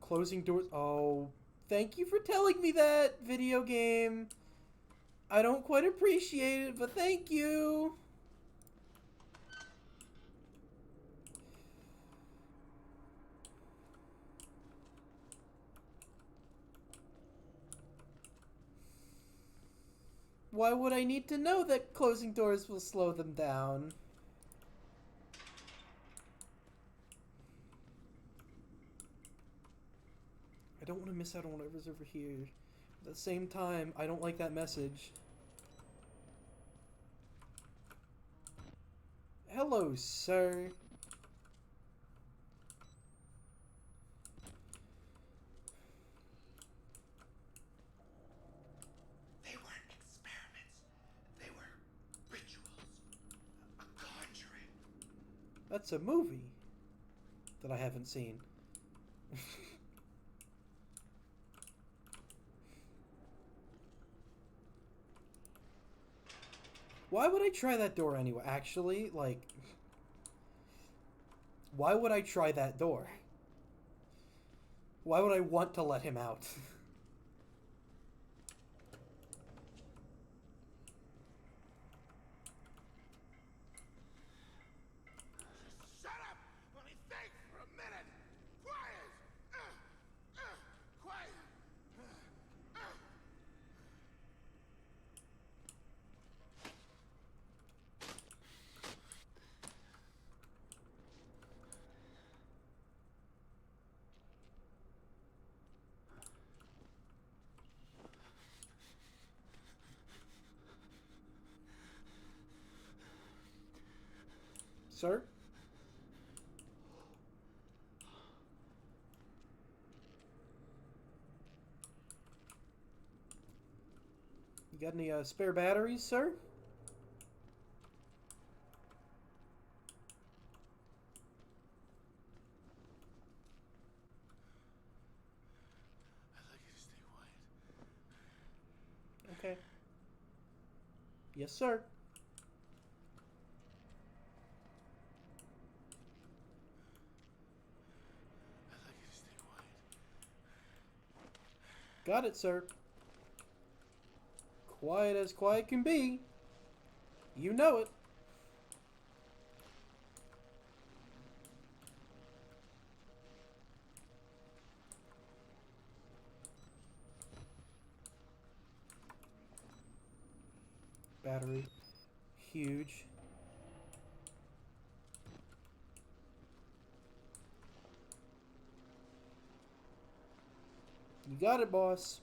Closing doors. Oh, thank you for telling me that, video game. I don't quite appreciate it, but thank you. Why would I need to know that closing doors will slow them down? I don't want to miss out on whatever's over here. At the same time, I don't like that message. Hello, sir. They weren't experiments. They were rituals. A conjuring. That's a movie that I haven't seen. Why would I try that door anyway? Actually, like, why would I try that door? Why would I want to let him out? Shut up! Let me think for a minute! Quiet! Quiet! Sir? You got any spare batteries, sir? I'd like you to stay quiet. Okay. Yes, sir. I'd like you to stay quiet. Got it, sir. Quiet as quiet can be. You know it. Battery. Huge. You got it, boss.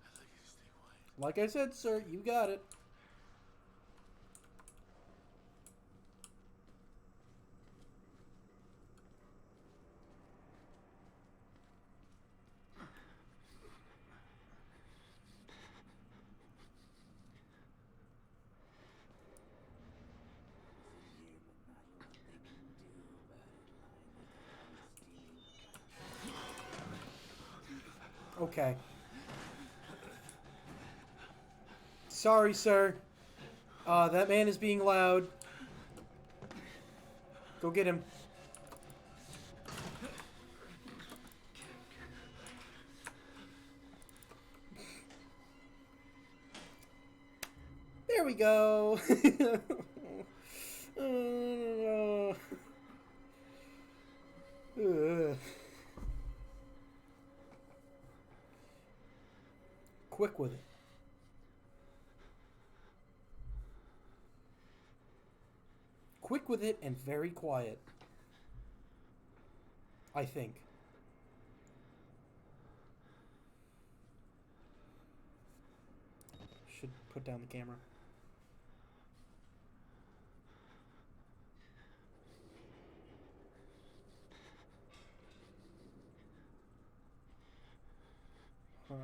I'd like you to stay Like I said, sir, you got it. Okay. Sorry, sir. That man is being loud. Go get him. There we go. Quick with it. Quick with it and very quiet. I think. Should put down the camera. Huh.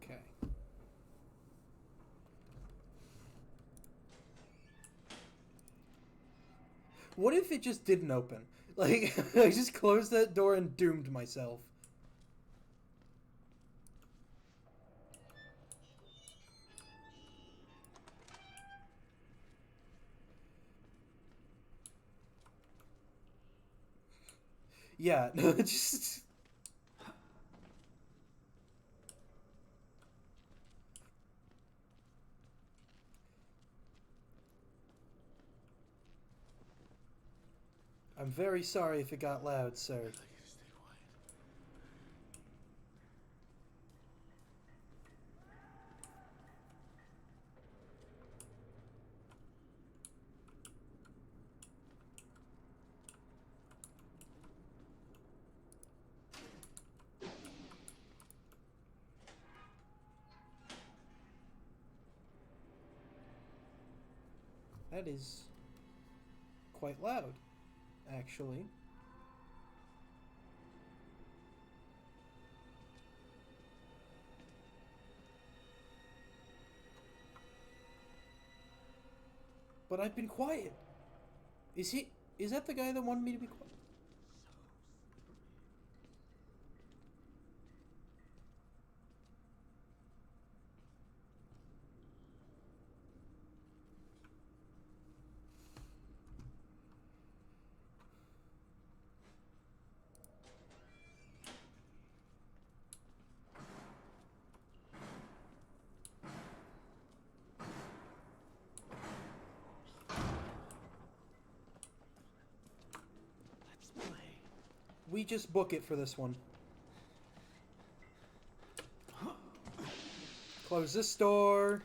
Okay. What if it just didn't open? Like, I just closed that door and doomed myself. Yeah, no, just... I'm very sorry if it got loud, sir. I'd like you to stay quiet. That is quite loud, actually. But I've been quiet. Is that the guy that wanted me to be quiet? Let's play. We just book it for this one. Close this door.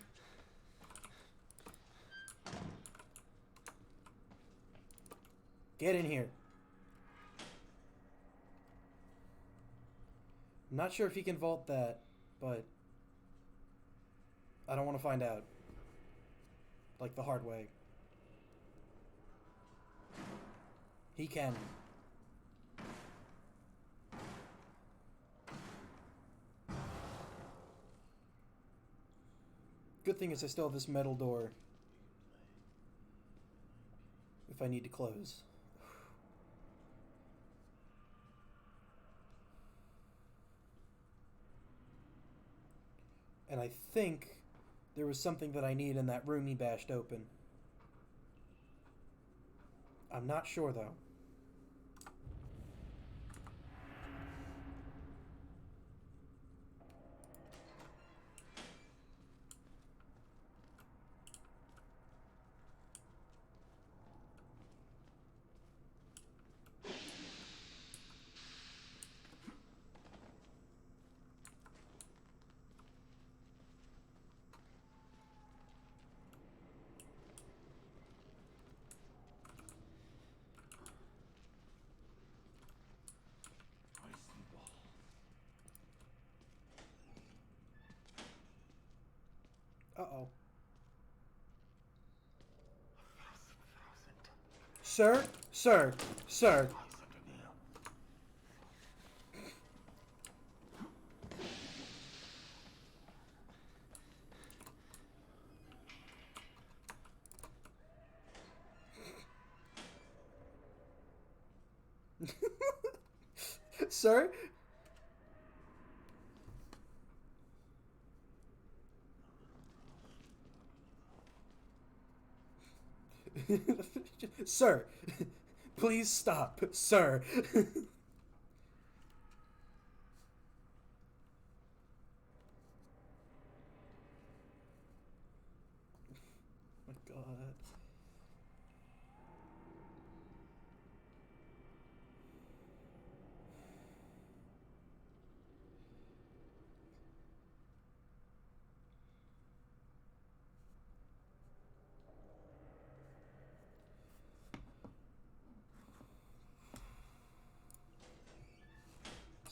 Get in here. I'm not sure if he can vault that, but I don't want to find out. Like the hard way. He can. Good thing is I still have this metal door. If I need to close. And I think there was something that I need in that room he bashed open. I'm not sure though. Uh-oh. Sir? Sir? Sir? Sir? Sir, please stop, sir. My God.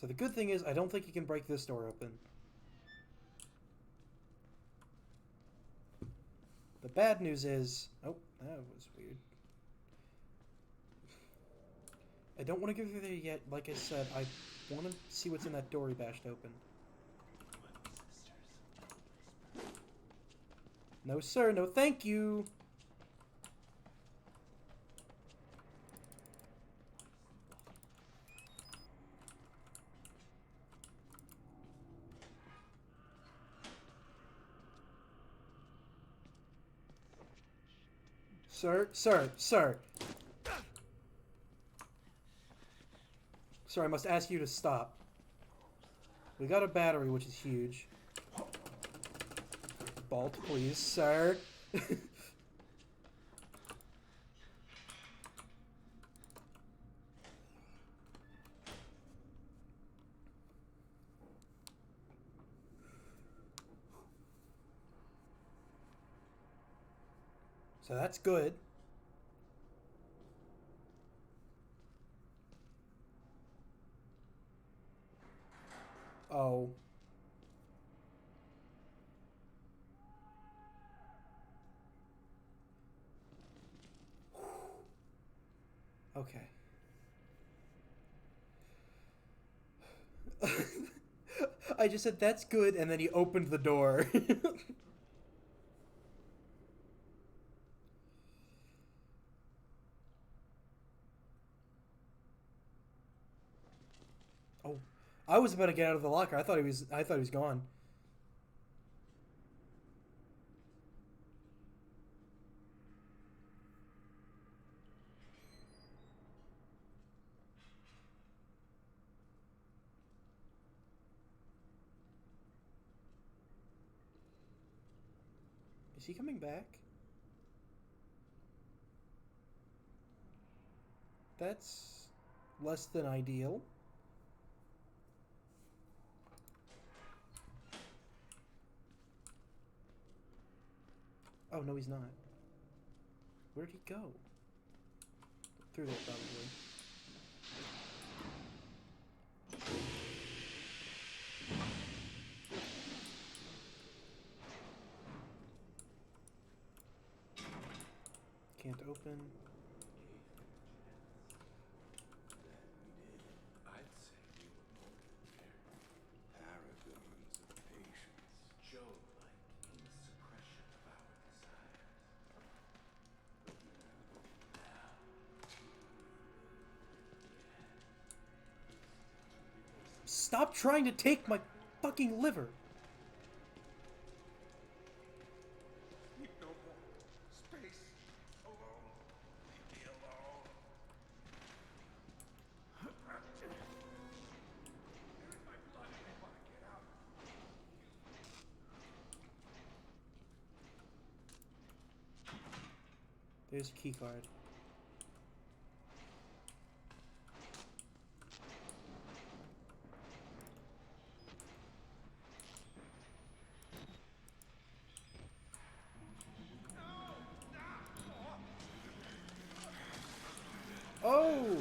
So the good thing is, I don't think you can break this door open. The bad news is... Oh, that was weird. I don't want to go through there yet. Like I said, I want to see what's in that door he bashed open. No, sir. No, thank you. Sir, sir, sir. Sir, I must ask you to stop. We got a battery, which is huge. Bolt, please, sir. So that's good. Oh. Okay. I just said, that's good, and then he opened the door. Oh. I was about to get out of the locker. I thought he was gone. Is he coming back? That's less than ideal. Oh, no, he's not. Where'd he go? Through there, probably. Can't open. I'd say we were both prepared. Paragons of patience. Job-like in the suppression of our desires. But now, Stop trying to take my fucking liver. Need no more space. Alone. Leave me alone. There is my blood and I want to get out. There's a key card. Oh!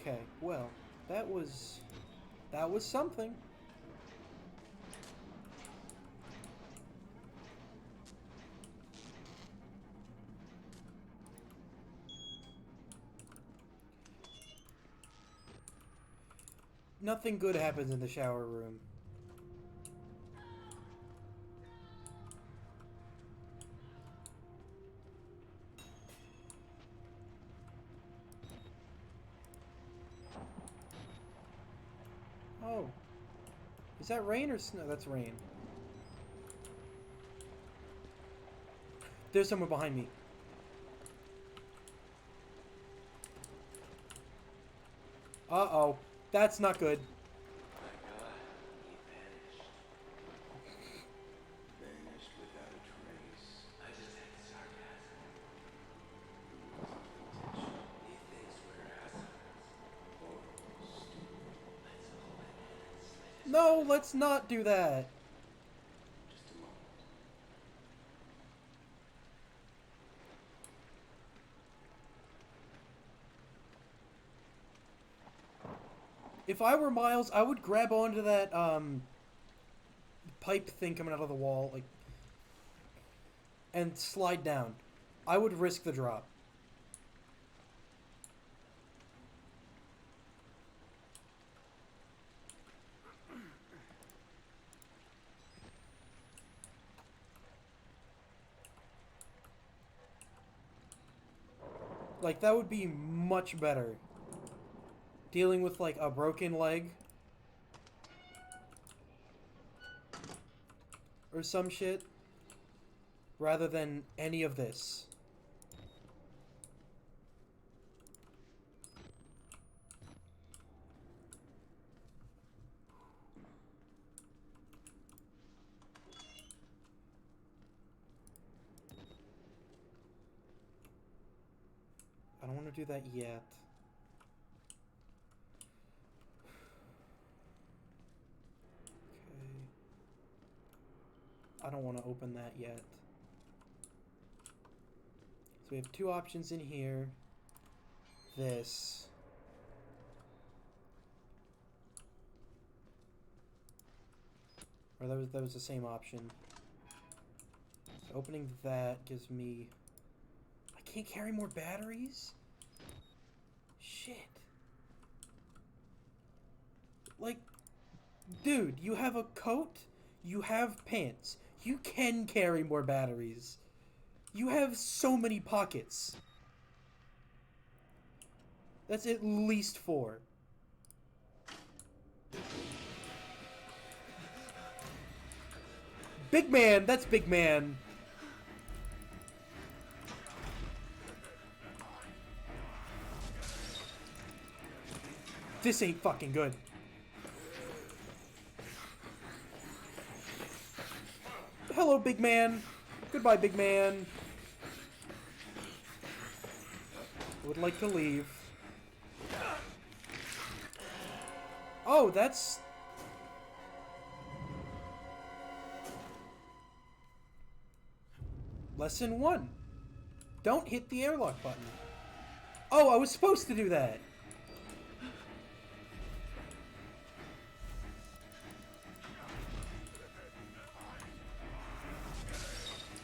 Okay, well, that was something. Nothing good happens in the shower room. Oh. Is that rain or snow? That's rain. There's someone behind me. Uh-oh. That's not good. My God, he vanished. Vanished without a trace. I just had sarcasm. It wasn't intentional. He thinks we're assholes. Or stupid. Let's pull him in and slit his No, let's not do that. Just a moment. If I were Miles, I would grab onto that, pipe thing coming out of the wall, like, and slide down. I would risk the drop. Like, that would be much better. Dealing with, like, a broken leg. Or some shit. Rather than any of this. I don't want to do that yet. Okay. I don't want to open that yet. So we have two options in here. This. Or that was the same option. So opening that gives me... I can't carry more batteries? Shit. Like, dude, you have a coat, you have pants. You can carry more batteries. You have so many pockets. That's at least 4. Big man, that's big man. This ain't fucking good. Hello, big man. Goodbye, big man. I would like to leave. Oh, that's... Lesson 1. Don't hit the airlock button. Oh, I was supposed to do that.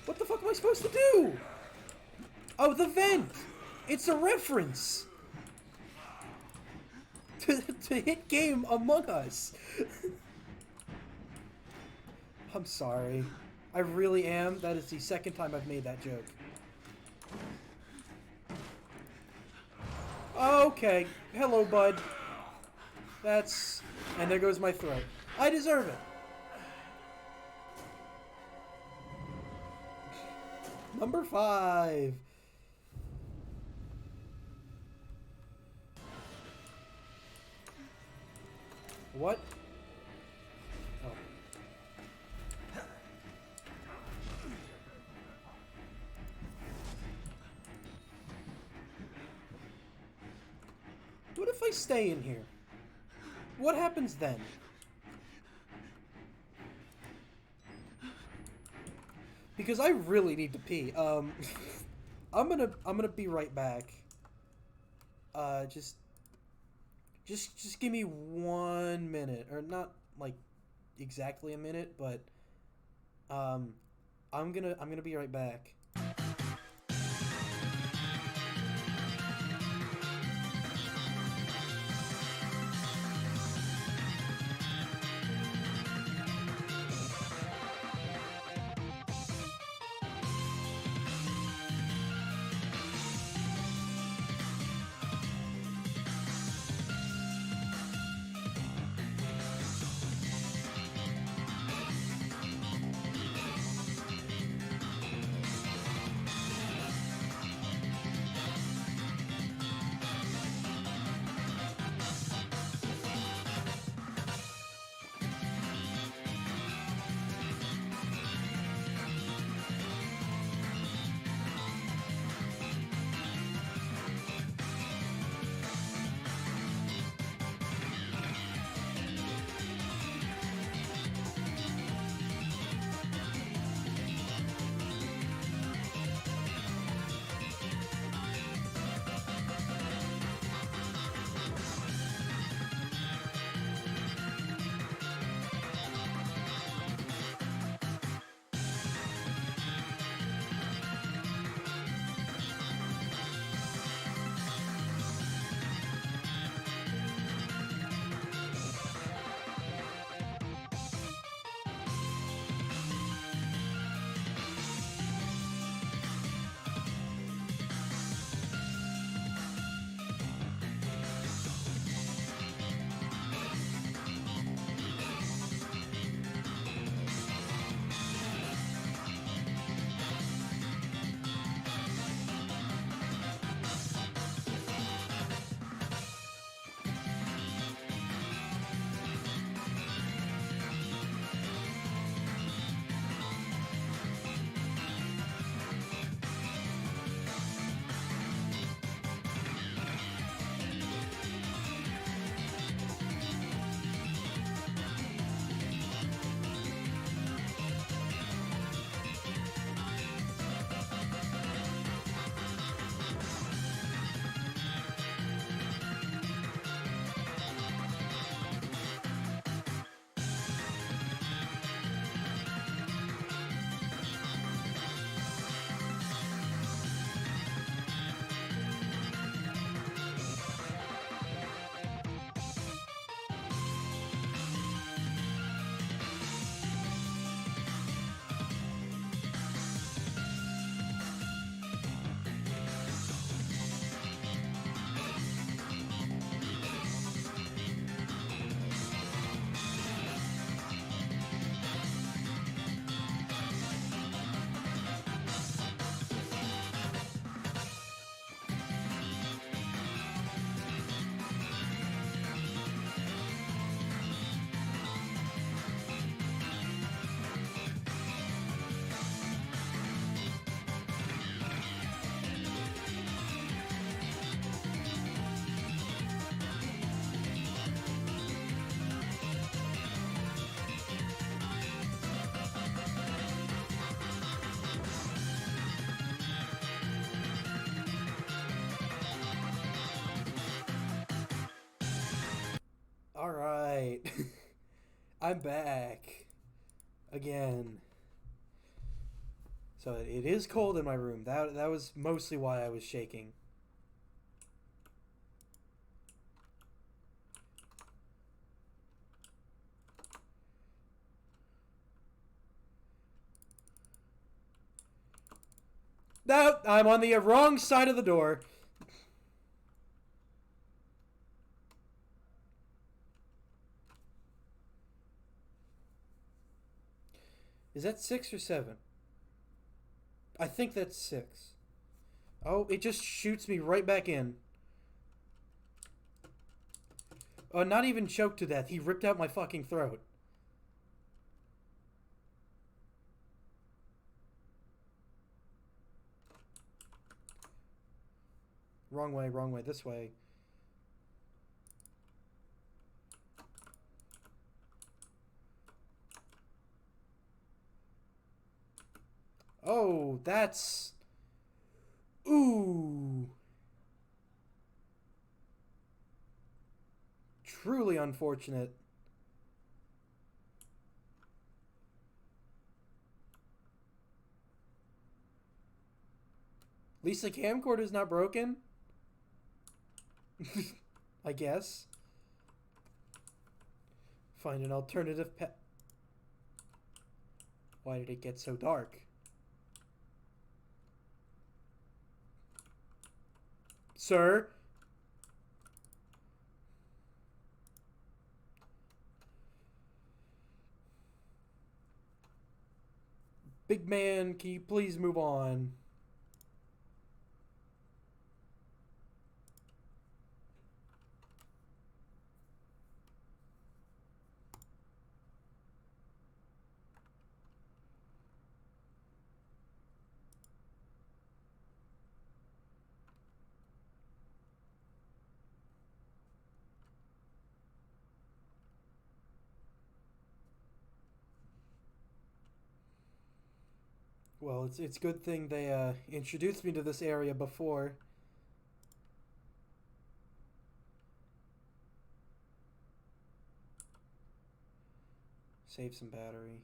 What the fuck am I supposed to do? Oh, the vent! It's a reference! to hit game Among Us. I'm sorry. I really am. That is the second time I've made that joke. Okay. Hello, bud. That's... And there goes my throat. I deserve it. Number 5. What? Oh. What if I stay in here? What happens then? Because I really need to pee. I'm gonna be right back. Just Just give me 1 minute, or not like exactly a minute, but um, I'm gonna be right back. All right, I'm back again. So it is cold in my room. That was mostly why I was shaking. No, I'm on the wrong side of the door. Is that 6 or 7? I think that's 6. Oh, it just shoots me right back in. Oh, not even choked to death. He ripped out my fucking throat. Wrong way, this way. Oh, that's... Ooh. unfortunate. At least the camcorder's not broken. I guess. Find an alternative path. Why did it get so dark? Sir? Big man, can you please move on? Well, it's good thing they introduced me to this area before. Save some battery.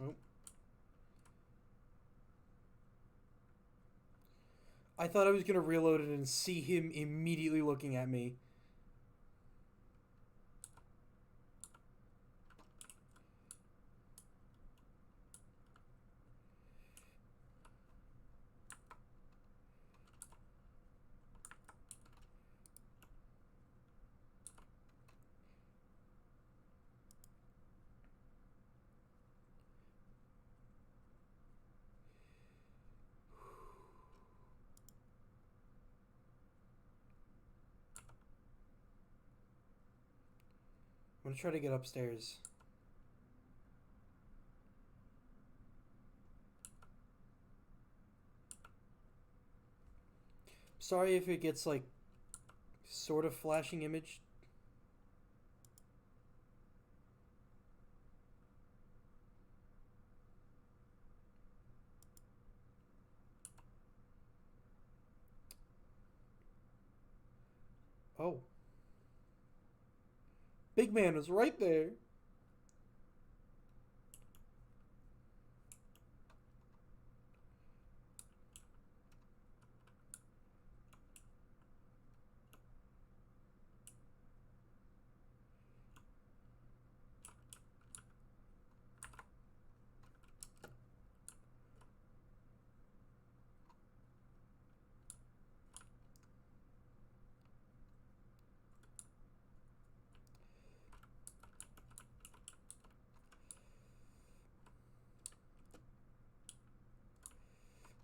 Oh. I thought I was gonna reload it and see him immediately looking at me. I'm gonna try to get upstairs. Sorry if it gets like sort of flashing image. Oh. Big man was right there.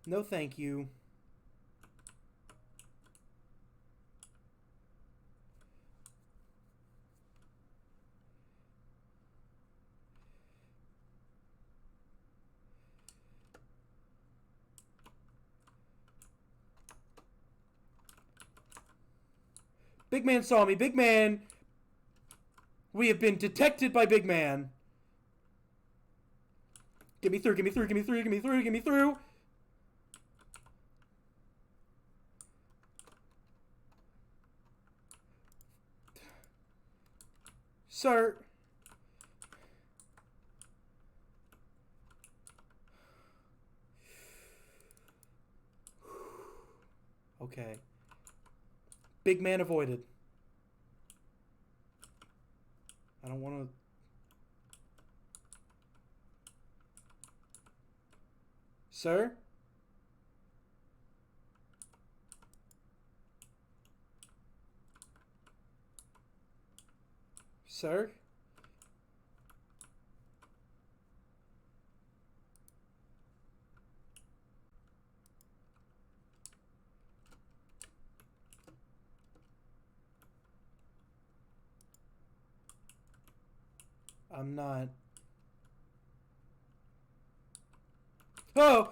No, thank you. Big man saw me. Big man. We have been detected by Big man. Get me through, get me through, get me through, get me through, get me through. Sir. Okay. Big man avoided. I don't want to... Sir? Sir? I'm not... Oh!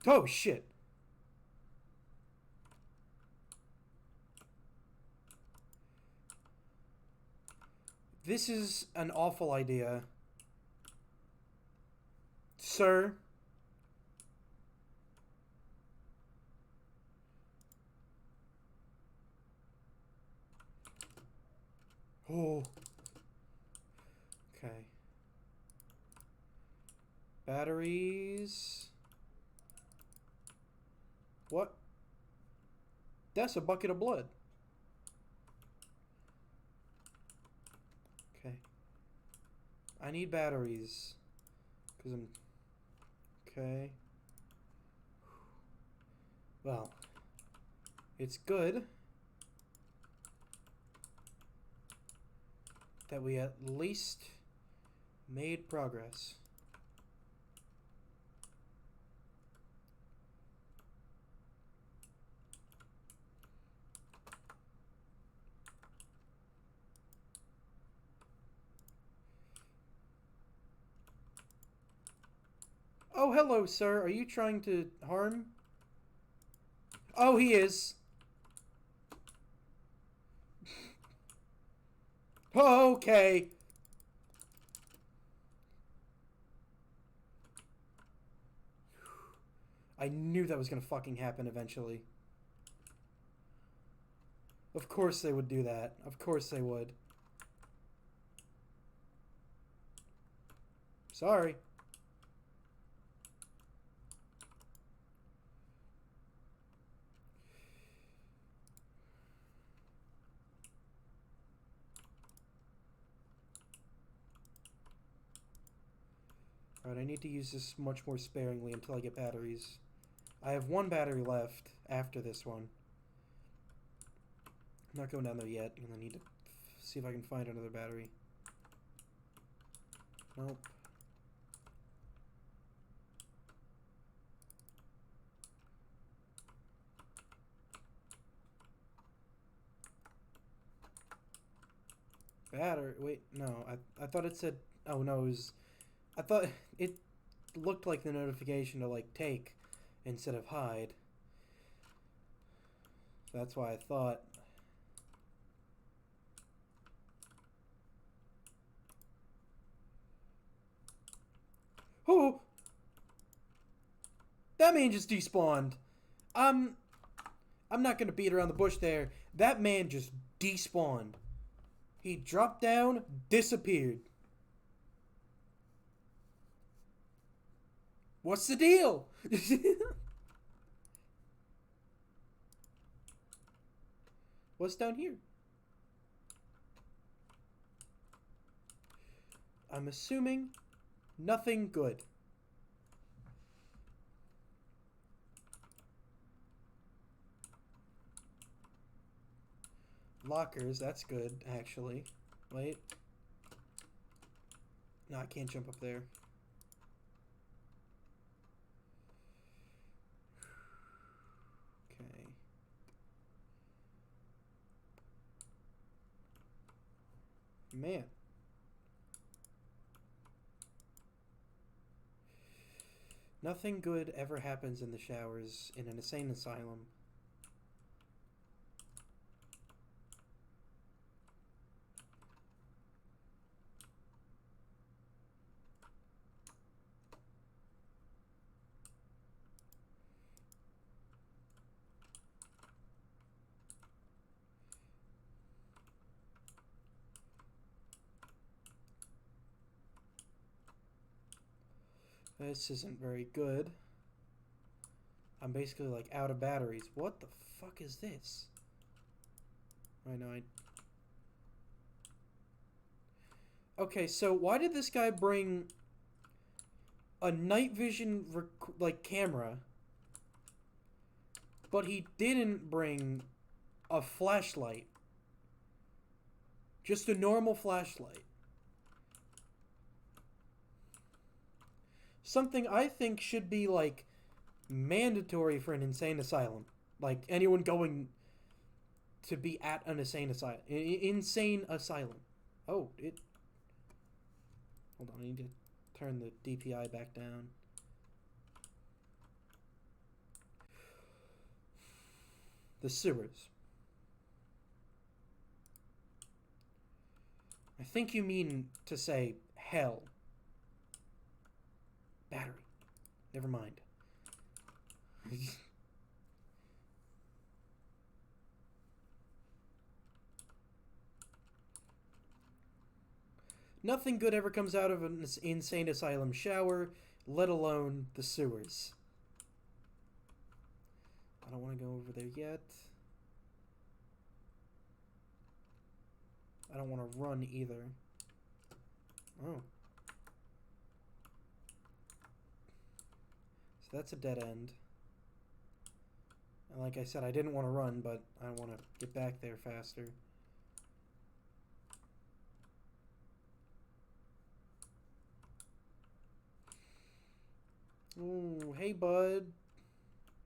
Oh, shit. This is an awful idea. Sir? Oh. Okay. Batteries. What? That's a bucket of blood. Okay. I need batteries. Because I'm... Okay. Well. It's good that we at least made progress. Oh, hello, sir. Are you trying to harm? Oh, he is. Okay. I knew that was gonna fucking happen eventually. Of course they would do that. Of course they would. Sorry. Alright, I need to use this much more sparingly until I get batteries. I have one battery left after this one. I'm not going down there yet, because I need to see if I can find another battery. Nope. Battery. Wait, no. I thought it said... Oh, no, it was... I thought it looked like the notification to, like, take instead of hide. That's why I thought... Oh! That man just despawned. I'm not gonna beat around the bush there. That man just despawned. He dropped down, disappeared. What's the deal? What's down here? I'm assuming nothing good. Lockers, that's good, actually. Wait. No, I can't jump up there. Okay. Man. Nothing good ever happens in the showers in an insane asylum. This isn't very good. I'm basically like out of batteries. What the fuck is this? I know Okay, so why did this guy bring a night vision like camera, but he didn't bring a flashlight? Just a normal flashlight. Something I think should be, like, mandatory for an insane asylum. Like, anyone going to be at an insane asylum. Oh, it... Hold on, I need to turn the DPI back down. The sewers. I think you mean to say hell. Battery. Never mind. Nothing good ever comes out of an insane asylum shower, let alone the sewers. I don't want to go over there yet. I don't want to run either. Oh. So that's a dead end. And like I said, I didn't want to run, but I want to get back there faster. Ooh, hey bud.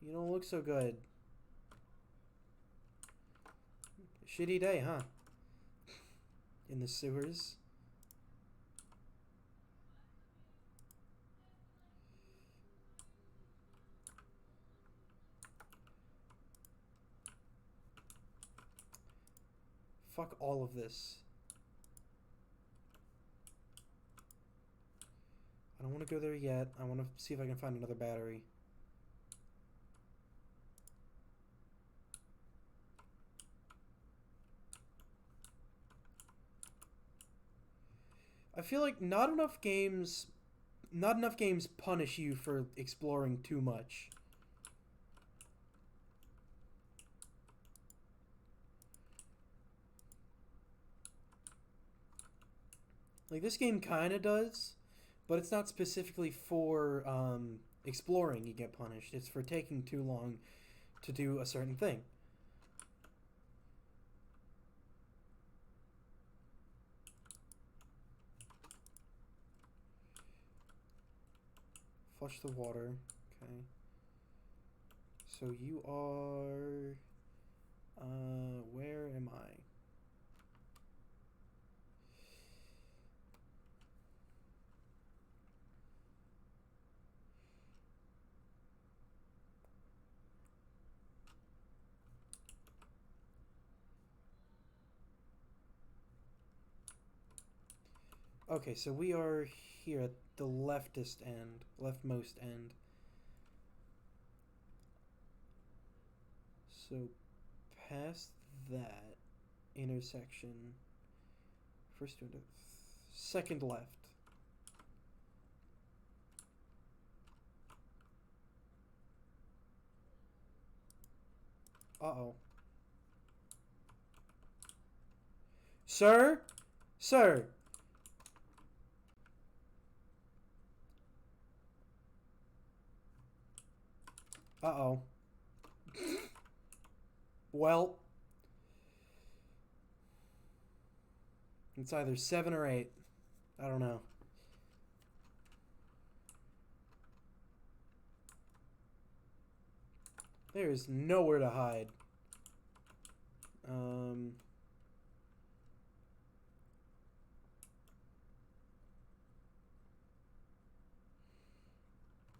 You don't look so good. Shitty day, huh? In the sewers. Fuck all of this. I don't want to go there yet. I want to see if I can find another battery. I feel like not enough games punish you for exploring too much. Like, this game kind of does, but it's not specifically for exploring you get punished. It's for taking too long to do a certain thing. Flush the water. Okay. So you are... where am I? Okay, so we are here at the leftmost end. So past that intersection, first to second left. Uh-oh. Sir? Sir! Uh-oh. Well. It's either 7 or 8. I don't know. There's nowhere to hide.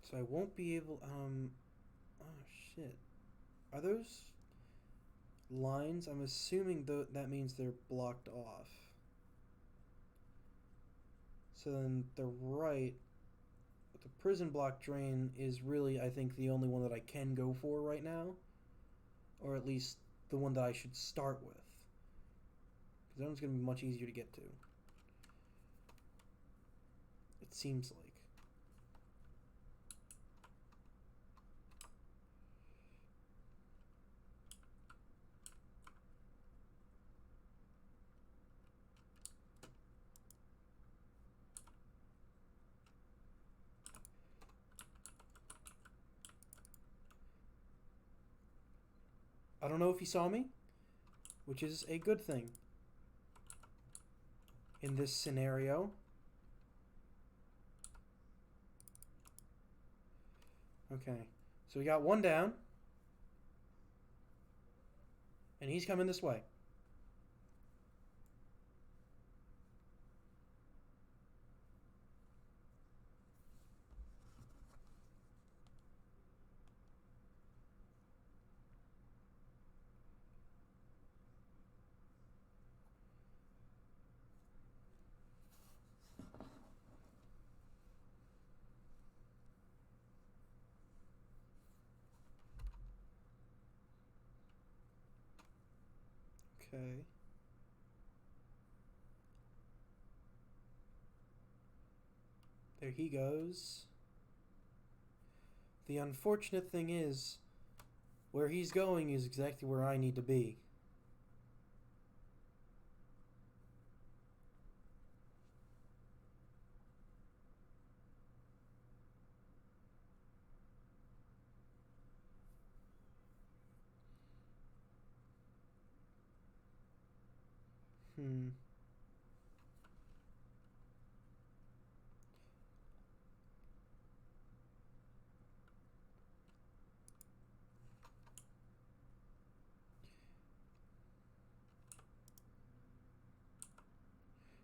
So I won't be able, oh shit. Are those lines? I'm assuming that means they're blocked off. So then the right, the prison block drain is really, I think, the only one that I can go for right now. Or at least the one that I should start with. Because that one's going to be much easier to get to. It seems like. I don't know if he saw me, which is a good thing in this scenario. Okay, so we got one down, and he's coming this way. Okay. There he goes. The unfortunate thing is, where he's going is exactly where I need to be. Hmm.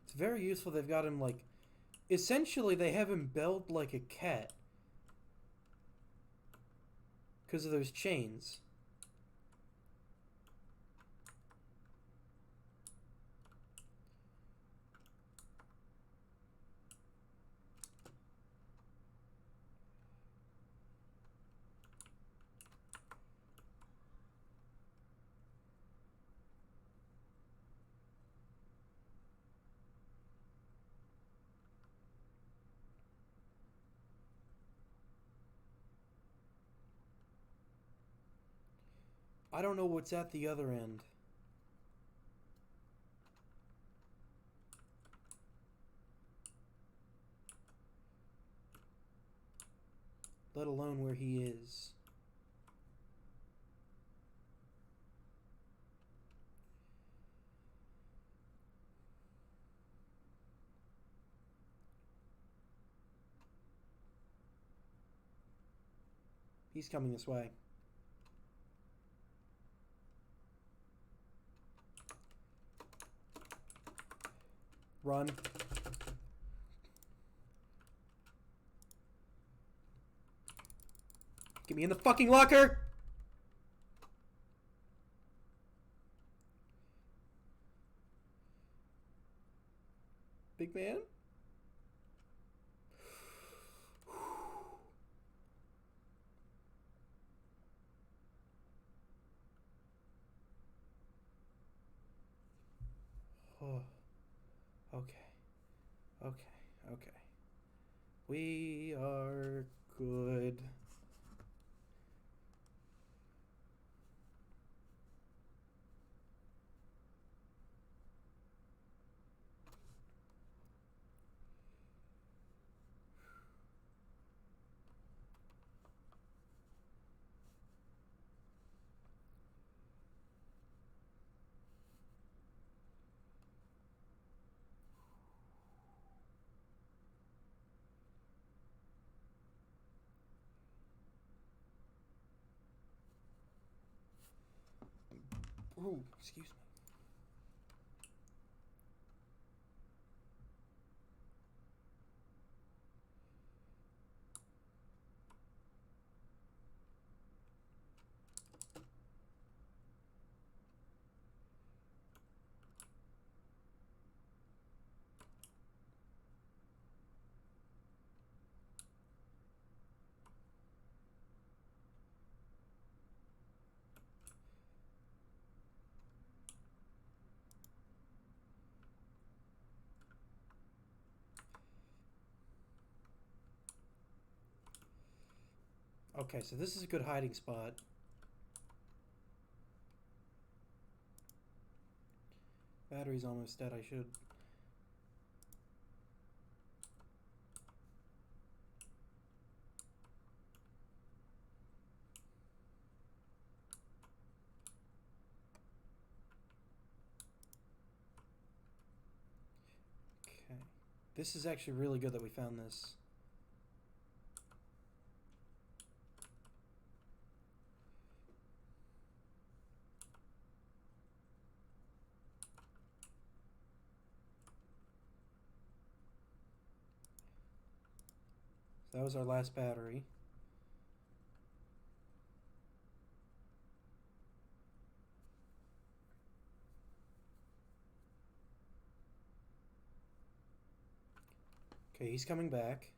It's very useful they've got him, like... Essentially, they have him belled like a cat. Because of those chains. I don't know what's at the other end. Let alone where he is. He's coming this way. Run. Get me in the fucking locker! Big man? Oh. Okay. Okay. Okay. We are good. Ooh, excuse me. Okay, so this is a good hiding spot. Battery's almost dead, I should... Okay. This is actually really good that we found this. So that was our last battery. Okay, he's coming back.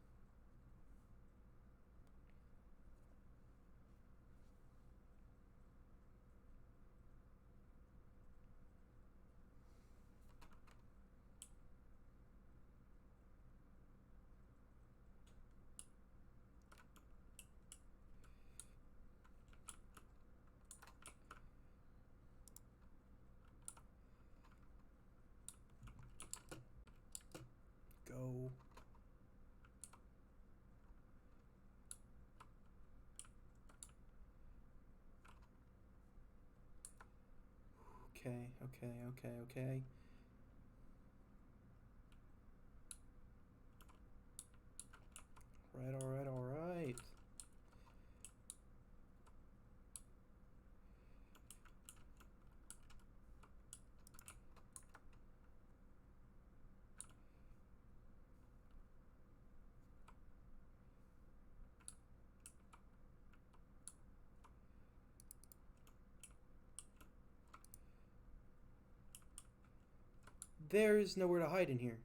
Okay, okay, okay, okay. Alright, alright, alright. There's nowhere to hide in here.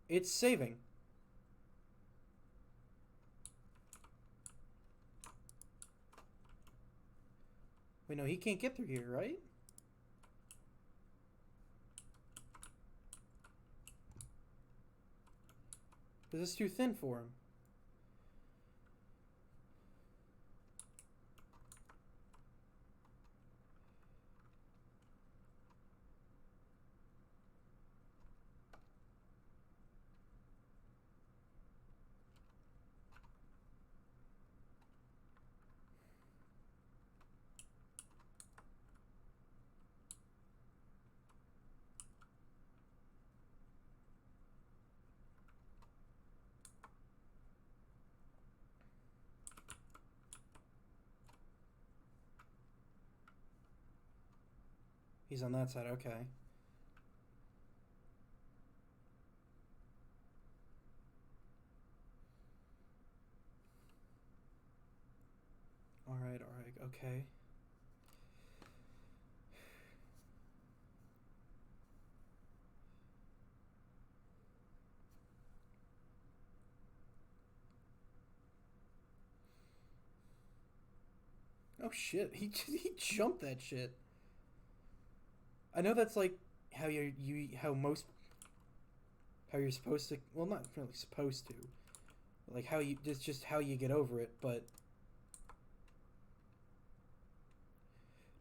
It's saving. Wait, no, he can't get through here, right? This is too thin for him. He's on that side, okay. Alright, alright, okay. Oh shit, he jumped that shit. I know that's like how you're supposed to, well, not really supposed to. Like how you, it's just how you get over it, but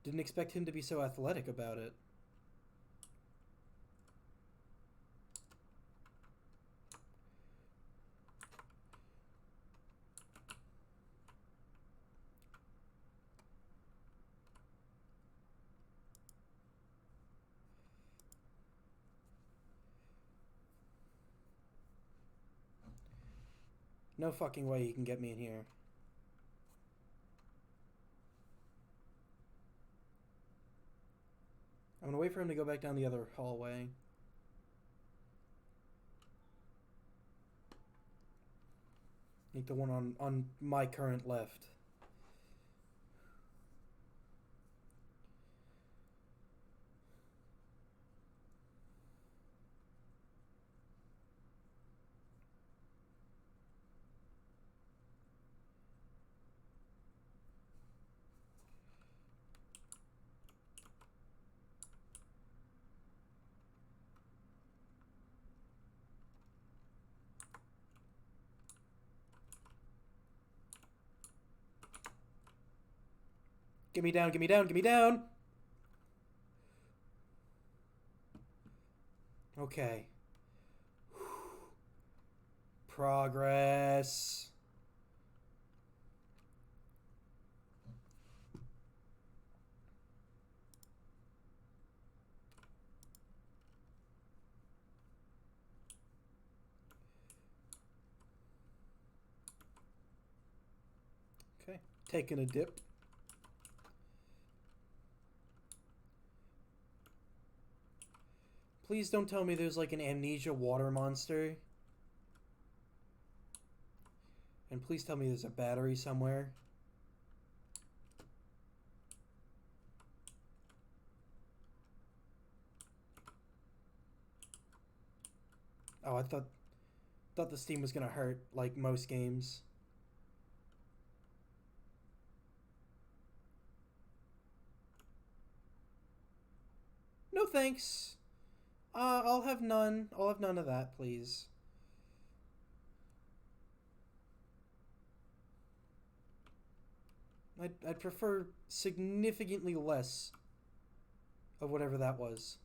didn't expect him to be so athletic about it. No fucking way he can get me in here. I'm gonna wait for him to go back down the other hallway. Like the one on my current left. Get me down, get me down, get me down! Okay. Progress. Okay, taking a dip. Please don't tell me there's like an amnesia water monster. And please tell me there's a battery somewhere. Oh, I thought the steam was gonna hurt like most games. No thanks. I'll have none. I'll have none of that, please. I'd prefer significantly less of whatever that was.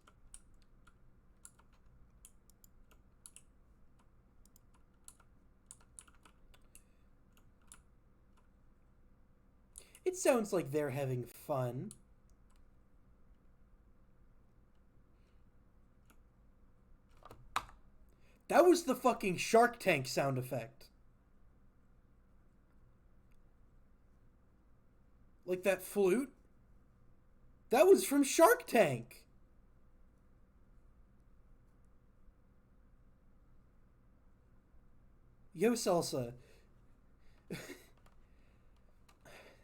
It sounds like they're having fun. That was the fucking Shark Tank sound effect. Like that flute. That was from Shark Tank. Yo, Salsa.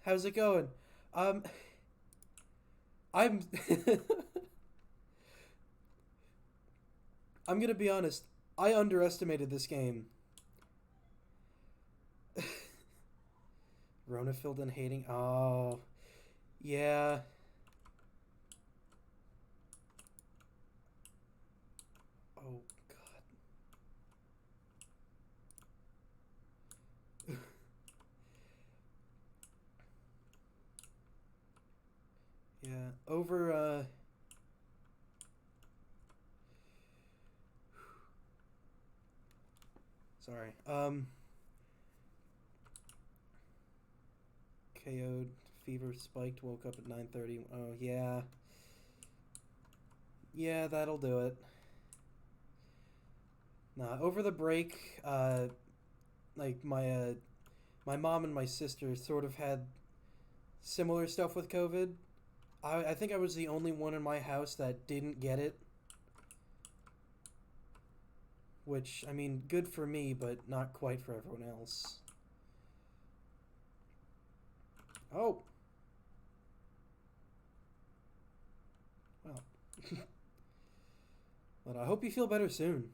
How's it going? I'm I'm gonna be honest. I underestimated this game. Rona filled in hating. Oh, yeah. Oh God. Yeah. Over. Sorry. KO'd, fever spiked, woke up at 9:30. Oh, yeah. Yeah, that'll do it. Nah, over the break, like my mom and my sister sort of had similar stuff with COVID. I think I was the only one in my house that didn't get it. Which, I mean, good for me, but not quite for everyone else. Oh! Well. But I hope you feel better soon.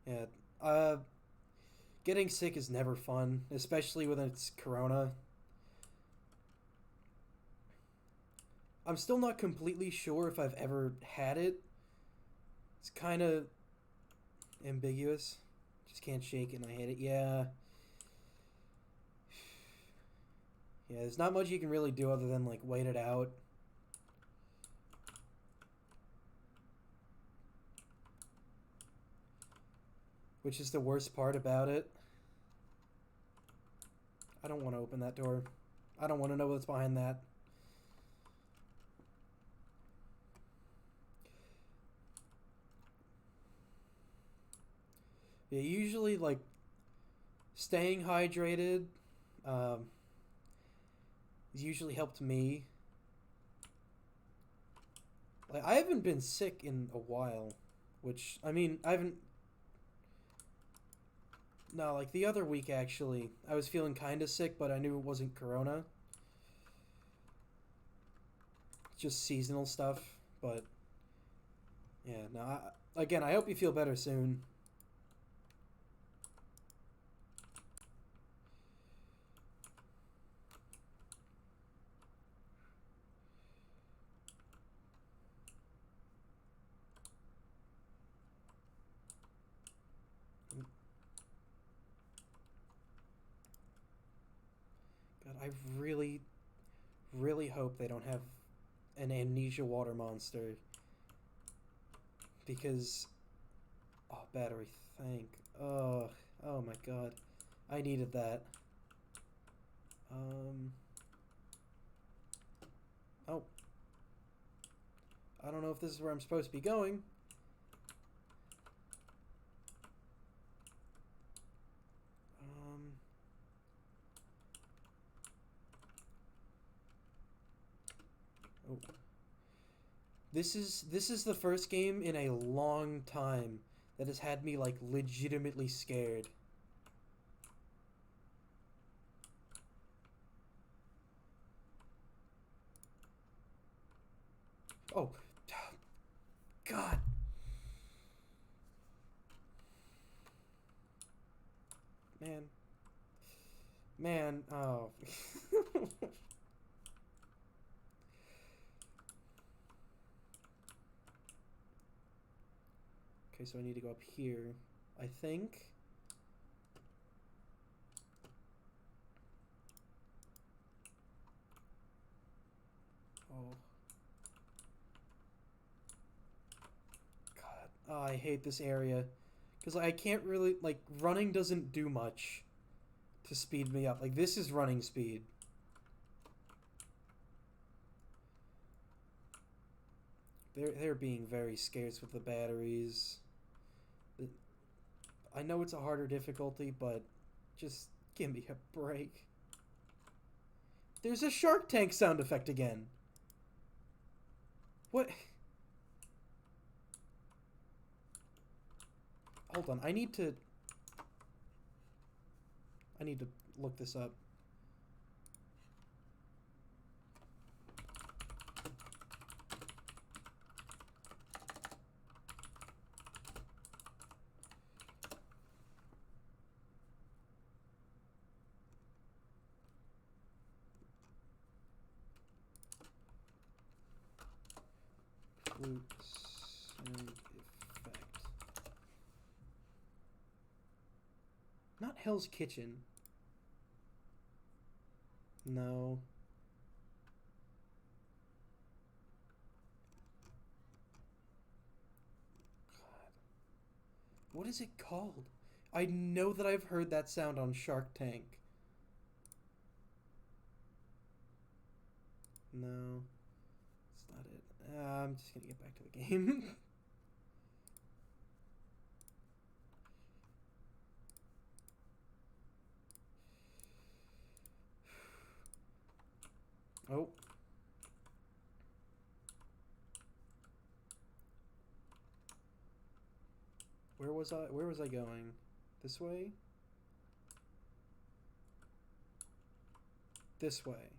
Yeah, getting sick is never fun, especially when it's corona. I'm still not completely sure if I've ever had it. It's kind of ambiguous. Just can't shake it and I hate it. Yeah. Yeah, there's not much you can really do other than, like, wait it out. Which is the worst part about it. I don't want to open that door. I don't want to know what's behind that. Yeah, usually, like, staying hydrated has usually helped me. Like, I haven't been sick in a while, which, I mean, I haven't... No, like, the other week, actually, I was feeling kind of sick, but I knew it wasn't corona. Just seasonal stuff, but... Yeah, no, again, I hope you feel better soon. God, I really, really hope they don't have an amnesia water monster. Because... Oh, battery, thank... Oh, oh my god. I needed that. Oh. I don't know if this is where I'm supposed to be going. Oh. This is the first game in a long time that has had me, like, legitimately scared. Oh. God. Man. Man, oh. Okay, so I need to go up here, I think. Oh. God. Oh, I hate this area. Because I can't really, like, running doesn't do much to speed me up. Like, this is running speed. They're being very scarce with the batteries. I know it's a harder difficulty, but just give me a break. There's a Shark Tank sound effect again. What? Hold on, I need to look this up. Flute sound effect. Not Hell's Kitchen. No. God. What is it called? I know that I've heard that sound on Shark Tank. No. It's not it. I'm just gonna get back to the game. Oh. Where was I? Where was I going? This way? This way.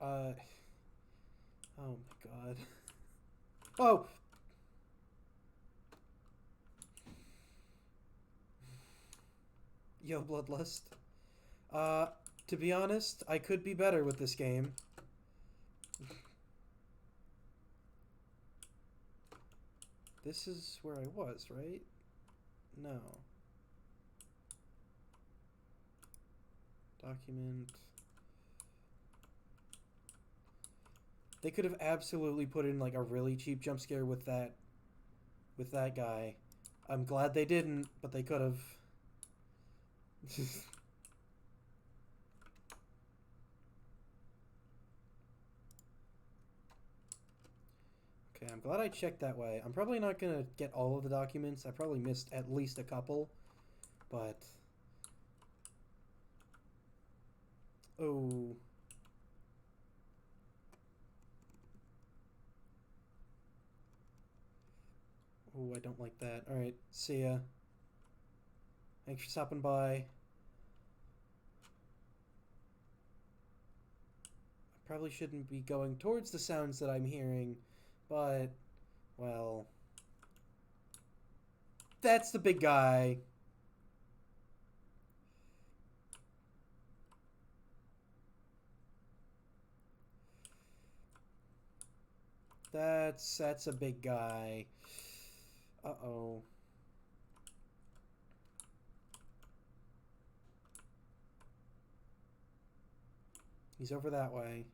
Oh my god. Oh! Yo, Bloodlust. To be honest, I could be better with this game. This is where I was, right? No. Document. They could have absolutely put in like a really cheap jump scare with that guy. I'm glad they didn't, but they could have. Okay, I'm glad I checked that way. I'm probably not gonna get all of the documents. I probably missed at least a couple, but oh. Oh, I don't like that. Alright, see ya. Thanks for stopping by. I probably shouldn't be going towards the sounds that I'm hearing, but, well... That's the big guy! That's a big guy. Uh-oh. He's over that way.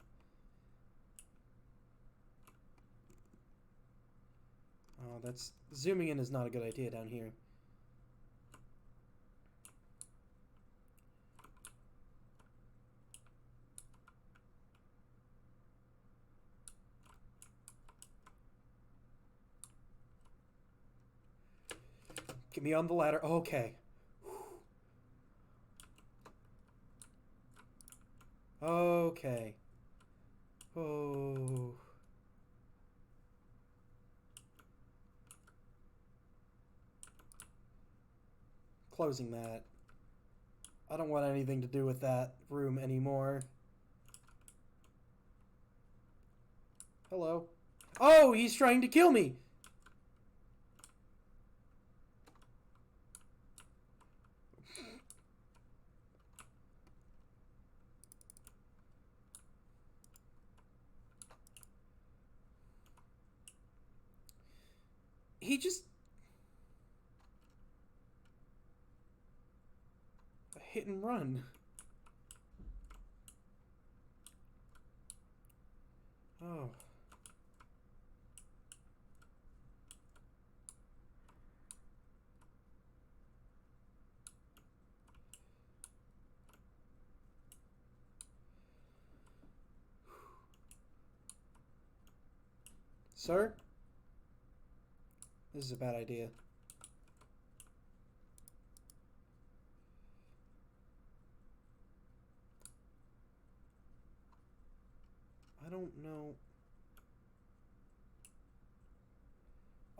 Oh, that's... Zooming in is not a good idea down here. Get me on the ladder. Okay. Okay. Oh. Closing that. I don't want anything to do with that room anymore. Hello. Oh, he's trying to kill me! He just... A hit and run. Oh. Sir? This is a bad idea. I don't know.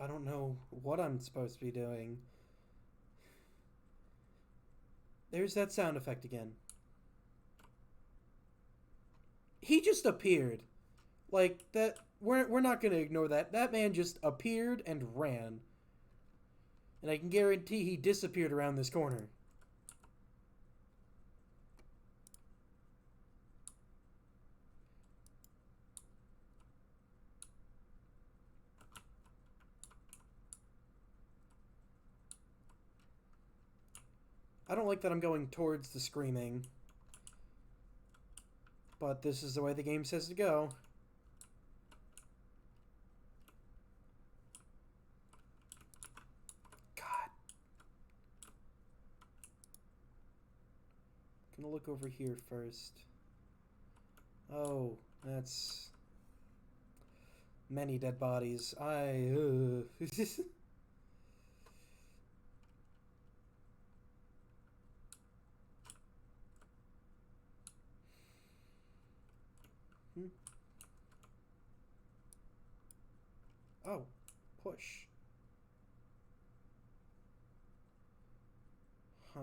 I don't know what I'm supposed to be doing. There's that sound effect again. He just appeared. Like, that... We're not going to ignore that. That man just appeared and ran. And I can guarantee he disappeared around this corner. I don't like that I'm going towards the screaming. But this is the way the game says to go. God. I'm gonna look over here first. Oh, that's... many dead bodies. Oh, push. Huh.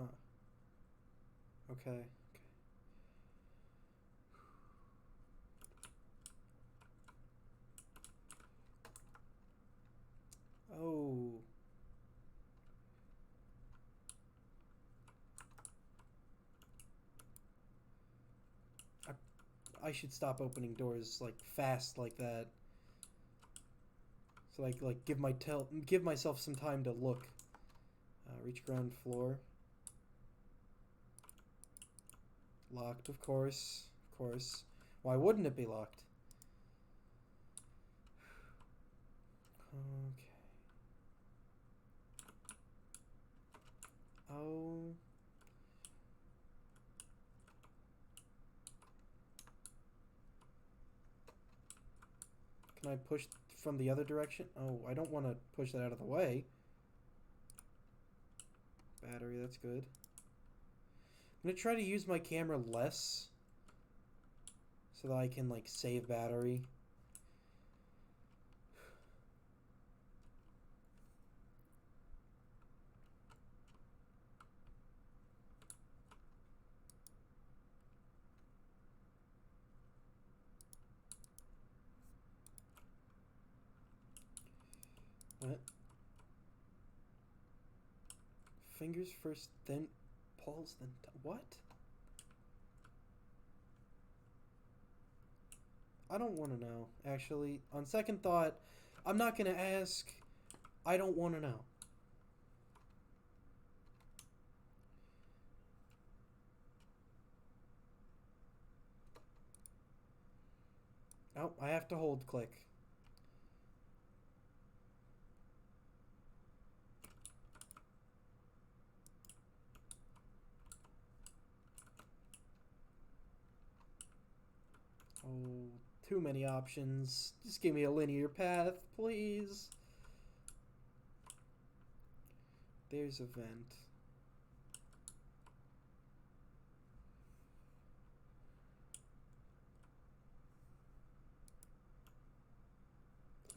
Okay. Oh. I should stop opening doors like fast like that. So like give myself some time to look. Reach ground floor. Locked, of course. Of course. Why wouldn't it be locked? Okay. Oh. Can I push from the other direction? Oh, I don't want to push that out of the way. Battery, that's good. I'm going to try to use my camera less so that I can, like, save battery. What? Fingers first, then pulse, then... What? I don't want to know, actually. On second thought, I'm not going to ask. I don't want to know. Oh, I have to hold click. Oh, too many options. Just give me a linear path, please. There's a vent.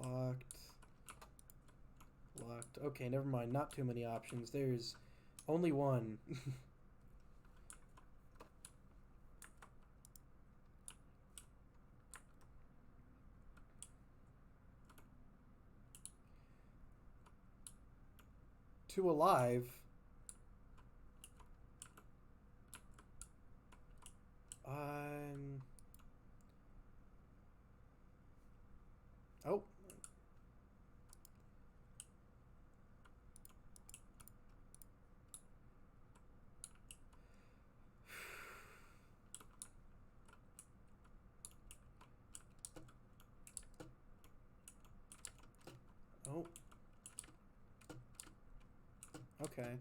Locked. Locked. Okay, never mind. Not too many options. There's only one. Two alive. Oh. Oh. Okay.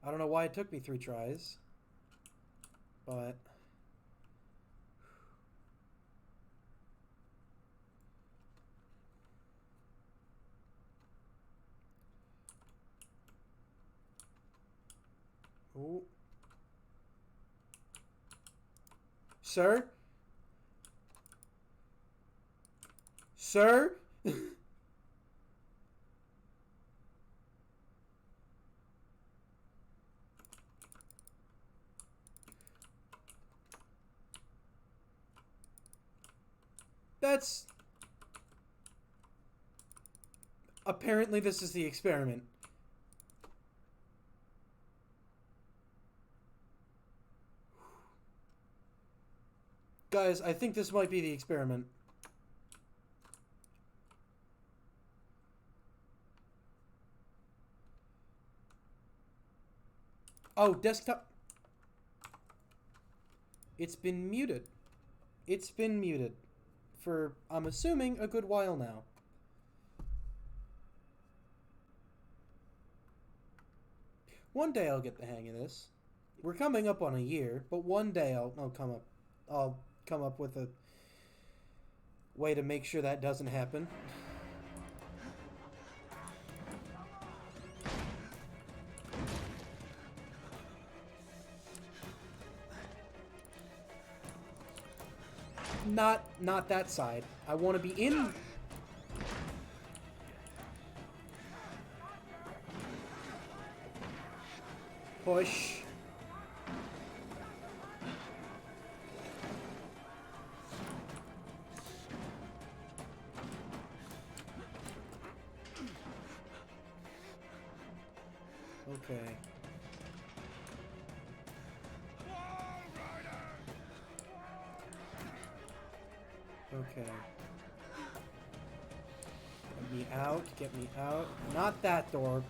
I don't know why it took me 3 tries. But... Oh. Sir? Sir? That's... Apparently this is the experiment. Guys, I think this might be the experiment. Oh, desktop. It's been muted. It's been muted. For, I'm assuming, a good while now. One day I'll get the hang of this. We're coming up on a year, but one day I'll come up with a way to make sure that doesn't happen. Not that side. I want to be in. Push. Okay. Okay. Get me out. Get me out. Not that door.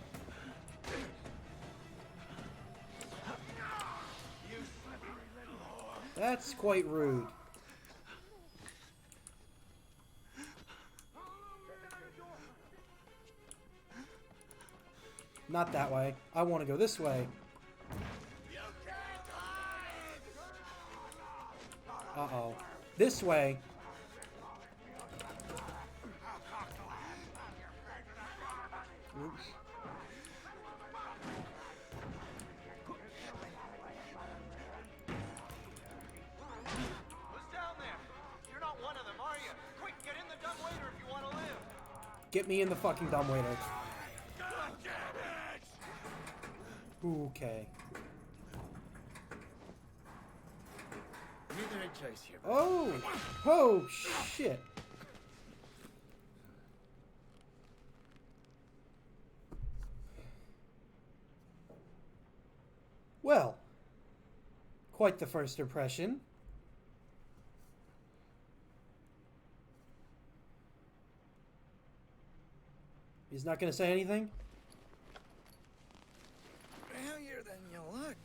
That's quite rude. Not that way. I want to go this way. Uh-oh. This way. Oops. Who's down there? You're not one of them, are you? Quick, get in the dumbwaiter if you want to live. Get me in the fucking dumbwaiter. Okay. Neither a choice here. Oh! Oh, shit. Well, quite the first impression. He's not going to say anything? Heavier than you look.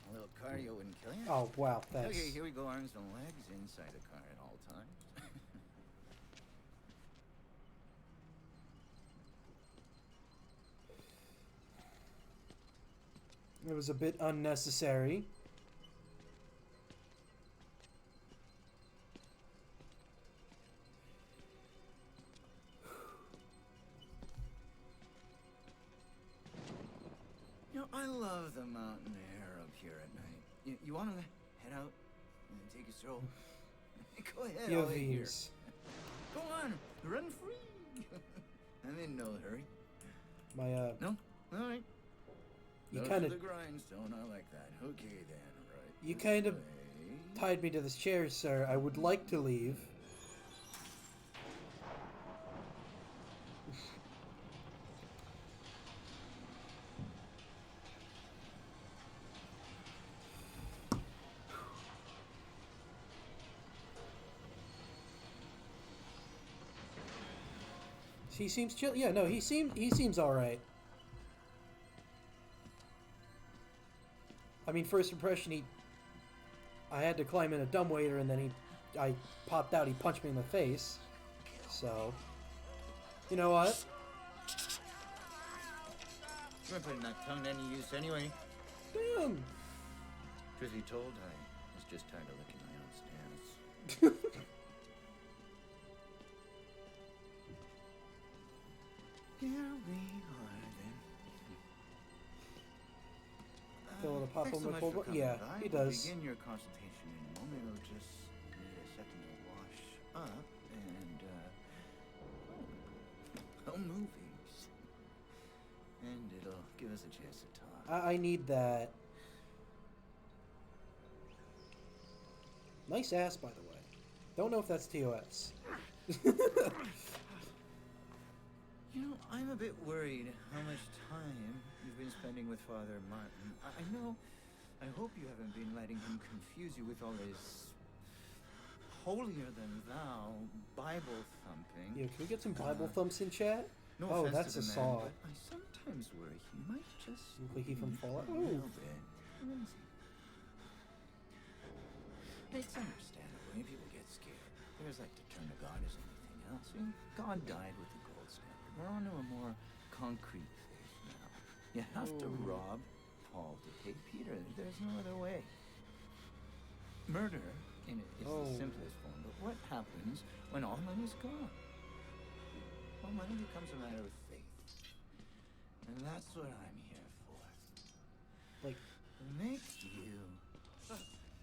A little cardio wouldn't kill you. Oh, wow, that's... Okay, here we go. Arms and legs inside the car at all times. It was a bit unnecessary. You know, I love the mountain air up here at night. You want to head out and take a stroll? Go ahead, Your I'll wait here. views. Go on, run free. I'm in no hurry. My, No? All right. You Go kind for of... the grindstone, I like that. Okay then, right. You this kind of way. tied me to this chair, sir. I would like to leave. He seems chill. Yeah, no, he seems all right. I mean, first impression, I had to climb in a dumbwaiter, and then I popped out. He punched me in the face. So, you know what? You weren't putting that tongue to any use anyway. Damn. Truth be told, I was just tired of licking my own stance. Here we are Fill it a pop Thanks on so my much cold for water. coming Yeah, by. he We'll does. begin your consultation in a moment. It'll just need a second to wash up and, movies. And it'll give us a chance to talk. I need that. Nice ass, by the way. Don't know if that's TOS. You know, I'm a bit worried how much time you've been spending with Father Martin. I know. I hope you haven't been letting him confuse you with all his holier-than-thou Bible thumping. Yeah, can we get some Bible thumps in chat? No Oh, offense that's to a the man, saw. but I sometimes worry he might just Look like he from be Fallout. a Ooh. little bit crazy. It's understandable when people get scared. There's like to turn to God as anything else. I mean, God died with the gold standard. We're on to a more concrete faith now. You have to Ooh. rob Paul to pay Peter. There's no other way. Murder is Oh. the simplest form, but what happens when all money's gone? Well, money becomes a matter of faith. And that's what I'm here for. Like, To make you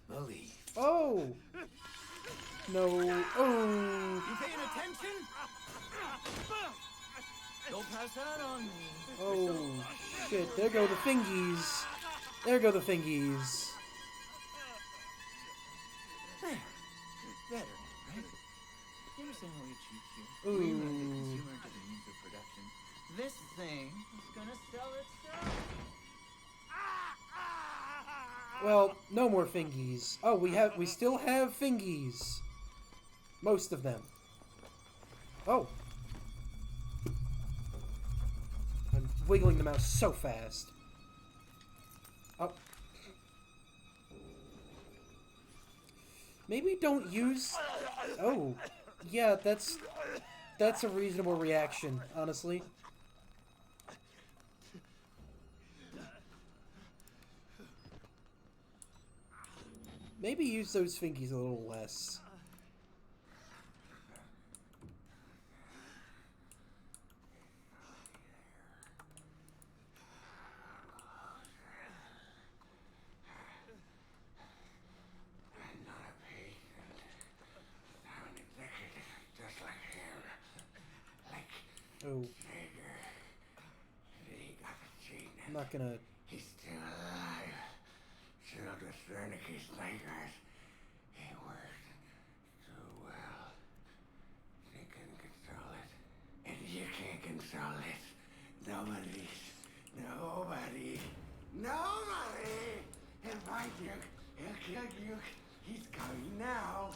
believe. oh! No. Oh! You paying attention? Don't pass that on me. Oh, shit. There go the fingies. There go the fingies. There. Better, right? You understand how we achieve here? We run the consumer into the means of production. This thing is gonna sell itself. Well, no more fingies. Oh, we still have fingies. Most of them. Oh. I'm wiggling the mouse so fast. Oh. Maybe don't use... Oh. Yeah, that's a reasonable reaction, honestly. Maybe use those fingies a little less. I'm not a patient. I'm an executive, just like him. Like Oh, Sager. He got the gene. I'm not gonna... He's still alive. Still to Wernicke's nightmares. He worked so well. They couldn't control it. And you can't control it. Nobody. He'll find you. He'll kill you. He's coming now.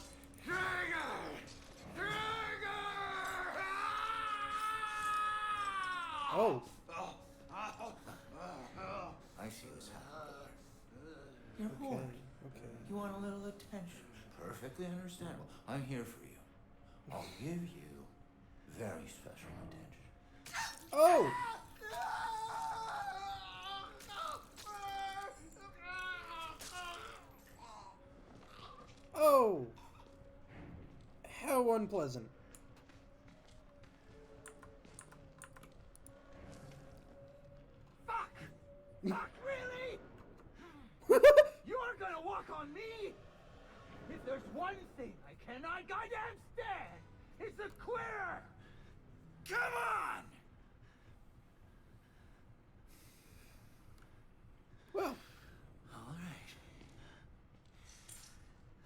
Trigger! Trigger! Oh. I see what's happening. You're Okay, bored. okay. You want a little attention. Perfectly understandable. I'm here for you. I'll give you very special attention. Oh! Oh! How unpleasant. Fuck! Fuck, really? You are gonna walk on me? If there's one thing I cannot goddamn stand, it's a quitter! Come on! Well,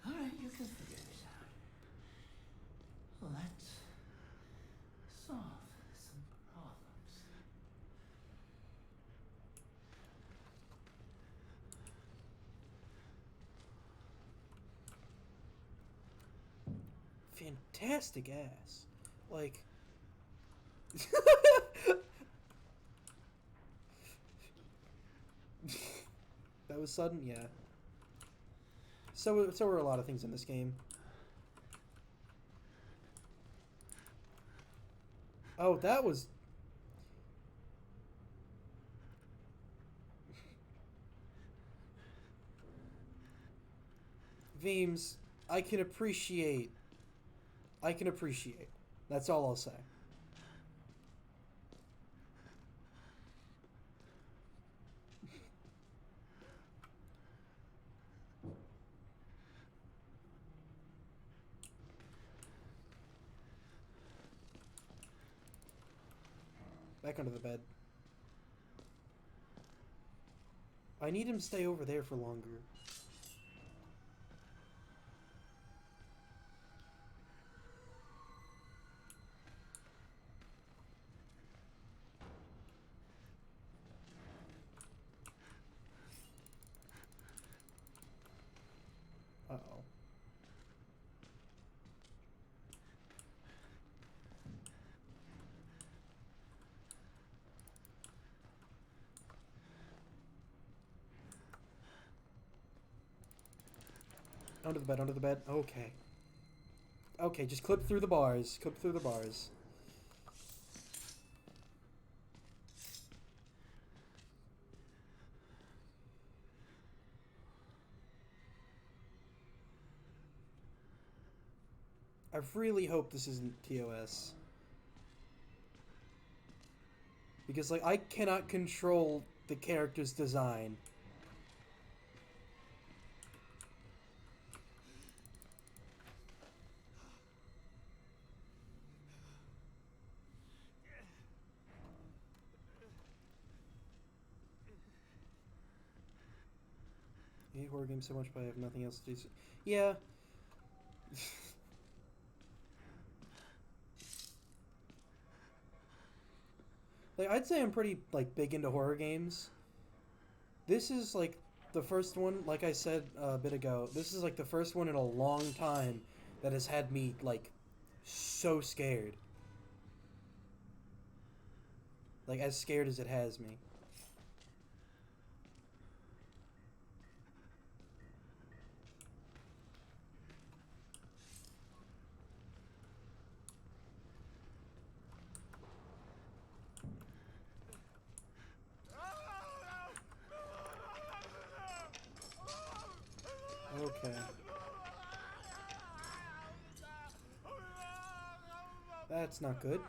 All right, you can figure this out. Let's solve some problems. fantastic ass. Like... That was sudden? Yeah. So were a lot of things in this game. Oh, that was... Veems, I can appreciate. That's all I'll say. Back under the bed. I need him to stay over there for longer. Uh-oh. Under the bed, under the bed. Okay. Okay, just clip through the bars. Clip through the bars. I really hope this isn't TOS. Because, like, I cannot control the character's design. I hate horror games so much, but I have nothing else to do. Yeah. Like, I'd say I'm pretty, like, big into horror games. This is, like, the first one, like I said a bit ago, this is, like, the first one in a long time that has had me, like, so scared. Like, as scared as it has me. Okay. That's not good.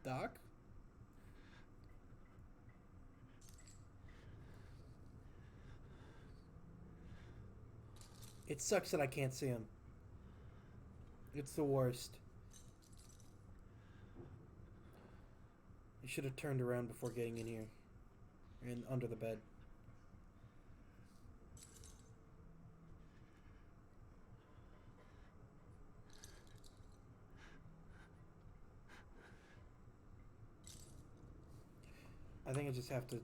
Doc? It sucks that I can't see him. It's the worst. You should have turned around before getting in here. And under the bed. I think I just have to... Okay.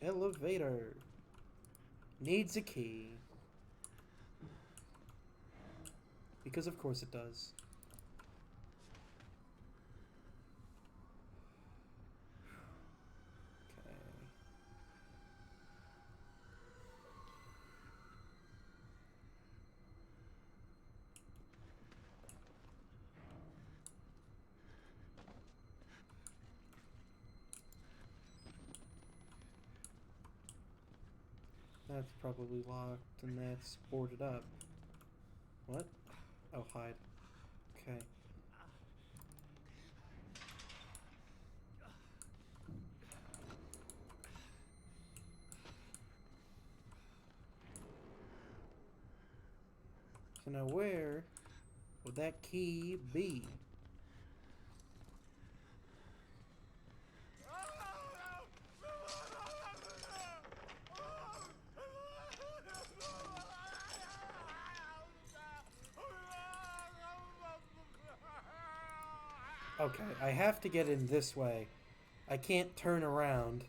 Elevator. Needs a key. Because of course it does. Okay. That's probably locked, and that's boarded up. What? Oh, hide. Okay. So now where would that key be? Okay, I have to get in this way. I can't turn around.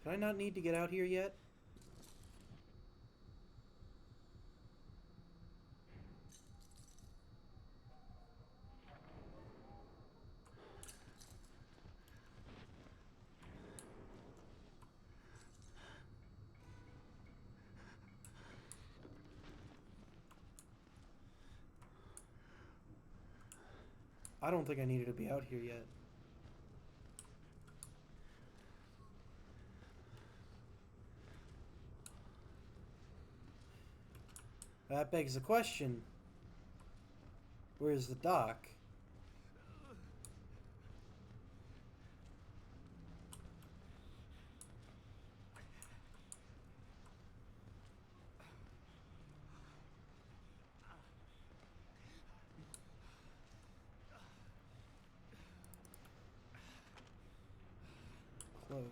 Did I not need to get out here yet? I don't think I needed to be out here yet. That begs the question. Where's the dock? Closed.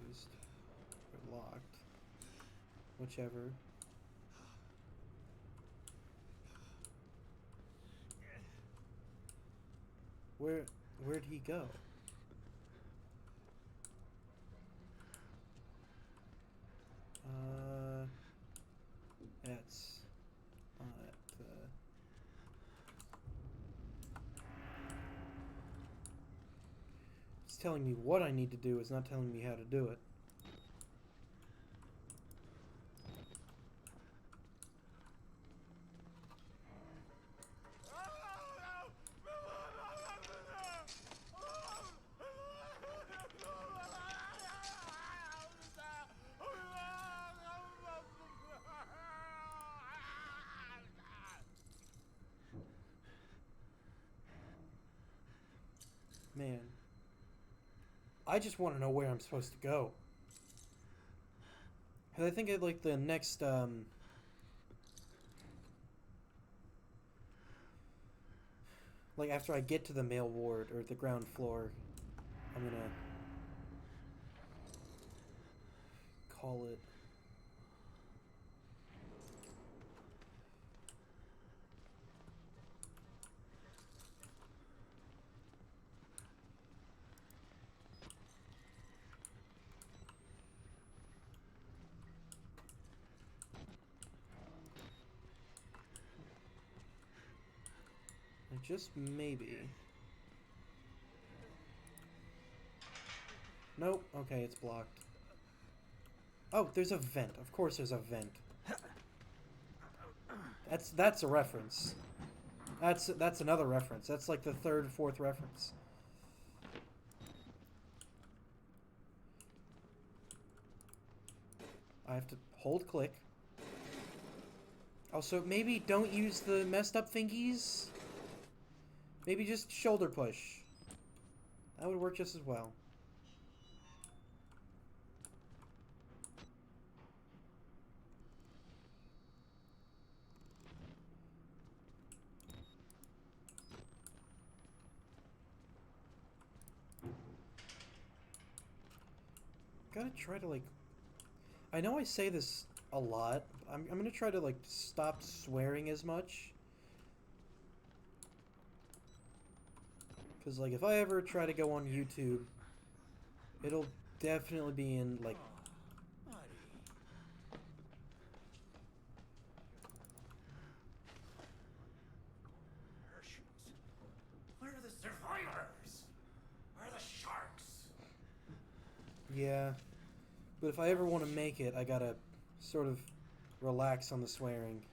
Or locked. Whichever. Where'd he go? That's not It's telling me what I need to do, it's not telling me how to do it. Man. I just want to know where I'm supposed to go. Cause I think at like the next like after I get to the male ward or the ground floor, I'm gonna call it. Just maybe. Nope. Okay, it's blocked. Oh, there's a vent. Of course there's a vent. That's a reference. That's another reference. That's like the third, fourth reference. I have to hold click. Also, maybe don't use the messed up thingies. Maybe just shoulder push. That would work just as well. Gotta try to, like... I know I say this a lot. I'm gonna try to, like, stop swearing as much. Because, like, if I ever try to go on YouTube, it'll definitely be in, like... Where are the survivors? Where are the sharks? Yeah. But if I ever want to make it, I gotta sort of relax on the swearing.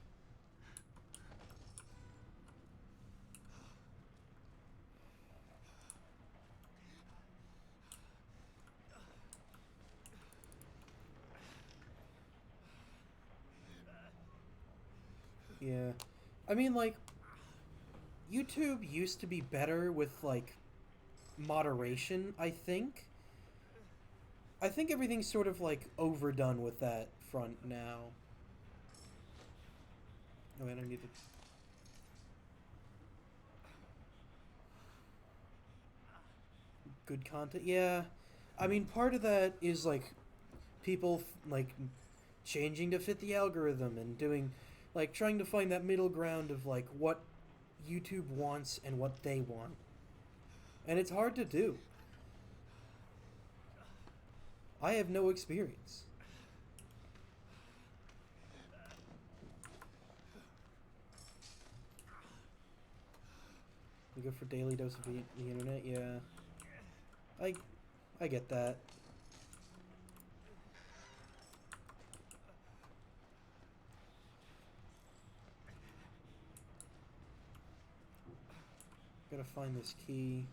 Yeah. I mean, like, YouTube used to be better with, like, moderation, I think. I think everything's sort of, like, overdone with that front now. Oh, man, I need to... Good content? Yeah. I mean, part of that is, like, people, like, changing to fit the algorithm and doing... Like, trying to find that middle ground of, like, what YouTube wants and what they want. And it's hard to do. I have no experience. We go for daily dose of the internet, yeah. I get that. Gotta find this key.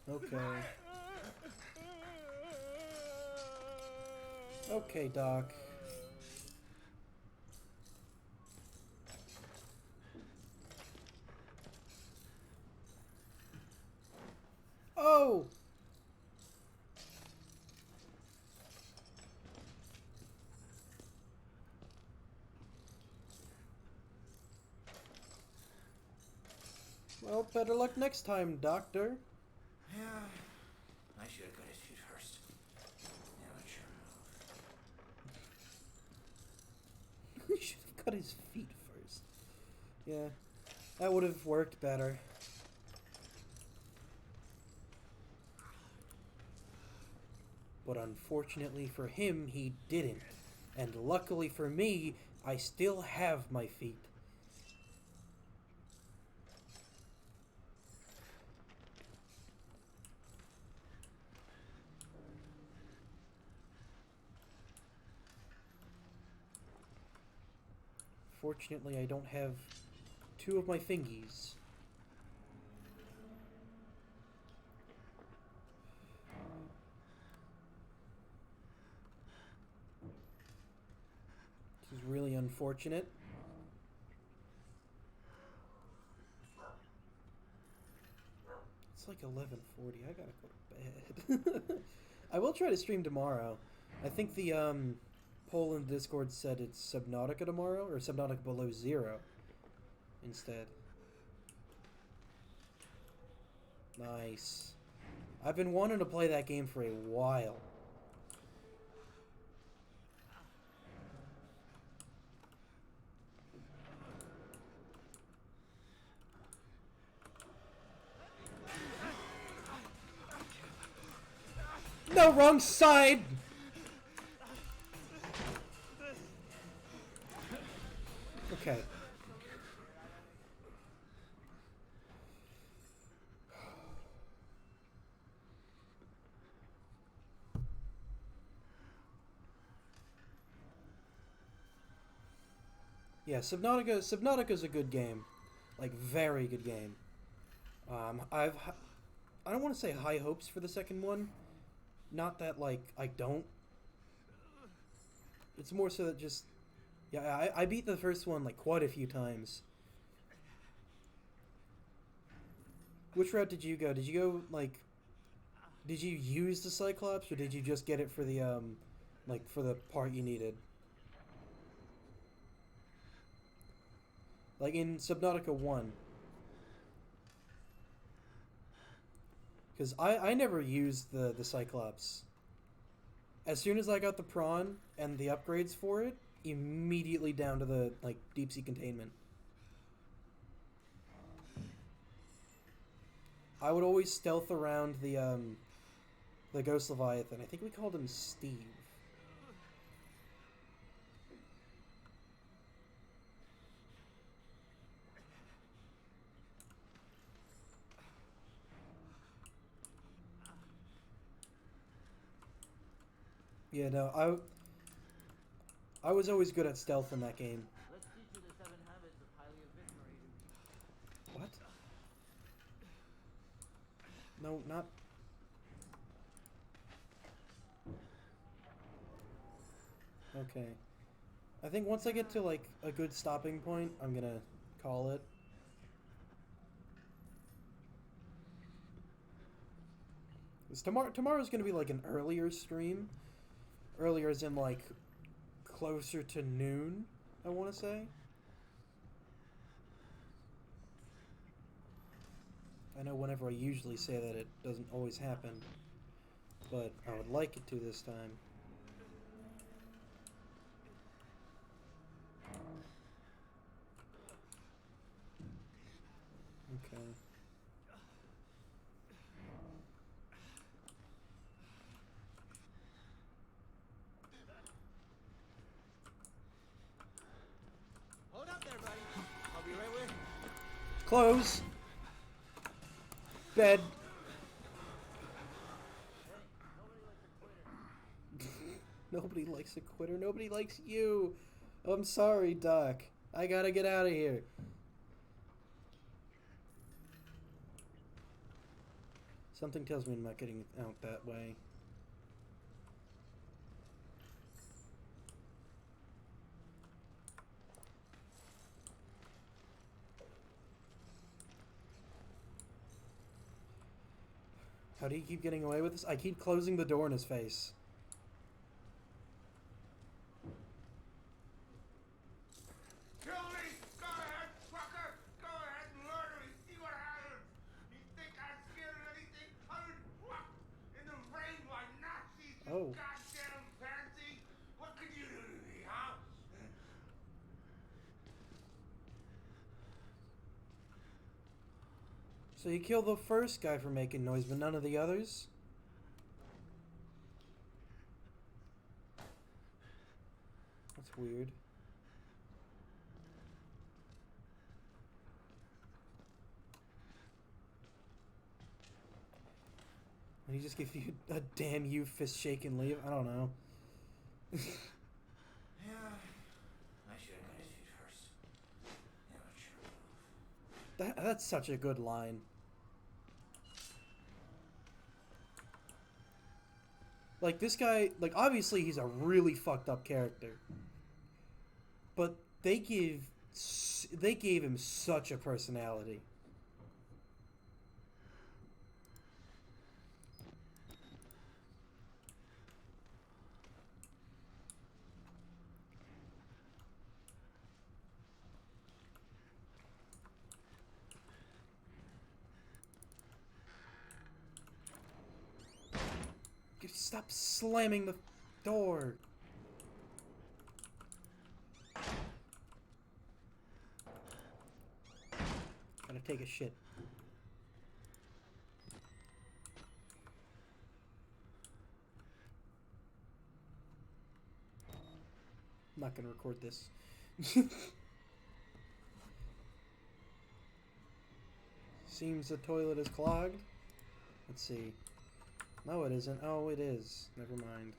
Okay. Okay, Doc. Oh! Well, better luck next time, Doctor. Yeah, I should have got his feet first. Amateur move. We should have cut his feet first. Yeah, that would have worked better. But unfortunately for him, he didn't. And luckily for me, I still have my feet. Fortunately, I don't have two of my fingies. This is really unfortunate. It's like 11:40. I gotta go to bed. I will try to stream tomorrow. I think the poll in Discord said it's Subnautica tomorrow, or Subnautica Below Zero instead. Nice. I've been wanting to play that game for a while. No, wrong side! Okay. Yeah, Subnautica's a good game. Like, very good game. I don't want to say high hopes for the second one. Not that, like, I don't. It's more so that just... Yeah, I beat the first one, like, quite a few times. Which route did you go? Did you go, like... Did you use the Cyclops, or did you just get it for the, like, for the part you needed? Like, in Subnautica 1. Because I never used the Cyclops. As soon as I got the prawn and the upgrades for it, immediately down to the, like, deep sea containment. I would always stealth around the Ghost Leviathan. I think we called him Steve. Yeah, no, I was always good at stealth in that game. Let's teach you the 7 habits of highly eviscerated. What? No, not... Okay. I think once I get to, like, a good stopping point, I'm gonna call it. Tomorrow's gonna be, like, an earlier stream. Earlier as in, like, closer to noon, I want to say. I know whenever I usually say that, it doesn't always happen. But I would like it to this time. Okay. Close. Bed. Nobody likes a quitter. Nobody likes you. I'm sorry, Doc. I gotta get out of here. Something tells me I'm not getting out that way. How do you keep getting away with this? I keep closing the door in his face. Kill me! Go ahead, fucker! Go ahead and murder me! See what happens! You think I'm scared of anything? I would walk in the rain like Nazis, you Oh. goddamn pansy! What could you do to me, huh? So you kill the first guy for making noise, but none of the others? That's weird. Did he just give you a damn you fist shake and leave? I don't know. Yeah, I should have got his feet first. Yeah, but sure enough. That's such a good line. Like, this guy, like, obviously he's a really fucked up character. But they gave him such a personality. Stop slamming the door. Gotta take a shit. I'm not gonna record this. Seems the toilet is clogged. Let's see. No, it isn't. Oh, it is. Never mind.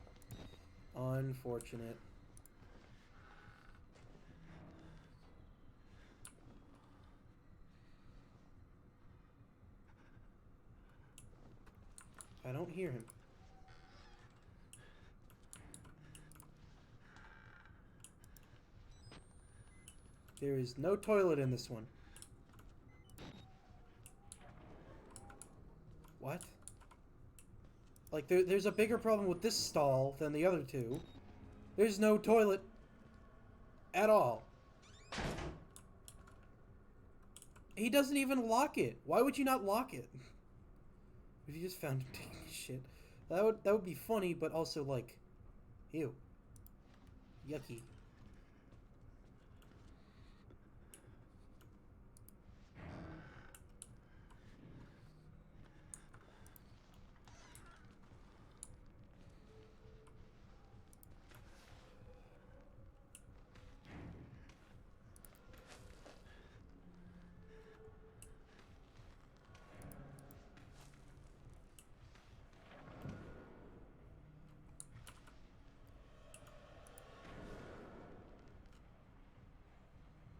Unfortunate. I don't hear him. There is no toilet in this one. What? Like, there's a bigger problem with this stall than the other two. There's no toilet at all. He doesn't even lock it. Why would you not lock it? If you just found him taking a shit. That would be funny, but also, like, ew. Yucky.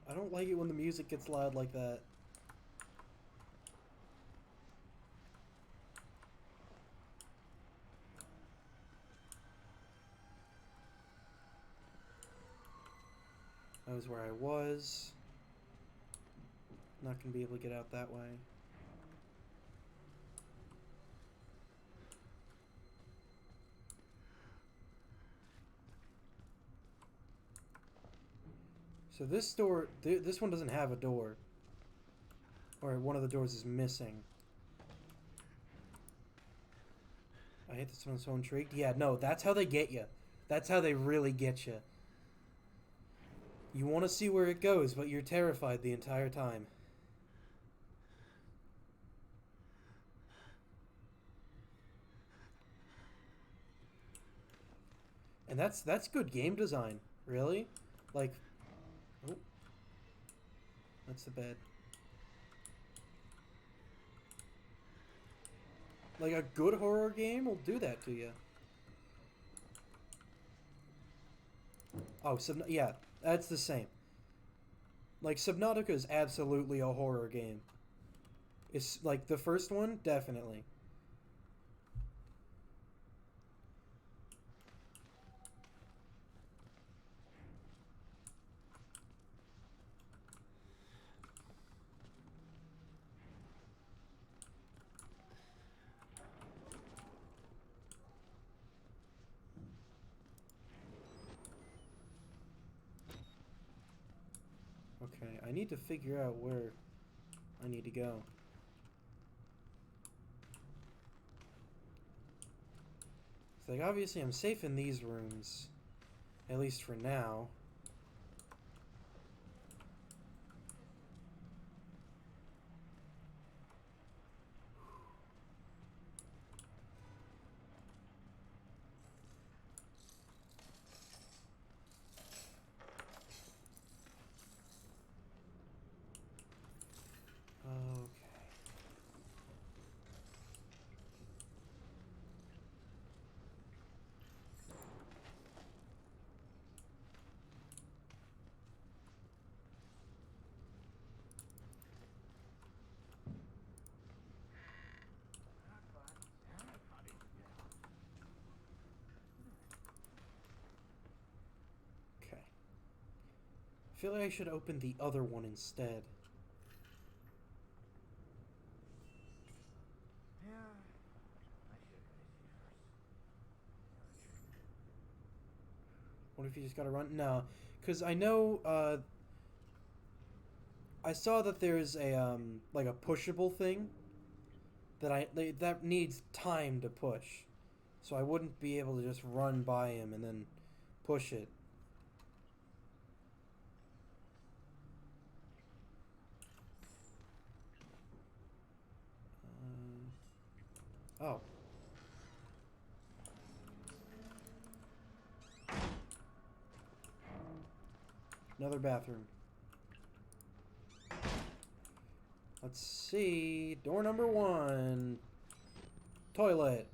I don't like it when the music gets loud like that. That was where I was. Not gonna be able to get out that way. So this door, this one doesn't have a door. Or one of the doors is missing. I hate this one, I'm so intrigued. Yeah, no, that's how they get you. That's how they really get you. You want to see where it goes, but you're terrified the entire time. And that's good game design, really. Like, oh, that's the bed. Like, a good horror game will do that to you. Oh, yeah, that's the same. Like, Subnautica is absolutely a horror game. It's, like, the first one, definitely. Okay, I need to figure out where I need to go. It's like, obviously I'm safe in these rooms. At least for now. Okay. Okay. I feel like I should open the other one instead. Yeah. I should first. What if you just gotta run? No. Because I know, I saw that there's a, like a pushable thing that needs time to push. So I wouldn't be able to just run by him and then push it. Oh. Another bathroom. Let's see. Door number 1. Toilet.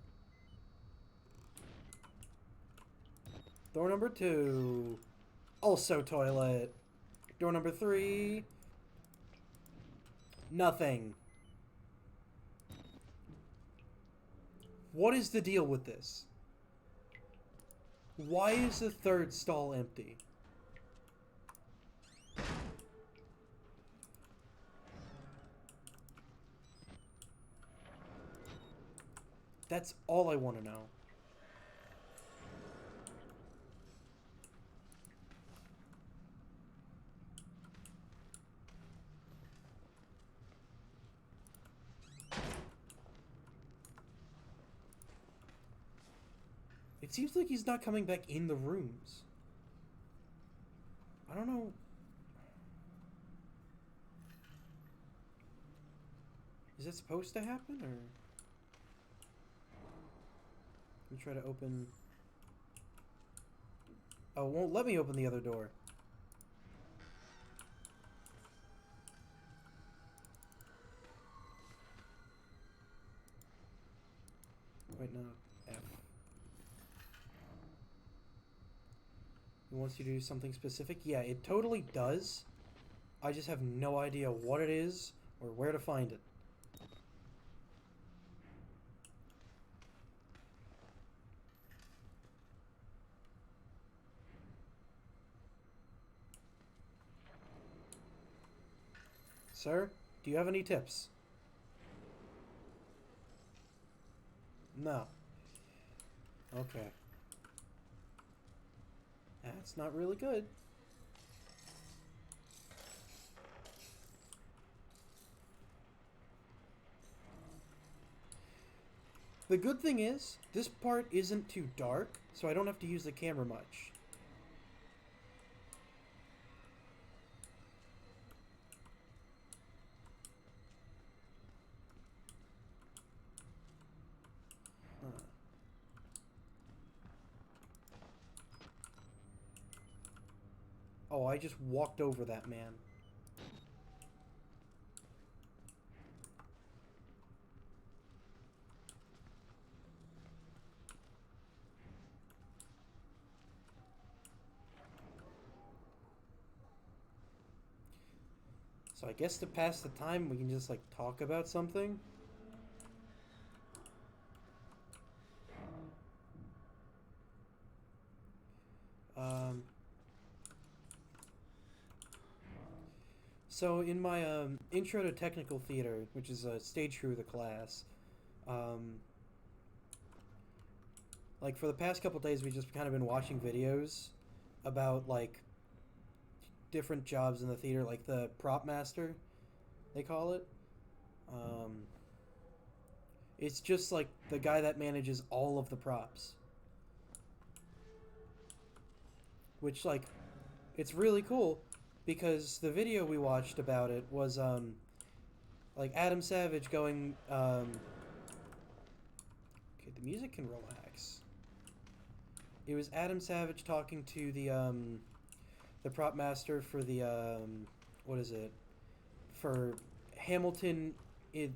Door number 2. Also toilet. Door number 3. Nothing. What is the deal with this? Why is the third stall empty? That's all I want to know. It seems like he's not coming back in the rooms. I don't know. Is that supposed to happen, or... Let me try to open... Oh, it won't let me open the other door. Wait, no. F. It wants you to do something specific? Yeah, it totally does. I just have no idea what it is or where to find it. Sir, do you have any tips? No. Okay. That's not really good. The good thing is, this part isn't too dark, so I don't have to use the camera much. Huh. Oh, I just walked over that man. So I guess to pass the time, we can just, like, talk about something. So in my intro to technical theater, which is a stage crew of the class, like for the past couple days, we've just kind of been watching videos about like different jobs in the theater, like the prop master, they call it. It's just like the guy that manages all of the props, which like it's really cool because the video we watched about it was like Adam Savage going okay, the music can relax. It was Adam Savage talking to the prop master for the what is it, for Hamilton,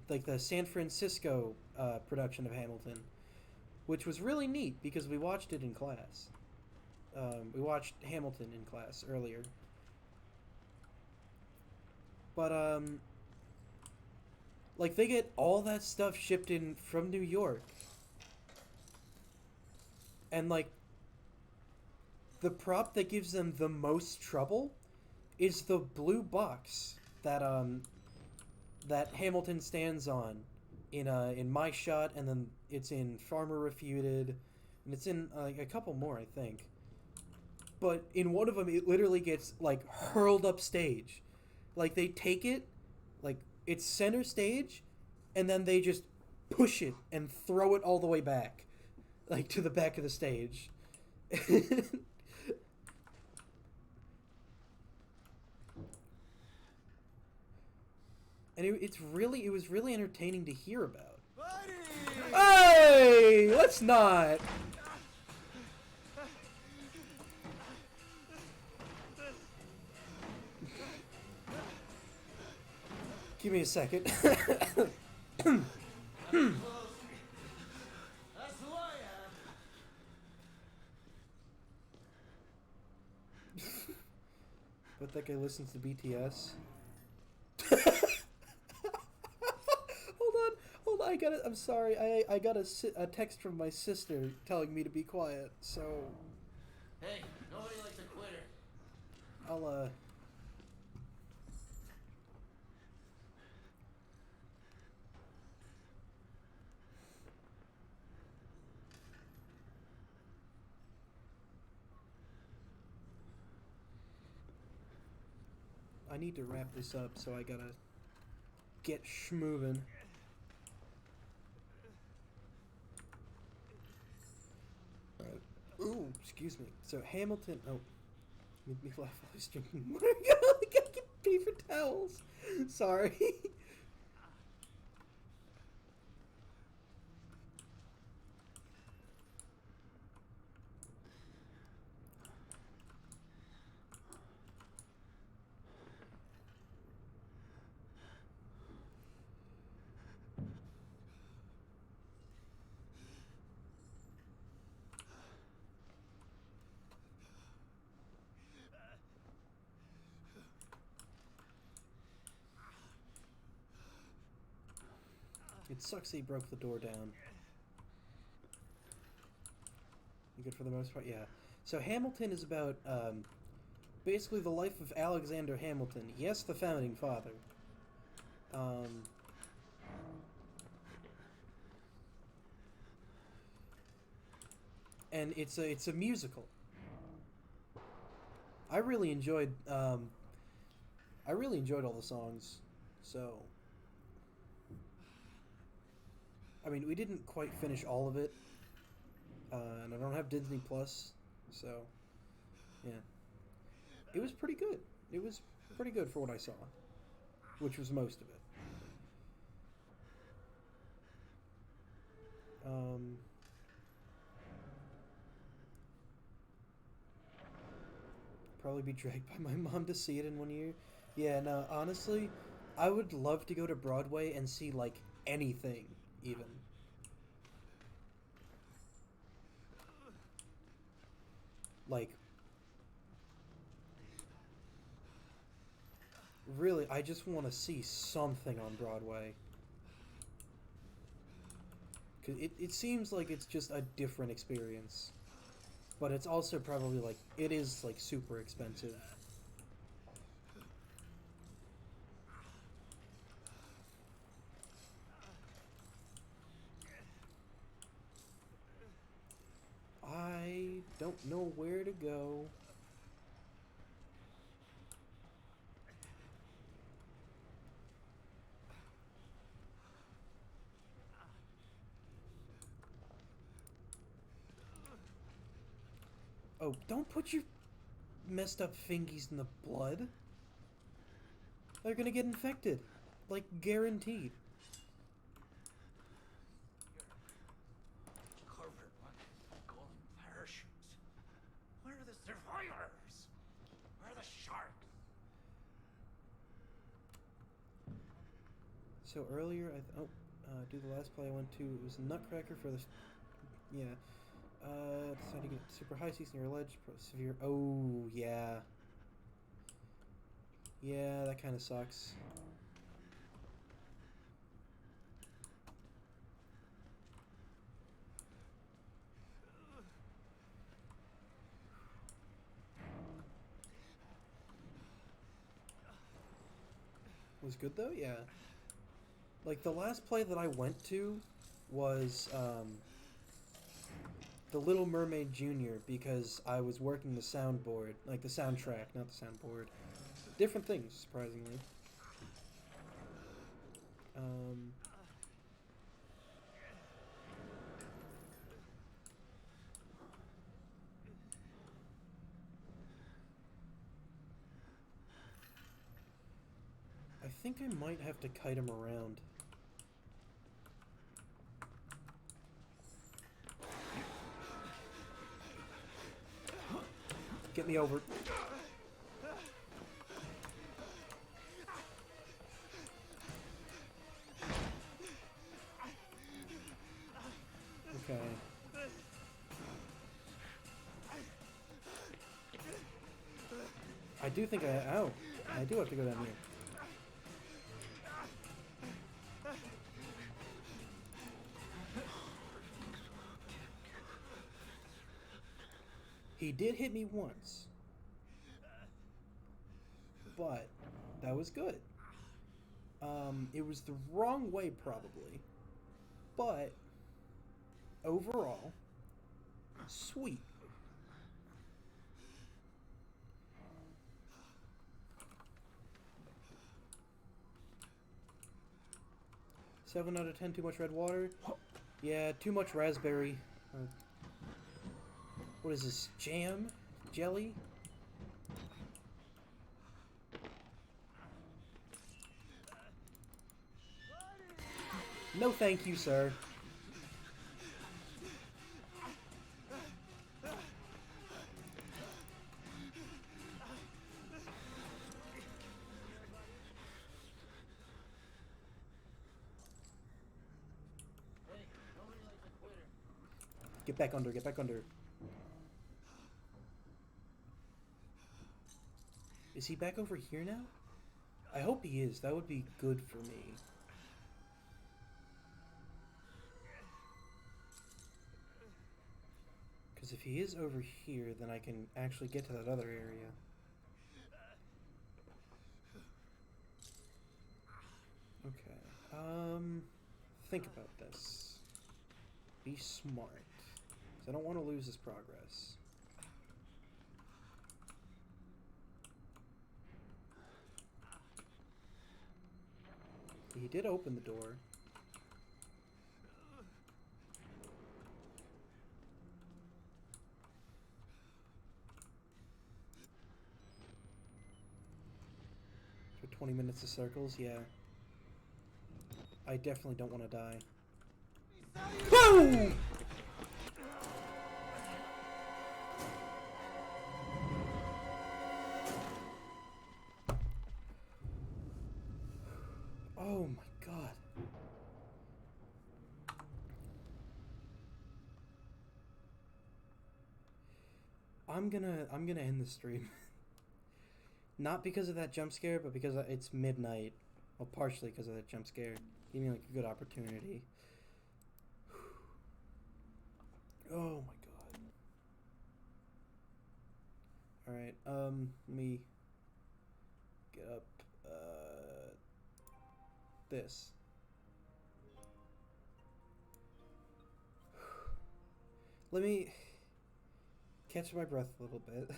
like the San Francisco production of Hamilton, which was really neat because we watched it in class. We watched Hamilton in class earlier. But like they get all that stuff shipped in from New York. And like the prop that gives them the most trouble is the blue box that that Hamilton stands on in My Shot, and then it's in Farmer Refuted, and it's in a couple more, I think. But in one of them, it literally gets like hurled up stage. Like they take it, like it's center stage, and then they just push it and throw it all the way back, like to the back of the stage. And it was really entertaining to hear about. Buddy! Hey, let's not. Give me a second. That's who I am. But that guy listens to BTS. Hold on. I'm sorry. I got a text from my sister telling me to be quiet. So. Hey, nobody likes a quitter. I'll I need to wrap this up, so I gotta get schmovin'. Ooh, excuse me. So Hamilton. Oh, made me laugh while I was drinking water. I gotta get paper towels. Sorry. It sucks he broke the door down. You good for the most part? Yeah. So Hamilton is about basically the life of Alexander Hamilton. Yes, the founding father. And it's a musical. I really enjoyed all the songs. So I mean, we didn't quite finish all of it, and I don't have Disney Plus, so yeah, it was pretty good. It was pretty good for what I saw, which was most of it. Probably be dragged by my mom to see it in 1 year. Yeah, no, honestly, I would love to go to Broadway and see like anything, even. Like, really, I just want to see something on Broadway. 'Cause it seems like it's just a different experience. But it's also probably, like, it is, like, super expensive. I don't know where to go. Oh, don't put your messed up fingies in the blood. They're gonna get infected. Like, guaranteed. Covered by golden parachutes. Where are the survivors? Where are the sharks? So earlier, do the last play I went to, it was Nutcracker for the, yeah. Decided to get super high seats near a ledge, severe, oh, yeah. Yeah, that kind of sucks. Was good though? Yeah. Like, the last play that I went to was, The Little Mermaid Jr. because I was working the soundboard, like the soundtrack, not the soundboard. Different things, surprisingly. I think I might have to kite him around. Get me over. Okay. I do think I do have to go down here. He did hit me once. But that was good. It was the wrong way probably. But overall, sweet. Seven out of 10. Too much red water. Yeah, too much raspberry. What is this? Jam? Jelly? No thank you, sir. Get back under, get back under. Is he back over here now? I hope he is. That would be good for me. Because if he is over here, then I can actually get to that other area. Okay. Think about this. Be smart. Because I don't want to lose this progress. He did open the door. For 20 minutes of circles, yeah. I definitely don't want to die. Whoa! Oh my god. I'm gonna end the stream. Not because of that jump scare, but because it's midnight. Well, partially because of that jump scare. Give me like a good opportunity. Oh my god. Alright, let me get up, this. Let me catch my breath a little bit.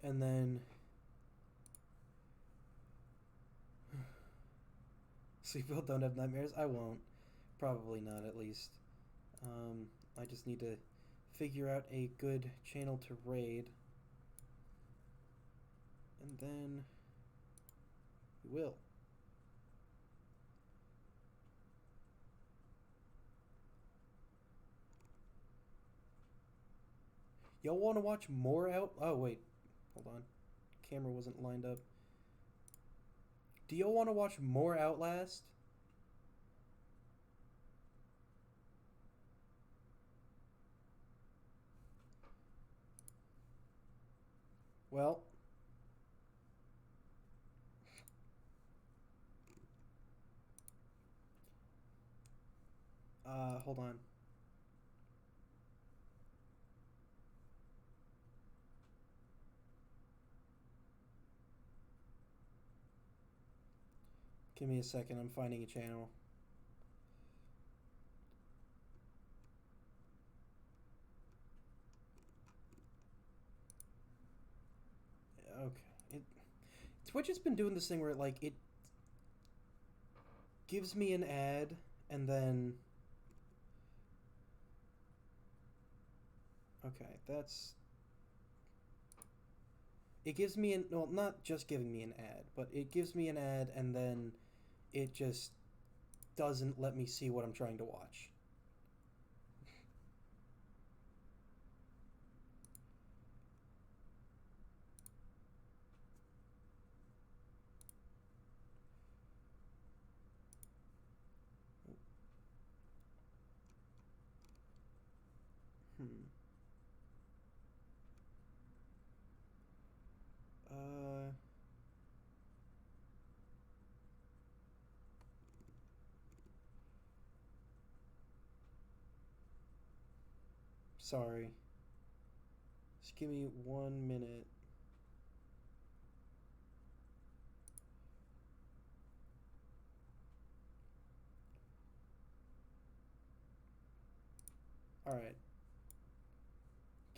And then so people don't have nightmares? I won't. Probably not, at least. I just need to figure out a good channel to raid. And then we will. Y'all want to watch more Oh, wait. Hold on. Camera wasn't lined up. Do y'all want to watch more Outlast? Well. Hold on. Give me a second, I'm finding a channel. Okay. Twitch has been doing this thing where like it gives me an ad and then okay, that's it gives me an well, not just giving me an ad, but it gives me an ad and then it just doesn't let me see what I'm trying to watch. Uh Sorry. Just give me 1 minute. Alright.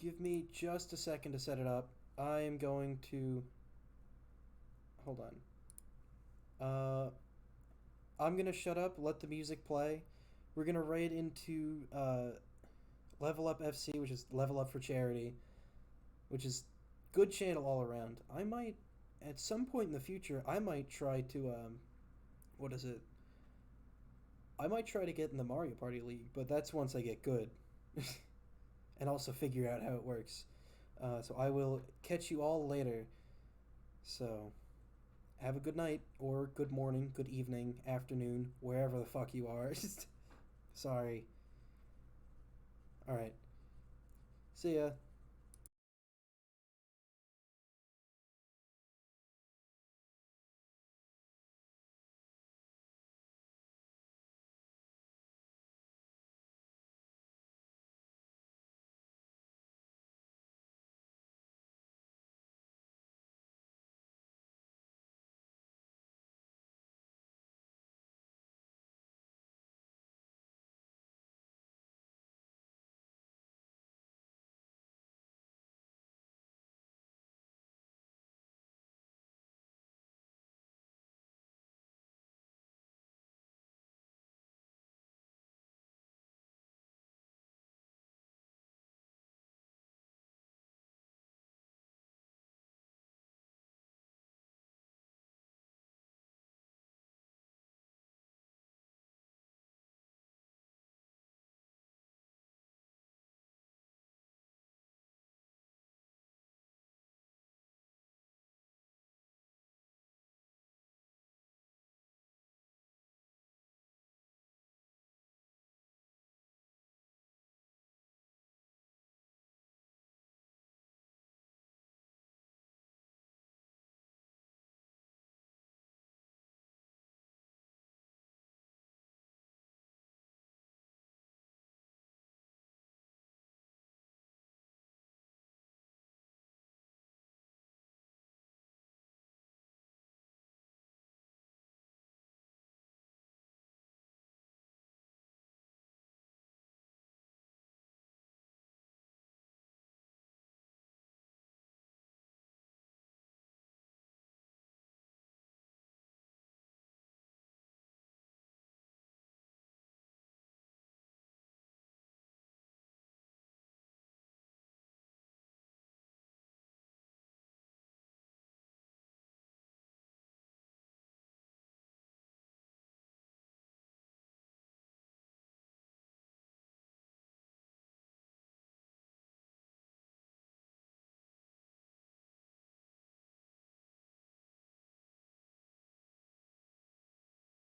Give me just a second to set it up. I am going to... Hold on. I'm going to shut up, let the music play. We're going to raid into Level Up FC, which is Level Up for Charity, which is good channel all around. I might, at some point in the future, I might try to, what is it? I might try to get in the Mario Party League, but that's once I get good. And also figure out how it works. So I will catch you all later. So, have a good night, or good morning, good evening, afternoon, wherever the fuck you are. Sorry. Alright. See ya.